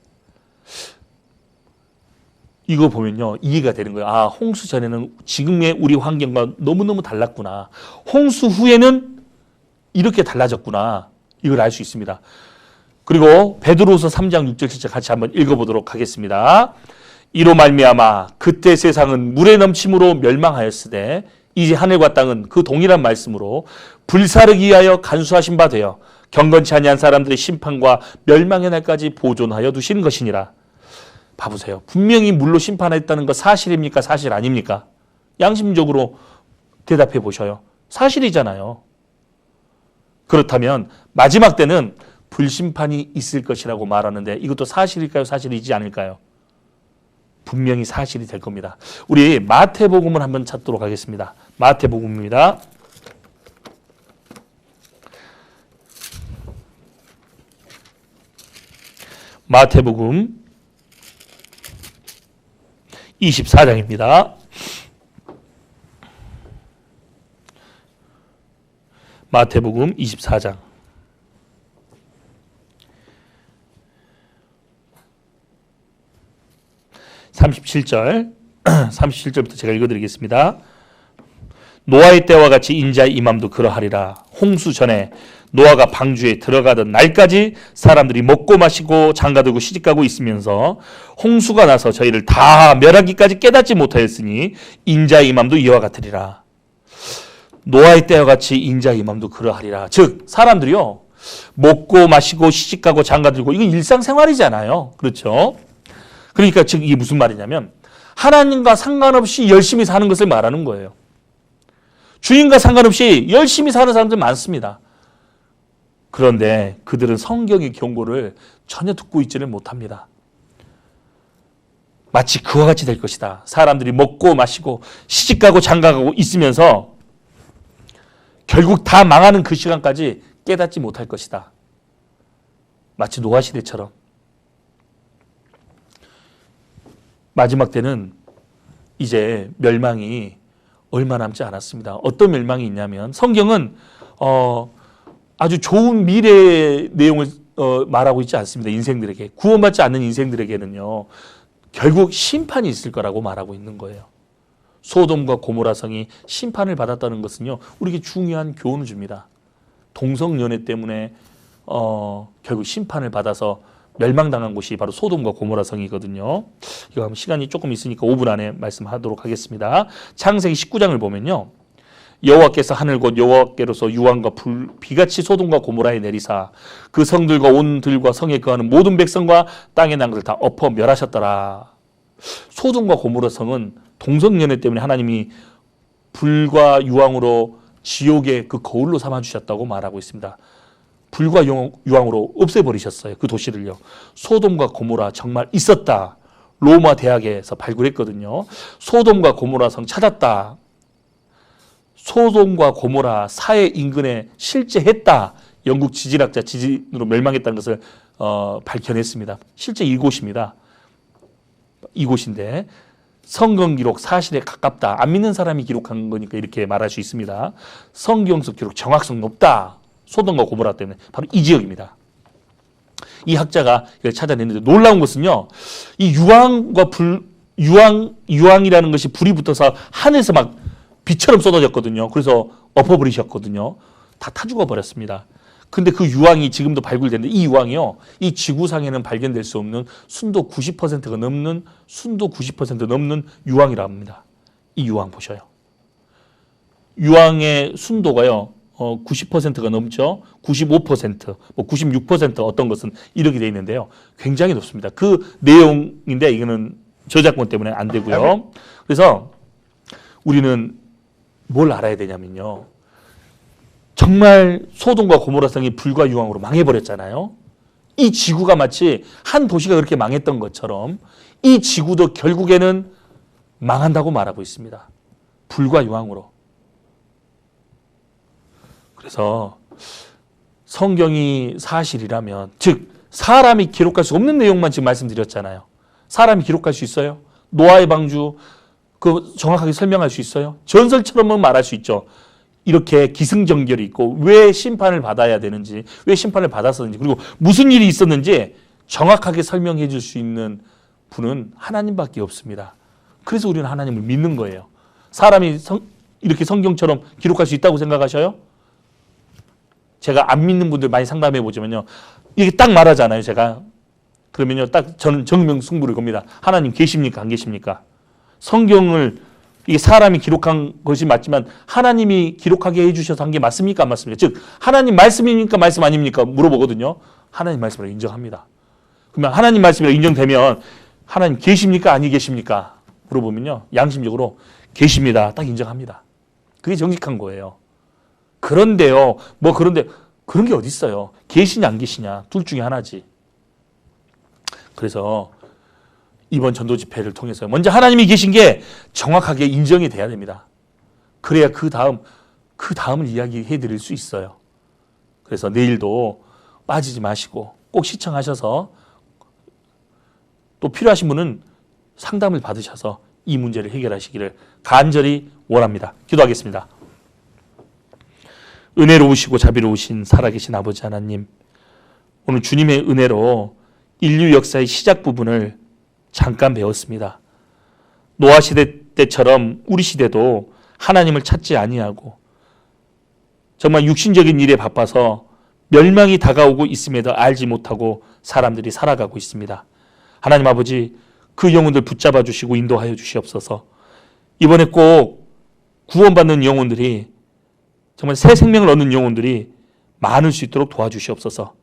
이거 보면요 이해가 되는 거예요. 아, 홍수 전에는 지금의 우리 환경과 너무너무 달랐구나. 홍수 후에는 이렇게 달라졌구나. 이걸 알 수 있습니다. 그리고 베드로후서 3장 6절 7절 같이 한번 읽어보도록 하겠습니다. 이로 말미암아 그때 세상은 물에 넘침으로 멸망하였으되 이제 하늘과 땅은 그 동일한 말씀으로 불사르기 위하여 간수하신 바 되어 경건치 아니한 사람들의 심판과 멸망의 날까지 보존하여 두시는 것이니라. 봐보세요. 분명히 물로 심판했다는 거 사실입니까? 사실 아닙니까? 양심적으로 대답해 보셔요. 사실이잖아요. 그렇다면 마지막 때는 불심판이 있을 것이라고 말하는데 이것도 사실일까요? 사실이지 않을까요? 분명히 사실이 될 겁니다. 우리 마태복음을 한번 찾도록 하겠습니다. 마태복음입니다. 마태복음 24장입니다. 마태복음 24장. 37절부터 제가 읽어드리겠습니다. 노아의 때와 같이 인자의 임함도 그러하리라. 홍수 전에 노아가 방주에 들어가던 날까지 사람들이 먹고 마시고 장가들고 시집가고 있으면서 홍수가 나서 저희를 다 멸하기까지 깨닫지 못하였으니 인자의 임함도 이와 같으리라. 노아의 때와 같이 인자의 임함도 그러하리라. 즉 사람들이요 먹고 마시고 시집가고 장가들고 이건 일상생활이잖아요. 그렇죠? 그러니까 즉 이게 무슨 말이냐면 하나님과 상관없이 열심히 사는 것을 말하는 거예요. 주인과 상관없이 열심히 사는 사람들 많습니다. 그런데 그들은 성경의 경고를 전혀 듣고 있지를 못합니다. 마치 그와 같이 될 것이다. 사람들이 먹고 마시고 시집가고 장가가고 있으면서 결국 다 망하는 그 시간까지 깨닫지 못할 것이다. 마치 노아 시대처럼. 마지막 때는 이제 멸망이 얼마 남지 않았습니다. 어떤 멸망이 있냐면 성경은 아주 좋은 미래의 내용을 말하고 있지 않습니다. 인생들에게. 구원받지 않는 인생들에게는요. 결국 심판이 있을 거라고 말하고 있는 거예요. 소돔과 고모라 성이 심판을 받았다는 것은요. 우리에게 중요한 교훈을 줍니다. 동성연애 때문에 결국 심판을 받아서 멸망당한 곳이 바로 소돔과 고모라 성이거든요. 이거 하면 시간이 조금 있으니까 5분 안에 말씀하도록 하겠습니다. 창세기 19장을 보면요. 여호와께서 하늘 곧 여호와께로서 유황과 불, 비같이 소돔과 고모라에 내리사 그 성들과 온 들과 성에 거하는 모든 백성과 땅에 난 것을 다 엎어 멸하셨더라. 소돔과 고모라 성은 동성연애 때문에 하나님이 불과 유황으로 지옥의 그 거울로 삼아주셨다고 말하고 있습니다. 불과 유황으로 없애버리셨어요. 그 도시를요. 소돔과 고모라 정말 있었다. 로마 대학에서 발굴했거든요. 소돔과 고모라 성 찾았다. 소돔과 고모라 사해 인근에 실제 했다. 영국 지질학자 지진으로 멸망했다는 것을 밝혀냈습니다. 실제 이곳입니다. 이곳인데 성경 기록 사실에 가깝다. 안 믿는 사람이 기록한 거니까 이렇게 말할 수 있습니다. 성경서 기록 정확성 높다. 소돔과 고모라 때문에 바로 이 지역입니다. 이 학자가 이걸 찾아냈는데 놀라운 것은요. 이 유황이라는 것이 불이 붙어서 하늘에서 막 비처럼 쏟아졌거든요. 그래서 엎어버리셨거든요. 다 타 죽어버렸습니다. 근데 그 유황이 지금도 발굴되는데 이 유황이요. 이 지구상에는 발견될 수 없는 순도 90%가 넘는 유황이라고 합니다. 이 유황 보셔요. 유황의 순도가요. 90%가 넘죠. 95%, 뭐 96% 어떤 것은 이렇게 돼 있는데요. 굉장히 높습니다. 그 내용인데 이거는 저작권 때문에 안 되고요. 그래서 우리는 뭘 알아야 되냐면요. 정말 소돔과 고모라 성이 불과 유황으로 망해버렸잖아요. 이 지구가 마치 한 도시가 그렇게 망했던 것처럼 이 지구도 결국에는 망한다고 말하고 있습니다. 불과 유황으로. 그래서 성경이 사실이라면, 즉 사람이 기록할 수 없는 내용만 지금 말씀드렸잖아요. 사람이 기록할 수 있어요? 노아의 방주 그 정확하게 설명할 수 있어요? 전설처럼은 말할 수 있죠. 이렇게 기승전결이 있고 왜 심판을 받아야 되는지, 왜 심판을 받았었는지, 그리고 무슨 일이 있었는지 정확하게 설명해 줄 수 있는 분은 하나님밖에 없습니다. 그래서 우리는 하나님을 믿는 거예요. 사람이 이렇게 성경처럼 기록할 수 있다고 생각하셔요? 제가 안 믿는 분들 많이 상담해 보자면요. 이게 딱 말하잖아요, 제가. 그러면요, 딱 저는 정명승부를 겁니다. 하나님 계십니까? 안 계십니까? 성경을 이게 사람이 기록한 것이 맞지만 하나님이 기록하게 해주셔서 한 게 맞습니까? 안 맞습니까? 즉 하나님 말씀입니까? 말씀 아닙니까? 물어보거든요. 하나님 말씀으로 인정합니다. 그러면 하나님 말씀으로 인정되면 하나님 계십니까? 아니 계십니까? 물어보면요. 양심적으로 계십니다. 딱 인정합니다. 그게 정직한 거예요. 그런데요. 뭐 그런데 그런 게 어디 있어요. 계시냐 안 계시냐. 둘 중에 하나지. 그래서 이번 전도 집회를 통해서 먼저 하나님이 계신 게 정확하게 인정이 돼야 됩니다. 그래야 그 다음을 이야기해 드릴 수 있어요. 그래서 내일도 빠지지 마시고 꼭 시청하셔서 또 필요하신 분은 상담을 받으셔서 이 문제를 해결하시기를 간절히 원합니다. 기도하겠습니다. 은혜로우시고 자비로우신 살아계신 아버지 하나님, 오늘 주님의 은혜로 인류 역사의 시작 부분을 잠깐 배웠습니다. 노아 시대 때처럼 우리 시대도 하나님을 찾지 아니하고 정말 육신적인 일에 바빠서 멸망이 다가오고 있음에도 알지 못하고 사람들이 살아가고 있습니다. 하나님 아버지, 그 영혼들 붙잡아 주시고 인도하여 주시옵소서. 이번에 꼭 구원받는 영혼들이, 정말 새 생명을 얻는 영혼들이 많을 수 있도록 도와주시옵소서.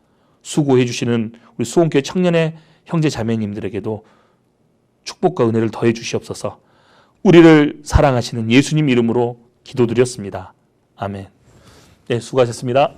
수고해 주시는 우리 수원교회 청년의 형제 자매님들에게도 축복과 은혜를 더해 주시옵소서. 우리를 사랑하시는 예수님 이름으로 기도드렸습니다. 아멘. 네, 수고하셨습니다.